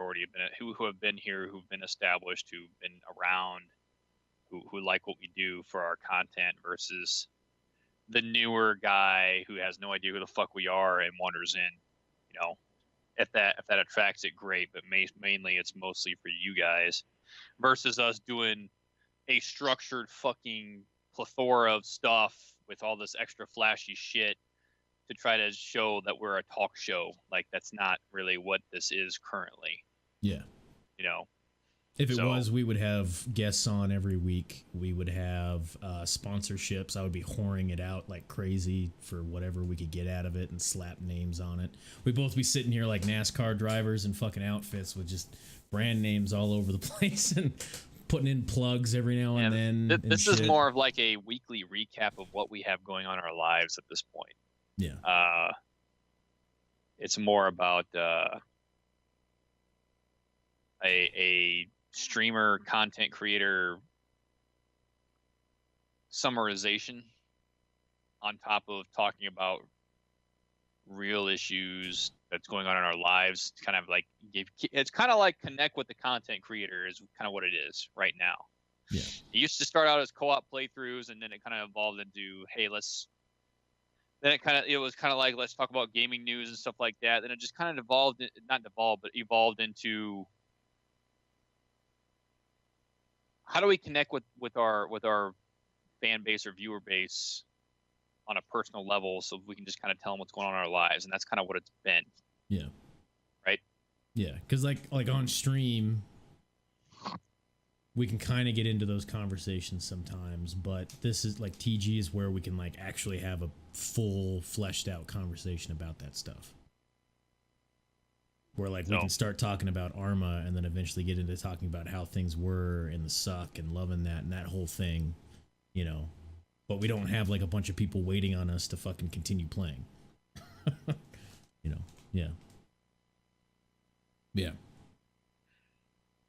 S2: have been here, who've been established, who've been around, who like what we do for our content, versus the newer guy who has no idea who the fuck we are and wanders in. If that attracts it, great, but mainly it's mostly for you guys, versus us doing a structured fucking plethora of stuff with all this extra flashy shit to try to show that we're a talk show. Like, that's not really what this is currently.
S1: Yeah. If it was, we would have guests on every week. We would have sponsorships. I would be whoring it out like crazy for whatever we could get out of it and slap names on it. We'd both be sitting here like NASCAR drivers in fucking outfits with just brand names all over the place and putting in plugs every now and then.
S2: This is more of like a weekly recap of what we have going on in our lives at this point.
S1: Yeah.
S2: It's more about a streamer, content creator summarization on top of talking about real issues that's going on in our lives, kind of like it's kind of like connect with the content creator is kind of what it is right now.
S1: Yeah.
S2: It used to start out as co-op playthroughs, and then it kind of evolved into, hey, it was kind of like, let's talk about gaming news and stuff like that. Then it just kind of evolved into, how do we connect with our fan base or viewer base on a personal level, so we can just kind of tell them what's going on in our lives. And that's kind of what it's been.
S1: Yeah.
S2: Right.
S1: Yeah. Cause like on stream, we can kind of get into those conversations sometimes, but this is like TG is where we can like actually have a full fleshed out conversation about that stuff. Where like we can start talking about Arma and then eventually get into talking about how things were and the suck and loving that and that whole thing, you know. But we don't have like a bunch of people waiting on us to fucking continue playing. You know, yeah. Yeah.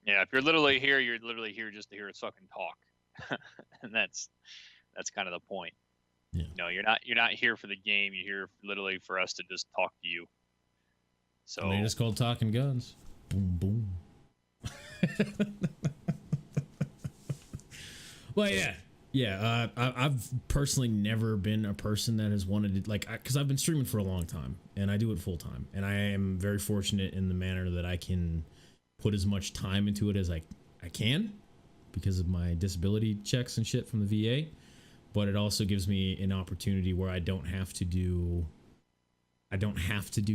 S2: Yeah, if you're literally here just to hear us fucking talk. And that's kind of the point.
S1: Yeah.
S2: You know, you're not here for the game, you're here literally for us to just talk to you. So
S1: and they just called Talking Guns. Boom boom. Well, yeah. Yeah, I've personally never been a person that has wanted to, like, because I've been streaming for a long time, and I do it full time, and I am very fortunate in the manner that I can put as much time into it as I can because of my disability checks and shit from the VA, but it also gives me an opportunity where I don't have to do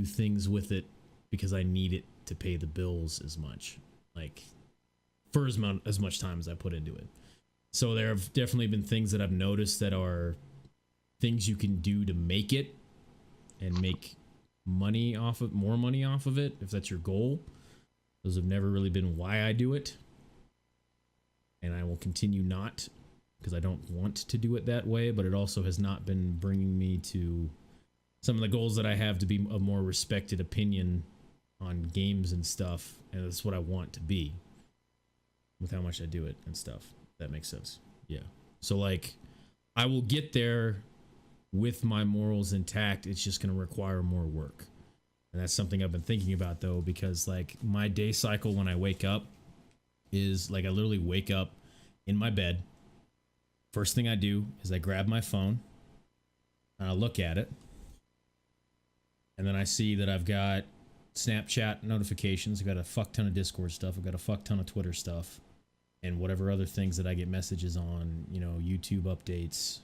S1: things with it because I need it to pay the bills as much, like, for as much time as I put into it. So there have definitely been things that I've noticed that are things you can do to make it and make money off of more money off of it, if that's your goal. Those have never really been why I do it. And I will continue not, because I don't want to do it that way, but it also has not been bringing me to some of the goals that I have to be a more respected opinion on games and stuff. And that's what I want to be with how much I do it and stuff. That makes sense. Yeah. So like I will get there with my morals intact. It's just going to require more work. And that's something I've been thinking about though, because like my day cycle when I wake up is like I literally wake up in my bed. First thing I do is I grab my phone and I look at it. And then I see that I've got Snapchat notifications. I've got a fuck ton of Discord stuff. I've got a fuck ton of Twitter stuff. And whatever other things that I get messages on, you know, YouTube updates,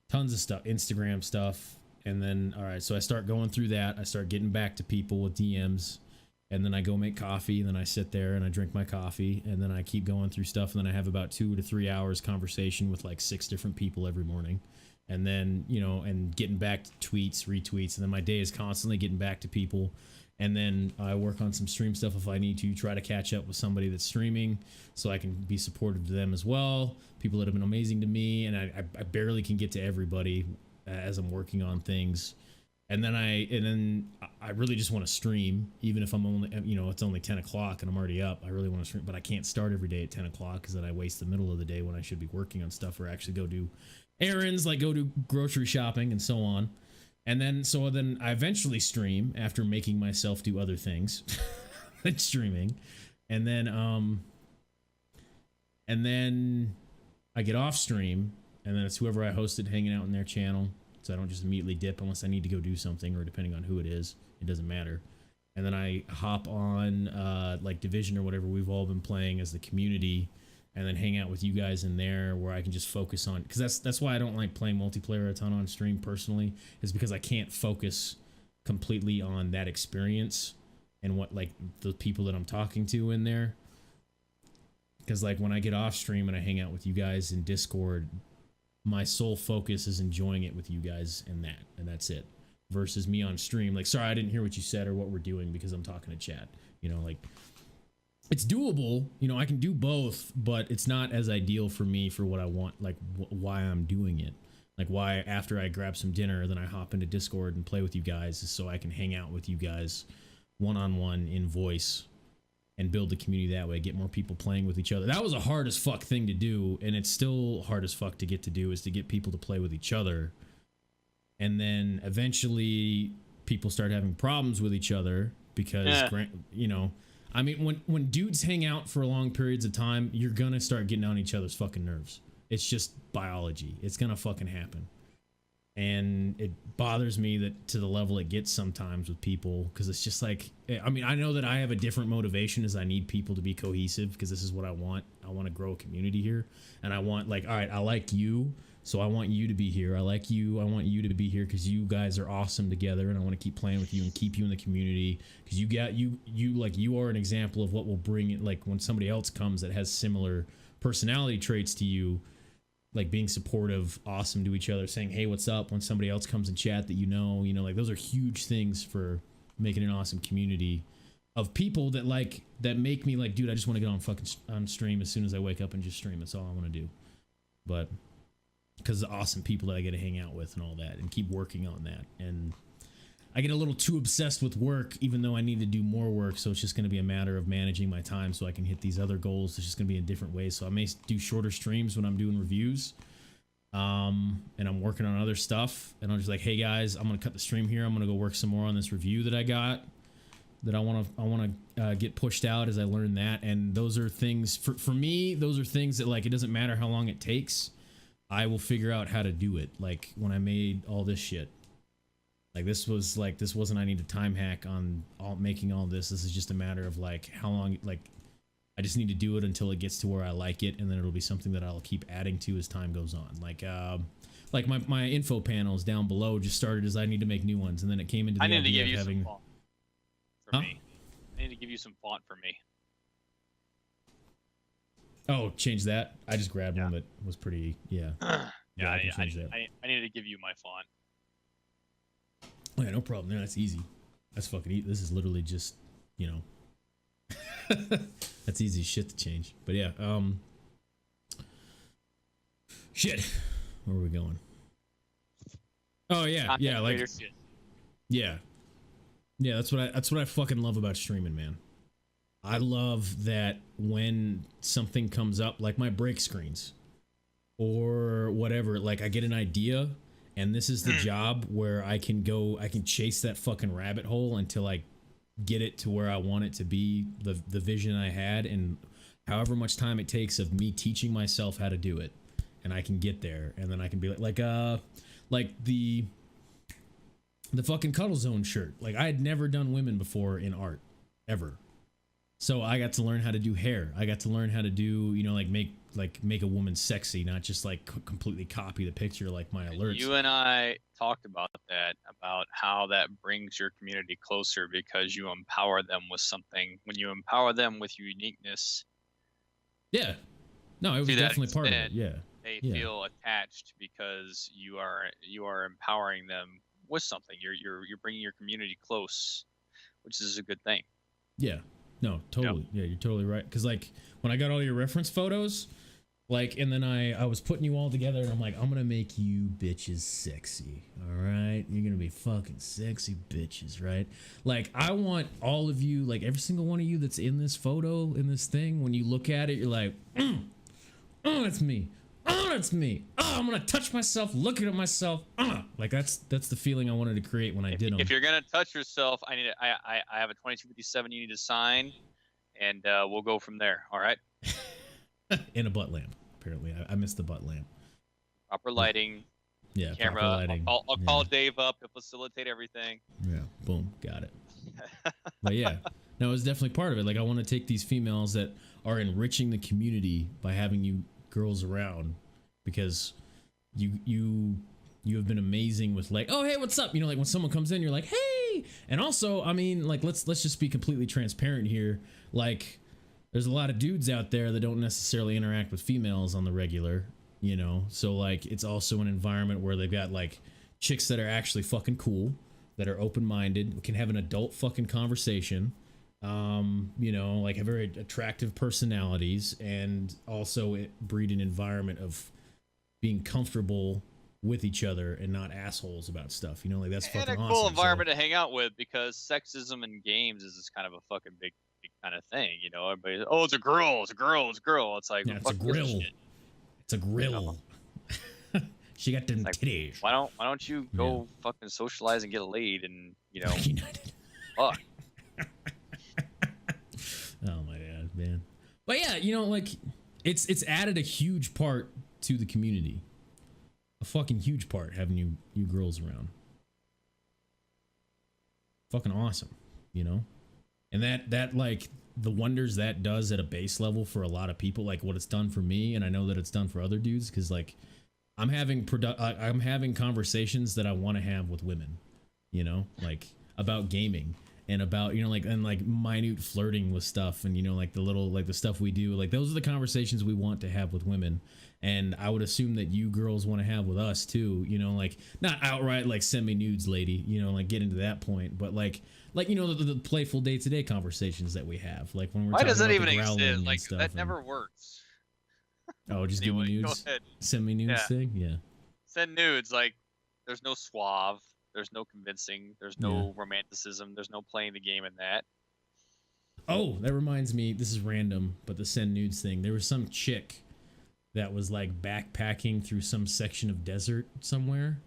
S1: tons of stuff, Instagram stuff. And then, all right, so I start going through that. I start getting back to people with DMs. And then I go make coffee. And then I sit there and I drink my coffee. And then I keep going through stuff. And then I have about 2 to 3 hours conversation with like 6 different people every morning. And then, you know, and getting back to tweets, retweets. And then my day is constantly getting back to people. And then I work on some stream stuff if I need to, try to catch up with somebody that's streaming so I can be supportive to them as well. People that have been amazing to me, and I barely can get to everybody as I'm working on things. And then I really just want to stream, even if I'm only, you know, it's only 10 o'clock and I'm already up. I really want to stream, but I can't start every day at 10 o'clock because then I waste the middle of the day when I should be working on stuff or actually go do errands, like go do grocery shopping and so on. And then, so then I eventually stream after making myself do other things than streaming. And then I get off stream and then it's whoever I hosted hanging out in their channel. So I don't just immediately dip unless I need to go do something or depending on who it is, it doesn't matter. And then I hop on, like Division or whatever we've all been playing as the community and then hang out with you guys in there where I can just focus on, because that's why I don't like playing multiplayer a ton on stream personally, is because I can't focus completely on that experience and what like the people that I'm talking to in there. Because like when I get off stream and I hang out with you guys in Discord, my sole focus is enjoying it with you guys and that's it. Versus me on stream, like, sorry, I didn't hear what you said or what we're doing because I'm talking to chat, you know, like, it's doable, you know, I can do both, but it's not as ideal for me for what I want, like why I'm doing it. Like why after I grab some dinner, then I hop into Discord and play with you guys is so I can hang out with you guys one-on-one in voice and build the community that way, get more people playing with each other. That was a hard as fuck thing to do, and it's still hard as fuck to get to do, is to get people to play with each other and then eventually people start having problems with each other because you know, I mean, when dudes hang out for long periods of time, you're gonna start getting on each other's fucking nerves. It's just biology. It's gonna fucking happen. And it bothers me that to the level it gets sometimes with people, because it's just like, I mean, I know that I have a different motivation, as I need people to be cohesive, because this is what I want. I want to grow a community here, and I want, like, all right, I like you, so I want you to be here. I like you. I want you to be here because you guys are awesome together, and I want to keep playing with you and keep you in the community, because you are an example of what will bring it. Like when somebody else comes that has similar personality traits to you, like being supportive, awesome to each other, saying, hey, what's up, when somebody else comes in chat that you know, like those are huge things for making an awesome community of people that make me like, dude, I just want to get on stream as soon as I wake up and just stream. That's all I want to do. But because of the awesome people that I get to hang out with and all that, and keep working on that. And I get a little too obsessed with work, even though I need to do more work. So it's just going to be a matter of managing my time so I can hit these other goals. It's just going to be in different ways. So I may do shorter streams when I'm doing reviews, and I'm working on other stuff. And I'm just like, hey guys, I'm going to cut the stream here. I'm going to go work some more on this review that I got, that I want to get pushed out as I learn that. And those are things for me. Those are things that, like, it doesn't matter how long it takes. I will figure out how to do it. Like when I made all this shit. Like this wasn't I need a time hack on making all this. This is just a matter of like how long, like I just need to do it until it gets to where I like it, and then it'll be something that I'll keep adding to as time goes on. Like my info panels down below just started as I need to make new ones, and then it came into the
S2: I need to
S1: idea
S2: give you
S1: of having...
S2: some font for me. I need to give you some font for me.
S1: Oh, change that. I just grabbed one that was pretty I can change that.
S2: I need to give you my font.
S1: Oh, yeah, no problem. Yeah, that's easy. That's fucking easy. This is literally just, that's easy shit to change. But yeah, shit. Where are we going? Oh yeah, yeah, like shit. Yeah, that's what I fucking love about streaming, man. I love that when something comes up, like my break screens or whatever, like I get an idea. And this is the job where I can chase that fucking rabbit hole until I get it to where I want it to be, the vision I had, and however much time it takes of me teaching myself how to do it, and I can get there, and then I can be like the fucking Cuddle Zone shirt. Like I had never done women before in art, ever. So I got to learn how to do hair. I got to learn how to do, make a woman sexy, not just like completely copy the picture like my alerts.
S2: You and I talked about that, about how that brings your community closer because you empower them with something. When you empower them with uniqueness.
S1: Yeah. No, it was definitely part of it. Yeah.
S2: They feel attached because you are empowering them with something. You're bringing your community close, which is a good thing.
S1: Yeah. No, totally. Yeah, you're totally right. Because, like, when I got all your reference photos, like, and then I was putting you all together, and I'm like, I'm going to make you bitches sexy, all right? You're going to be fucking sexy bitches, right? Like, I want all of you, like, every single one of you that's in this photo, in this thing, when you look at it, you're like, oh, that's me. Oh, that's me. Oh, I'm going to touch myself, looking at myself. Like, that's the feeling I wanted to create when I did them.
S2: If you're going to touch yourself, I have a 2257 you need to sign, and we'll go from there, all right?
S1: In a butt lamp, apparently. I missed the butt lamp.
S2: Proper lighting.
S1: Yeah,
S2: camera.
S1: Proper lighting.
S2: I'll call Dave up to facilitate everything.
S1: Yeah, boom, got it. But yeah, no, it's definitely part of it. Like, I want to take these females that are enriching the community by having you girls around, because you have been amazing with, like, oh hey, what's up, like when someone comes in, you're like, hey. And also, I mean, like, let's just be completely transparent here. Like, there's a lot of dudes out there that don't necessarily interact with females on the regular, so like it's also an environment where they've got like chicks that are actually fucking cool, that are open-minded, can have an adult fucking conversation, like have very attractive personalities, and also breed an environment of being comfortable with each other and not assholes about stuff. Like that's fucking awesome.
S2: And a cool environment to hang out with, because sexism in games is kind of a fucking big kind of thing. Everybody, oh, it's a girl, it's a girl, it's a girl. It's like,
S1: yeah, it's a grill. It's a grill. She got them
S2: Like,
S1: titties.
S2: why don't you go fucking socialize and get laid and
S1: United.
S2: fuck.
S1: Oh my god, man. But yeah, like it's added a huge part to the community. A fucking huge part having you girls around. Fucking awesome, And that like the wonders that does at a base level for a lot of people, like what it's done for me, and I know that it's done for other dudes, because like I'm having conversations that I want to have with women, like about gaming and about like minute flirting with stuff, and like the stuff we do, like those are the conversations we want to have with women. And I would assume that you girls want to have with us too, like not outright like send me nudes, lady, like get into that point, but like the playful day-to-day conversations that we have, like when we're
S2: Why does that
S1: talking
S2: even
S1: about the growling
S2: exist?
S1: and
S2: Like
S1: stuff,
S2: that
S1: and-
S2: never works.
S1: Oh, just
S2: Anyway,
S1: give me
S2: go
S1: nudes.
S2: ahead.
S1: Send me nudes
S2: Yeah.
S1: thing, yeah.
S2: Send nudes. Like there's no suave, there's no convincing, there's no romanticism, there's no playing the game in that.
S1: Oh, that reminds me. This is random, but the send nudes thing. There was some chick that was like backpacking through some section of desert somewhere,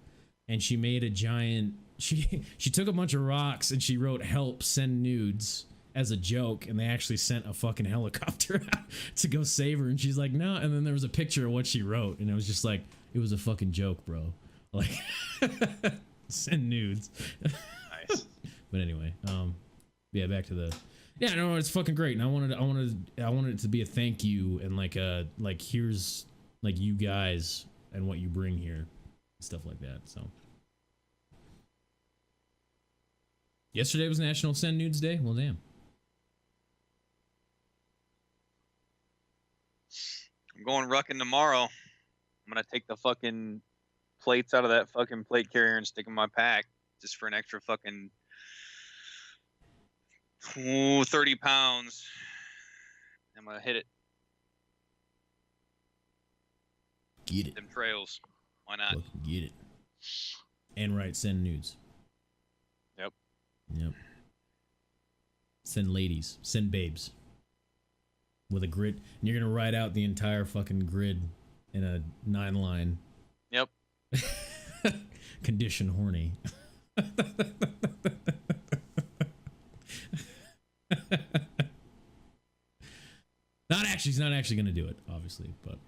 S1: and she made a giant. She took a bunch of rocks and she wrote "Help, send nudes" as a joke, and they actually sent a fucking helicopter out to go save her. And she's like, "No," and then there was a picture of what she wrote, and it was just like, it was a fucking joke, bro. Like, send nudes.
S2: Nice.
S1: But anyway, yeah, back to the. Yeah, no, it's fucking great, and I wanted it to be a thank you, and like here's like you guys and what you bring here, stuff like that. So yesterday was National Send Nudes Day. Well, damn.
S2: I'm going rucking tomorrow. I'm gonna take the fucking plates out of that fucking plate carrier and stick them in my pack just for an extra fucking 30 pounds. I'm gonna hit it.
S1: Get it.
S2: Them trails. Why not?
S1: Fucking get it. And right, send nudes. Yep. Send ladies. Send babes. With a grid. And you're gonna write out the entire fucking grid in a 9-line.
S2: Yep.
S1: Condition horny. He's not actually gonna do it, obviously, but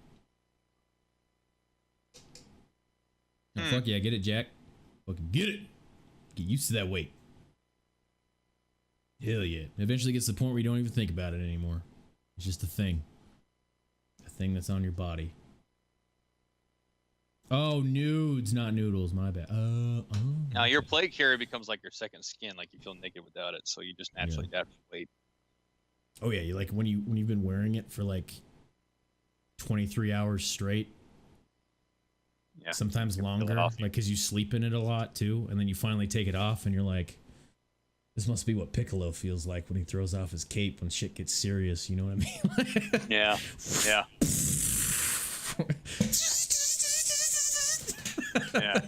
S1: no, fuck yeah, get it, Jack. Fucking get it. Get used to that weight. Hell yeah. It eventually gets to the point where you don't even think about it anymore. It's just a thing. A thing that's on your body. Oh, nudes, not noodles. My bad.
S2: Now your plate carrier becomes like your second skin. Like you feel naked without it, so you just naturally have to wait.
S1: Oh yeah, you like when you've been wearing it for like 23 hours straight.
S2: Yeah.
S1: Sometimes longer, like because you sleep in it a lot too, and then you finally take it off, and you're like, "This must be what Piccolo feels like when he throws off his cape when shit gets serious." You know what I mean?
S2: Yeah. Yeah. Yeah.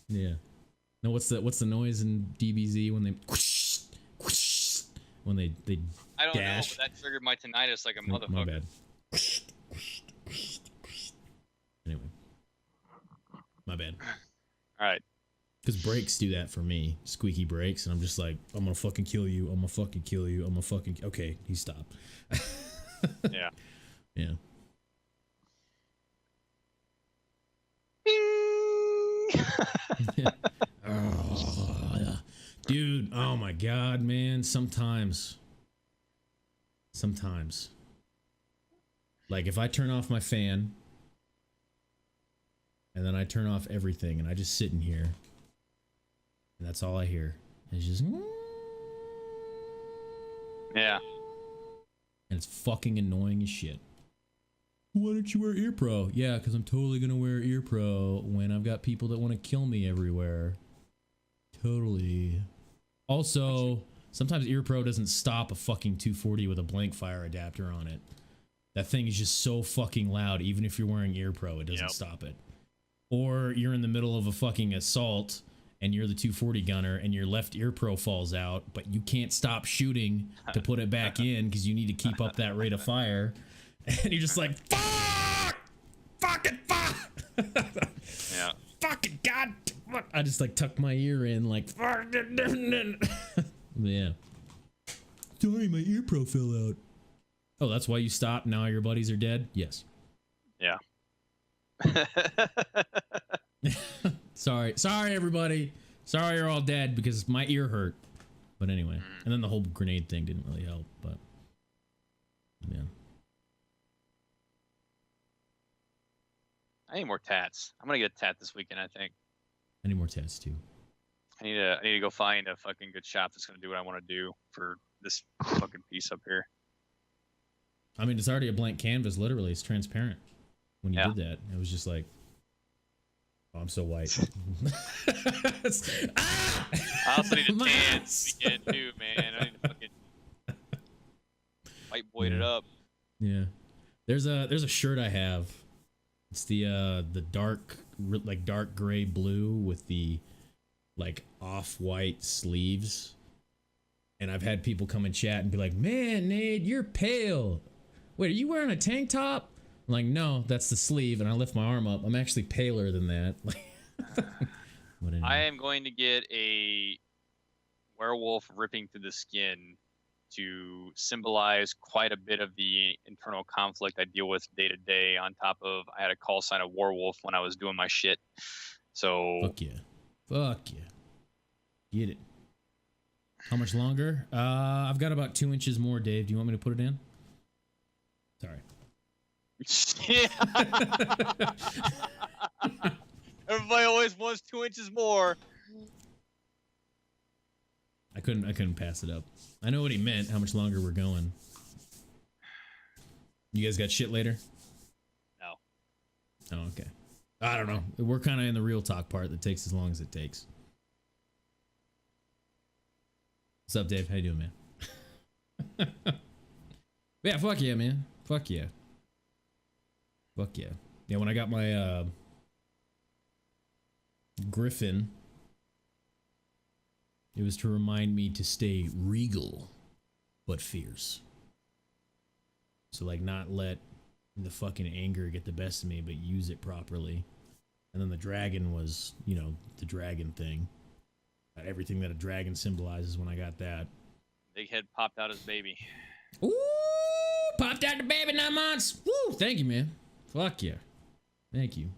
S1: Yeah. No, what's the noise in DBZ when they when they
S2: I don't
S1: dash?
S2: know, but that triggered my tinnitus like a
S1: Oh,
S2: motherfucker.
S1: my bad. Anyway, my bad.
S2: All right.
S1: Because brakes do that for me, squeaky brakes, and I'm just like, I'm gonna fucking kill you. I'm gonna fucking kill you. I'm gonna fucking. Okay, he stopped.
S2: Yeah.
S1: Yeah. Oh, yeah. Dude, oh my god, man. Sometimes. Like if I turn off my fan and then I turn off everything and I just sit in here and that's all I hear. It's just
S2: Yeah.
S1: and it's fucking annoying as shit. Why don't you wear ear pro? Yeah, because I'm totally gonna wear ear pro when I've got people that want to kill me everywhere. Totally. Also, sometimes ear pro doesn't stop a fucking 240 with a blank fire adapter on it. That thing is just so fucking loud, even if you're wearing ear pro, it doesn't stop it. Or you're in the middle of a fucking assault and you're the 240 gunner and your left ear pro falls out, but you can't stop shooting to put it back in because you need to keep up that rate of fire. And you're just like, fuck! fucking fuck.
S2: Yeah.
S1: Fucking god. I just like tuck my ear in like. Yeah. Sorry, my ear pro fell out. Oh, that's why you stopped. Now your buddies are dead. Yes.
S2: Yeah.
S1: Sorry, everybody. Sorry, you're all dead because my ear hurt. But anyway, and then the whole grenade thing didn't really help. But yeah.
S2: I need more tats. I'm gonna get a tat this weekend, I think.
S1: I need more tats too.
S2: I need to go find a fucking good shop that's gonna do what I want to do for this fucking piece up here.
S1: I mean, it's already a blank canvas. Literally, it's transparent. When you did that, it was just like, oh, I'm so white.
S2: I also need a tan this weekend too, man. I need to fucking white boy it up.
S1: Yeah, there's a shirt I have. It's the dark gray blue with the like off-white sleeves. And I've had people come and chat and be like, "Man, Nate, you're pale. Wait, are you wearing a tank top?" I'm like, "No, that's the sleeve." And I lift my arm up. I'm actually paler than that. Anyway.
S2: I am going to get a werewolf ripping through the skin to symbolize quite a bit of the internal conflict I deal with day to day, on top of I had a call sign of werewolf when I was doing my shit. So
S1: fuck yeah. Get it. How much longer? I've got about 2 inches more, Dave. Do you want me to put it in? Sorry.
S2: Everybody always wants 2 inches more.
S1: I couldn't pass it up. I know what he meant, how much longer we're going. You guys got shit later?
S2: No.
S1: Oh, okay. I don't know. We're kind of in the real talk part that takes as long as it takes. What's up, Dave? How you doing, man? Yeah, fuck yeah, man. Fuck yeah. Fuck yeah. Yeah, when I got my Griffin, it was to remind me to stay regal but fierce. So like not let the fucking anger get the best of me, but use it properly. And then the dragon was, you know, the dragon thing. Everything that a dragon symbolizes when I got that.
S2: Big head popped out his baby.
S1: Ooh, popped out the baby 9 months. Woo, thank you, man. Fuck yeah. Thank you.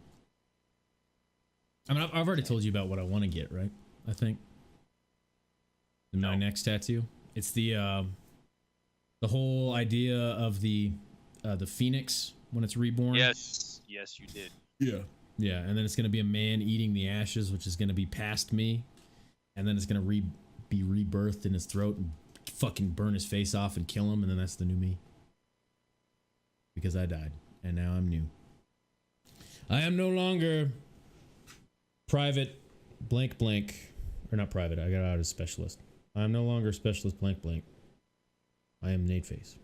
S1: I mean, I've already told you about what I want to get, right? I think. My next tattoo. It's the whole idea of the phoenix when it's reborn.
S2: Yes, you did.
S1: Yeah, and then it's gonna be a man eating the ashes, which is gonna be past me, and then it's gonna be rebirthed in his throat and fucking burn his face off and kill him, and then that's the new me. Because I died, and now I'm new. I am no longer private blank blank, or not private. I got out as specialist. I am no longer specialist blank blank. I am Nate Face.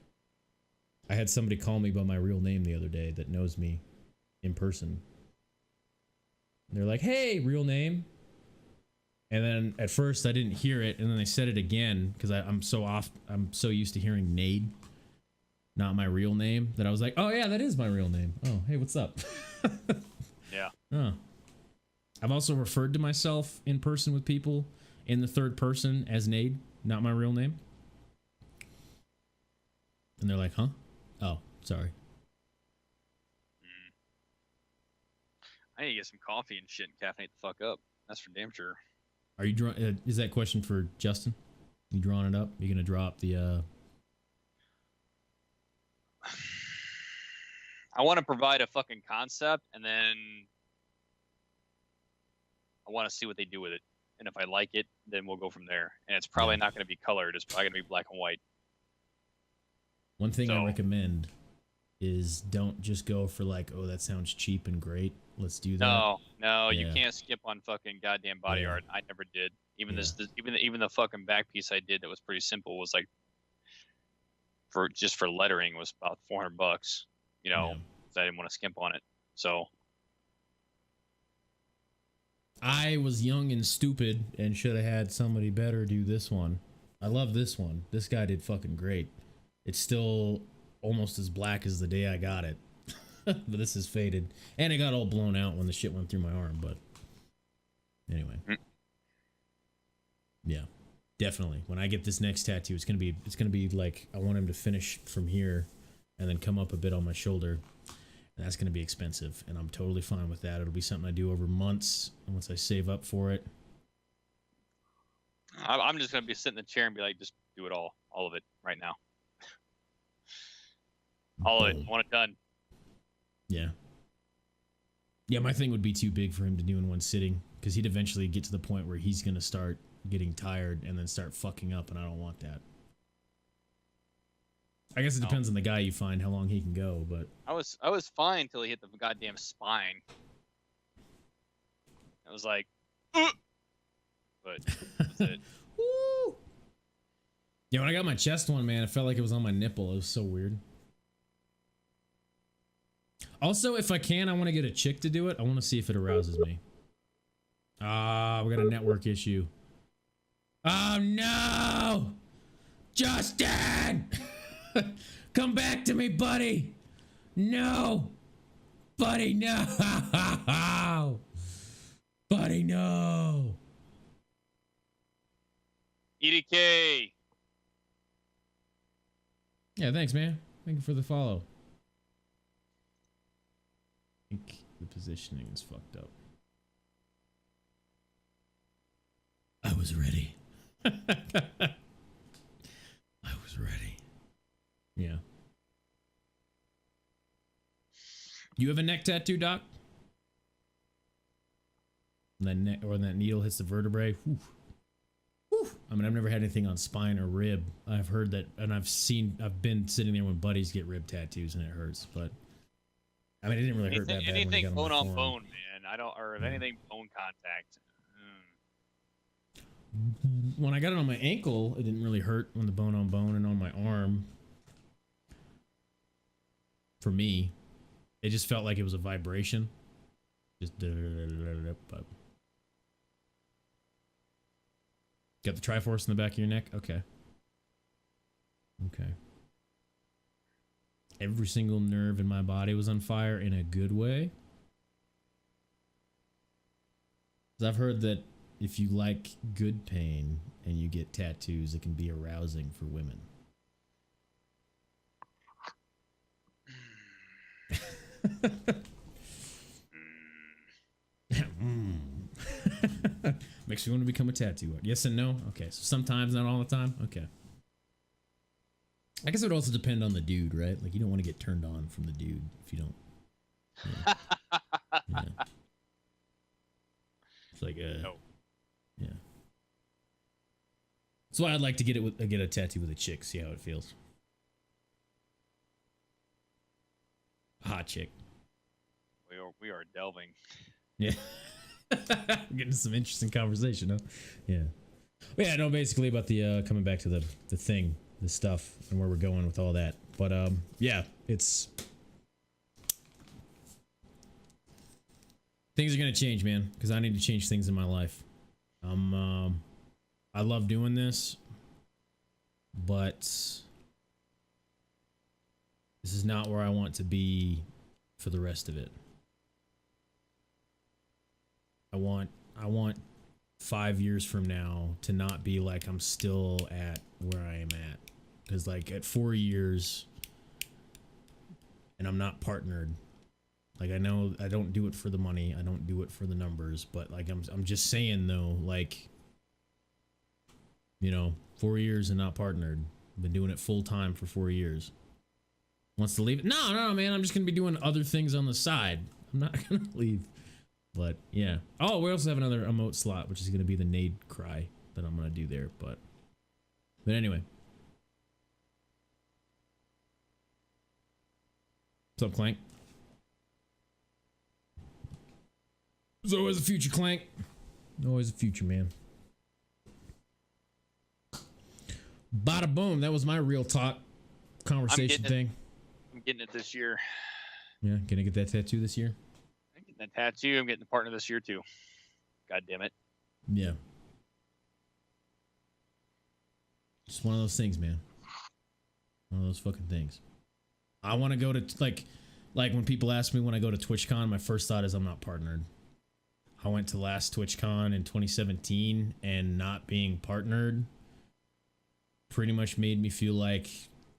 S1: I had somebody call me by my real name the other day that knows me in person. They're like, "Hey, real name." And then at first I didn't hear it, and then they said it again because I'm so used to hearing Nade, not my real name, that I was like, "Oh yeah, that is my real name. Oh, hey, what's up?"
S2: Yeah.
S1: Oh. I've also referred to myself in person with people in the third person as Nade, not my real name. And they're like, "Huh? Oh, sorry."
S2: I need to get some coffee and shit and caffeinate the fuck up. That's for damn sure.
S1: Are you drawing? Is that question for Justin? You drawing it up? You gonna draw up the?
S2: I want to provide a fucking concept, and then I want to see what they do with it. And if I like it, then we'll go from there. And it's probably not going to be colored. It's probably going to be black and white.
S1: One thing I recommend is don't just go for like, "Oh, that sounds cheap and great. Let's do that."
S2: No, you can't skip on fucking goddamn body art. I never did. Even even the fucking back piece I did that was pretty simple was like for lettering was about $400. You know, 'cause I didn't want to skimp on it. So
S1: I was young and stupid and should have had somebody better do this one. I love this one. This guy did fucking great. It's still almost as black as the day I got it. But this is faded, and it got all blown out when the shit went through my arm. But anyway, yeah, definitely. When I get this next tattoo, it's gonna be like I want him to finish from here, and then come up a bit on my shoulder. And that's gonna be expensive, and I'm totally fine with that. It'll be something I do over months, and once I save up for it.
S2: I'm just gonna be sitting in the chair and be like, just do it all of it right now. All of it. I want it done.
S1: Yeah. Yeah, my thing would be too big for him to do in one sitting, because he'd eventually get to the point where he's gonna start getting tired and then start fucking up, and I don't want that. I guess it depends on the guy you find, how long he can go, but
S2: I was fine until he hit the goddamn spine. I was like, but that's it.
S1: Woo! Yeah, when I got my chest one, man, it felt like it was on my nipple. It was so weird. Also, if I can, I want to get a chick to do it. I want to see if it arouses me. Ah, we got a network issue. Oh no! Justin! Come back to me, buddy! No! Buddy, no! Buddy, no!
S2: EDK!
S1: Yeah, thanks, man. Thank you for the follow. I think the positioning is fucked up. I was ready. I was ready. Yeah. You have a neck tattoo, Doc? And that neck, or that needle hits the vertebrae. Whew. Whew. I mean, I've never had anything on spine or rib. I've heard that, and I've been sitting there when buddies get rib tattoos and it hurts, but I mean, it didn't really hurt that bad.
S2: Anything bone on bone, man. Or if anything bone contact.
S1: When I got it on my ankle, it didn't really hurt when the bone on bone, and on my arm. For me, it just felt like it was a vibration. Just but got the Triforce in the back of your neck? Okay. Okay. Every single nerve in my body was on fire in a good way. 'Cause I've heard that if you like good pain and you get tattoos, it can be arousing for women. Makes you want to become a tattoo artist. Yes and no? Okay, so sometimes, not all the time? Okay. I guess it would also depend on the dude, right? Like, you don't want to get turned on from the dude if you don't. Yeah. Yeah. It's like,
S2: no.
S1: Yeah. That's why I'd like to get a tattoo with a chick, see how it feels. Hot chick.
S2: We are delving.
S1: Yeah. Getting some interesting conversation, huh? Yeah. But yeah, no, basically about the coming back to the thing, the stuff, and where we're going with all that. But yeah, it's things are gonna change, man, because I need to change things in my life. I love doing this, but this is not where I want to be for the rest of it. I want 5 years from now to not be like I'm still at where I am at, because like at 4 years and I'm not partnered, like I know I don't do it for the money, I don't do it for the numbers, but like I'm just saying though, like, you know, 4 years and not partnered, been doing it full time for 4 years. Wants to leave it? No, man, I'm just gonna be doing other things on the side. I'm not gonna leave. But yeah. Oh, we also have another emote slot, which is going to be the nade cry that I'm going to do there. But anyway. What's up, Clank? There's always a future, Clank. Always a future, man. Bada boom. That was my real talk conversation thing.
S2: I'm getting it this year.
S1: Yeah, gonna get that tattoo this year.
S2: That tattoo, I'm getting a partner this year too. God damn it.
S1: Yeah. Just one of those things, man. One of those fucking things. I want to go to, like, Like when people ask me when I go to TwitchCon, my first thought is I'm not partnered. I went to last TwitchCon in 2017, and not being partnered pretty much made me feel like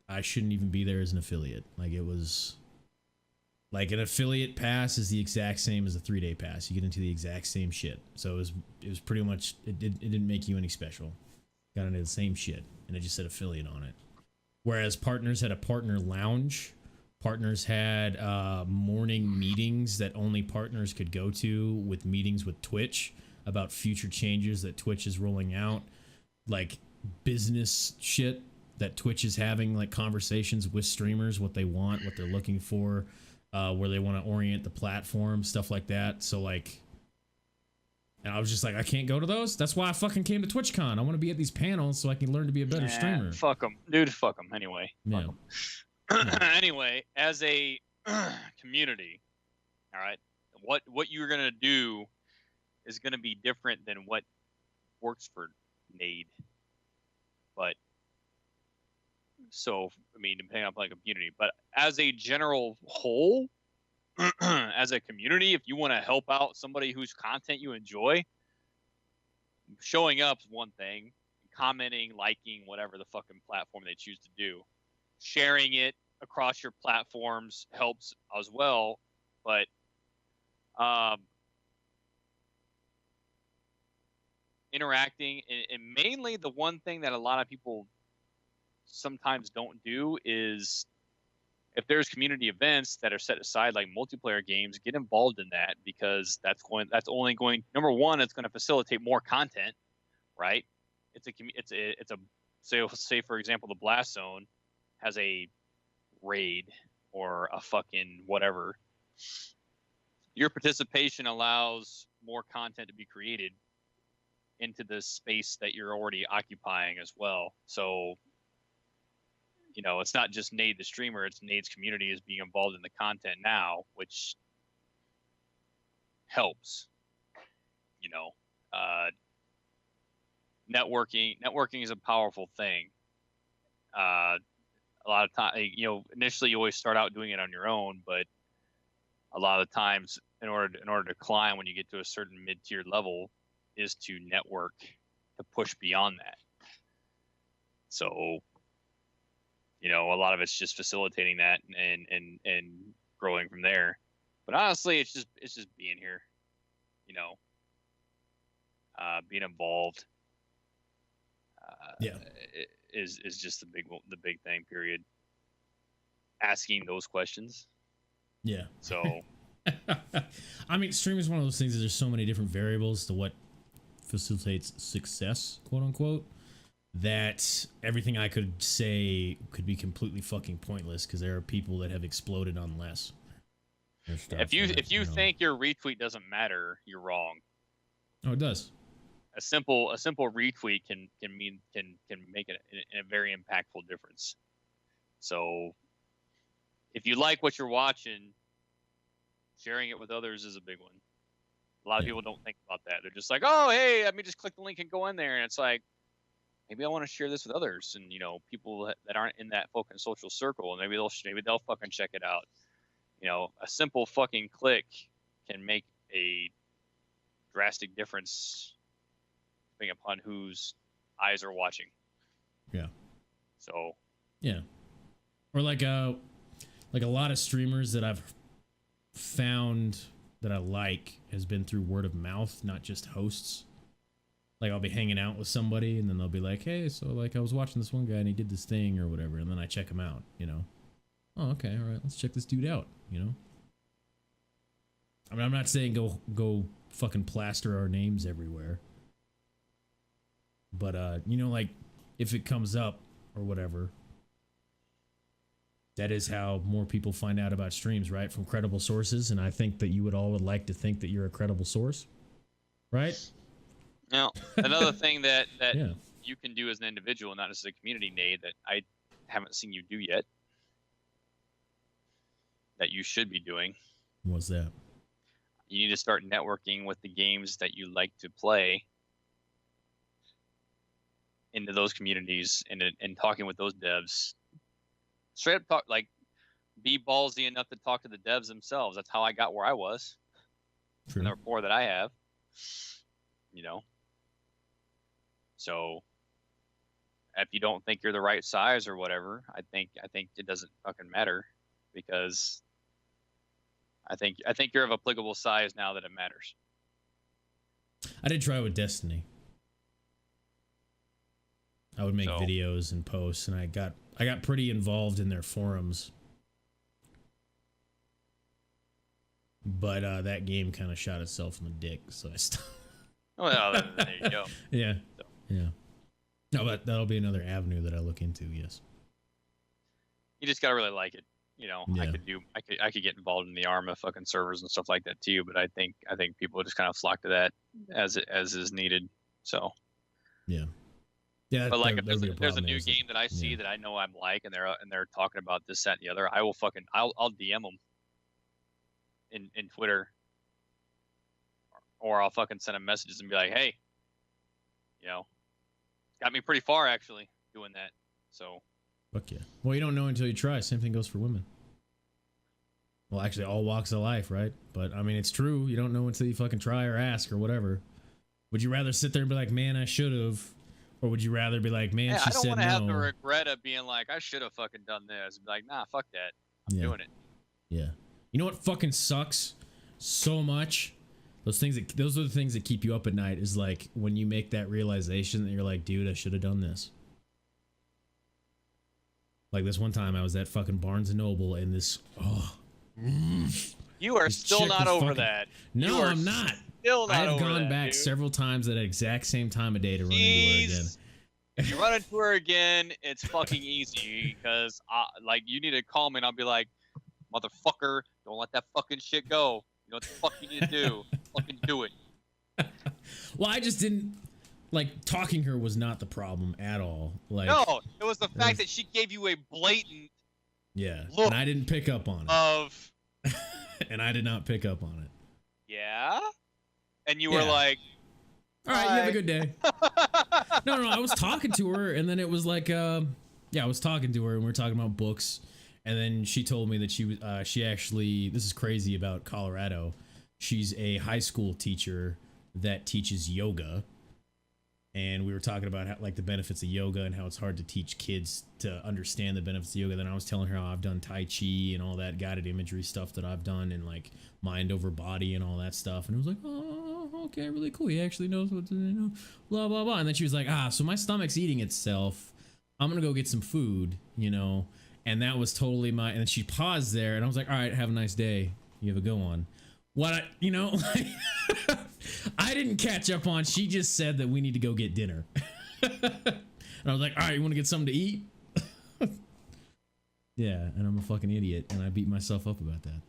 S1: I shouldn't even be there as an affiliate. Like it was like an affiliate pass is the exact same as a 3-day pass. You get into the exact same shit. So it was pretty much it didn't make you any special. Got into the same shit, and it just said affiliate on it. Whereas partners had a partner lounge. Partners had morning meetings that only partners could go to, with meetings with Twitch about future changes that Twitch is rolling out, like business shit that Twitch is having, like conversations with streamers, what they want, what they're looking for, where they want to orient the platform, stuff like that. So like, and I was just like, I can't go to those. That's why I fucking came to TwitchCon. I want to be at these panels so I can learn to be a better streamer.
S2: Fuck them, dude. Fuck them anyway.
S1: Yeah.
S2: Anyway, as a community, all right, what you're gonna do is gonna be different than what works for Nade. But so I mean, depending on like a community, but as a general whole, as a community, if you want to help out somebody whose content you enjoy, showing up is one thing. Commenting, liking, whatever the fucking platform they choose to do. Sharing it across your platforms helps as well, but interacting and mainly the one thing that a lot of people sometimes don't do is, if there's community events that are set aside like multiplayer games, get involved in that, because that's only going, number one, it's going to facilitate more content, right? It's a say for example the Blast Zone has a raid or a fucking whatever. Your participation allows more content to be created into the space that you're already occupying as well. So, you know, it's not just Nade the streamer, it's Nade's community is being involved in the content now, which helps. You know, networking is a powerful thing. A lot of time, you know, initially you always start out doing it on your own, but a lot of the times, in order to climb, when you get to a certain mid-tier level, is to network, to push beyond that. So, you know, a lot of it's just facilitating that and growing from there. But honestly, it's just being here, you know, being involved.
S1: Yeah.
S2: Is just the big thing, period. Asking those questions.
S1: Yeah.
S2: So
S1: I mean, streaming is one of those things that there's so many different variables to what facilitates success, quote unquote, that everything I could say could be completely fucking pointless, because there are people that have exploded on less.
S2: If you think your retweet doesn't matter, you're wrong.
S1: Oh, it does.
S2: A simple retweet can make it a very impactful difference. So if you like what you're watching, sharing it with others is a big one. A lot of people don't think about that. They're just like, oh, hey, let me just click the link and go in there. And it's like, maybe I want to share this with others, and you know, people that aren't in that fucking social circle, and maybe they'll fucking check it out. You know, a simple fucking click can make a drastic difference depending upon whose eyes are watching.
S1: Yeah.
S2: So.
S1: Yeah. Or like a lot of streamers that I've found that I like has been through word of mouth, not just hosts. Like I'll be hanging out with somebody and then they'll be like, hey, so like I was watching this one guy and he did this thing or whatever, and then I check him out, you know. Oh, okay, all right, let's check this dude out, you know. I mean, I'm not saying go fucking plaster our names everywhere. But you know, like if it comes up or whatever, that is how more people find out about streams, right? From credible sources, and I think that you would like to think that you're a credible source, right?
S2: Now, another thing that
S1: yeah.
S2: you can do as an individual, not as a community, Nate, that I haven't seen you do yet, that you should be doing.
S1: What's that?
S2: You need to start networking with the games that you like to play into those communities and talking with those devs. Straight up talk, like be ballsy enough to talk to the devs themselves. That's how I got where I was.
S1: True.
S2: And the rapport that I have. You know. So if you don't think you're the right size or whatever, I think it doesn't fucking matter, because I think you're of applicable size now that it matters.
S1: I did try with Destiny. I would make videos and posts, and I got pretty involved in their forums. But that game kind of shot itself in the dick, so I stopped.
S2: Well, there you go.
S1: Yeah. So. Yeah. No, but that'll be another avenue that I look into, yes.
S2: You just gotta really like it. You know,
S1: yeah.
S2: I could get involved in the ARMA fucking servers and stuff like that too, but I think people just kind of flock to that as is needed. So
S1: yeah. Yeah,
S2: but like if there's a new game that I see that I know I'm like, and they're talking about this, that, and the other, I will fucking I'll DM them in Twitter, or I'll fucking send them messages and be like, hey, you know, got me pretty far actually doing that. So
S1: fuck yeah. Well, you don't know until you try. Same thing goes for women. Well, actually, all walks of life, right? But I mean, it's true. You don't know until you fucking try or ask or whatever. Would you rather sit there and be like, man, I should have? Or would you rather be like, man, she said no?
S2: I don't want to have the regret of being like, I should have fucking done this. Be like, nah, fuck that. I'm doing it.
S1: Yeah. You know what fucking sucks so much? Those are the things that keep you up at night, is like when you make that realization that you're like, dude, I should have done this. Like this one time I was at fucking Barnes and Noble, and this,
S2: you are still not over that.
S1: No, I'm not.
S2: Still not.
S1: I have
S2: over
S1: gone
S2: that,
S1: back
S2: dude.
S1: several times at the exact same time of day to run into her again.
S2: If you run into her again, it's fucking easy, because like you need to call me and I'll be like, motherfucker, don't let that fucking shit go. You know what the fuck you need to do? Fucking do it.
S1: Well, I just didn't like talking her was not the problem at all. Like
S2: no, it was the fact that she gave you a blatant look,
S1: and I didn't pick up on it. And I did not pick up on it.
S2: Yeah. And you were like,
S1: all right, you have a good day. No, I was talking to her, and then it was like, I was talking to her, and we were talking about books, and then she told me that she actually, this is crazy about Colorado, she's a high school teacher that teaches yoga, and we were talking about how, like, the benefits of yoga and how it's hard to teach kids to understand the benefits of yoga. Then I was telling her how I've done Tai Chi and all that guided imagery stuff that I've done, and like mind over body and all that stuff. And it was like, oh, okay, really cool. He actually knows what to do, blah, blah, blah. And then she was like, so my stomach's eating itself. I'm going to go get some food, and that was totally and then she paused there, and I was like, all right, have a nice day. You have a good one. What, I didn't catch up on. She just said that we need to go get dinner. And I was like, all right, you want to get something to eat? Yeah, and I'm a fucking idiot, and I beat myself up about that.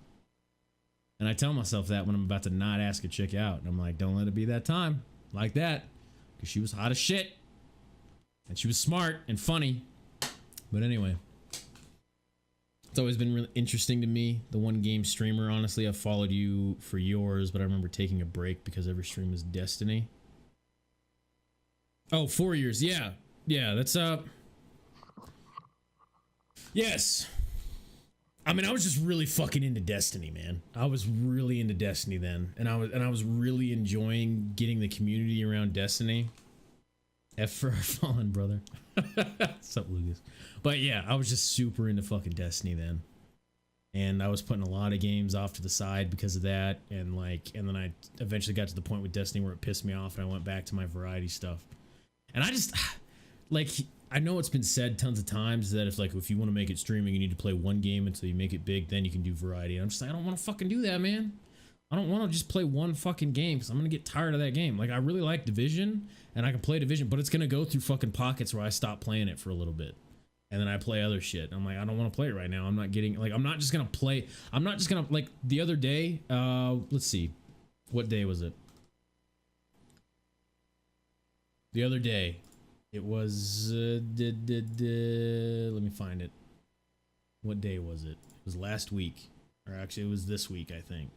S1: And I tell myself that when I'm about to not ask a chick out. And I'm like, don't let it be that time like that. Because she was hot as shit. And she was smart and funny. But anyway. It's always been really interesting to me. The one game streamer, honestly, I've followed you for yours, but I remember taking a break because every stream was Destiny. Oh, 4 years. Yeah. Yeah, that's yes. I mean, I was just really fucking into Destiny, man. I was really into Destiny then, and I was really enjoying getting the community around Destiny. F for our fallen brother. What's up, Lucas? But yeah, I was just super into fucking Destiny then, and I was putting a lot of games off to the side because of that, and then I eventually got to the point with Destiny where it pissed me off, and I went back to my variety stuff. And I just I know it's been said tons of times that if you want to make it streaming, you need to play one game until you make it big, then you can do variety. And I'm just like, I don't want to fucking do that, man. I don't want to just play one fucking game because I'm going to get tired of that game. Like, I really like Division, and I can play Division, but it's going to go through fucking pockets where I stop playing it for a little bit. And then I play other shit. I'm like, I don't want to play it right now. I'm not just going to play. I'm not just going to, the other day, let's see. What day was it? The other day. It was, let me find it. What day was it? It was last week. Or actually, it was this week, I think.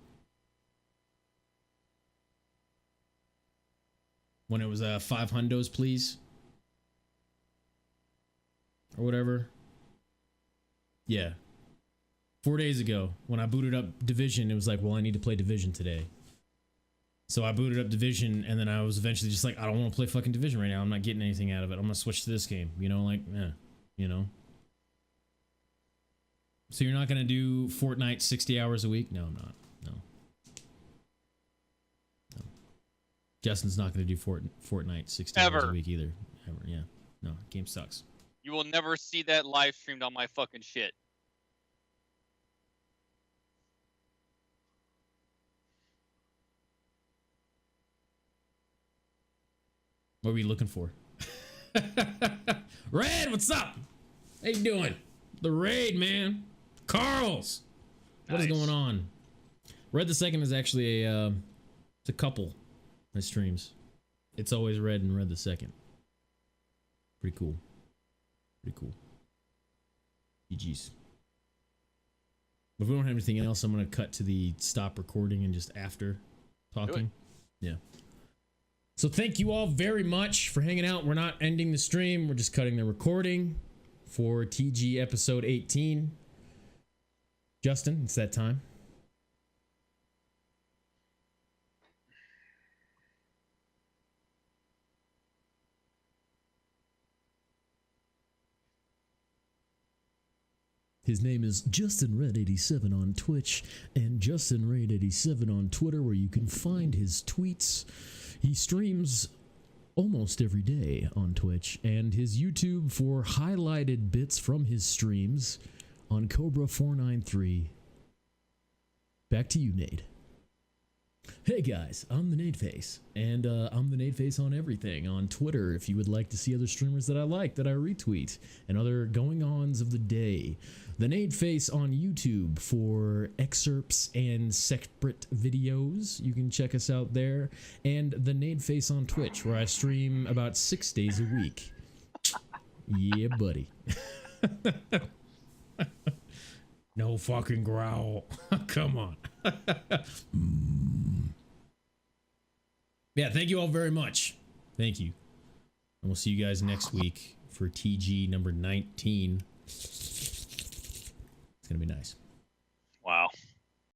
S1: When it was 5 hundos, please. Or whatever. Yeah. 4 days ago when I booted up Division, it was like, well, I need to play Division today. So I booted up Division, and then I was eventually just like, I don't want to play fucking Division right now. I'm not getting anything out of it. I'm gonna switch to this game. You know, like, you know. So you're not gonna do Fortnite 60 hours a week? No, I'm not. No. Justin's not gonna do Fortnite 60 hours a week either. Ever, yeah. No, game sucks.
S2: You will never see that live streamed on my fucking shit.
S1: What are we looking for? Red, what's up? How you doing? The raid, man. Carl's. What is going on? Red the Second is actually it's a couple that streams. It's always Red and Red the Second. Pretty cool. Pretty cool. GG's. If we don't have anything else, I'm gonna cut to the stop recording and just after talking. Yeah. So thank you all very much for hanging out. We're not ending the stream. We're just cutting the recording for TG episode 18. Justin, it's that time. His name is Justin Red 87 on Twitch and Justin Raid 87 on Twitter, where you can find his tweets. He streams almost every day on Twitch, and his YouTube for highlighted bits from his streams on Cobra493. Back to you, Nate. Hey guys, I'm the Nate Face, and I'm the Nate Face on everything. On Twitter, if you would like to see other streamers that I like, that I retweet, and other going-ons of the day. The Nate Face on YouTube for excerpts and separate videos. You can check us out there. And the Nate Face on Twitch, where I stream about 6 days a week. Yeah, buddy. No fucking growl. Come on. Yeah, thank you all very much. Thank you. And we'll see you guys next week for TG number 19. It's going to be nice.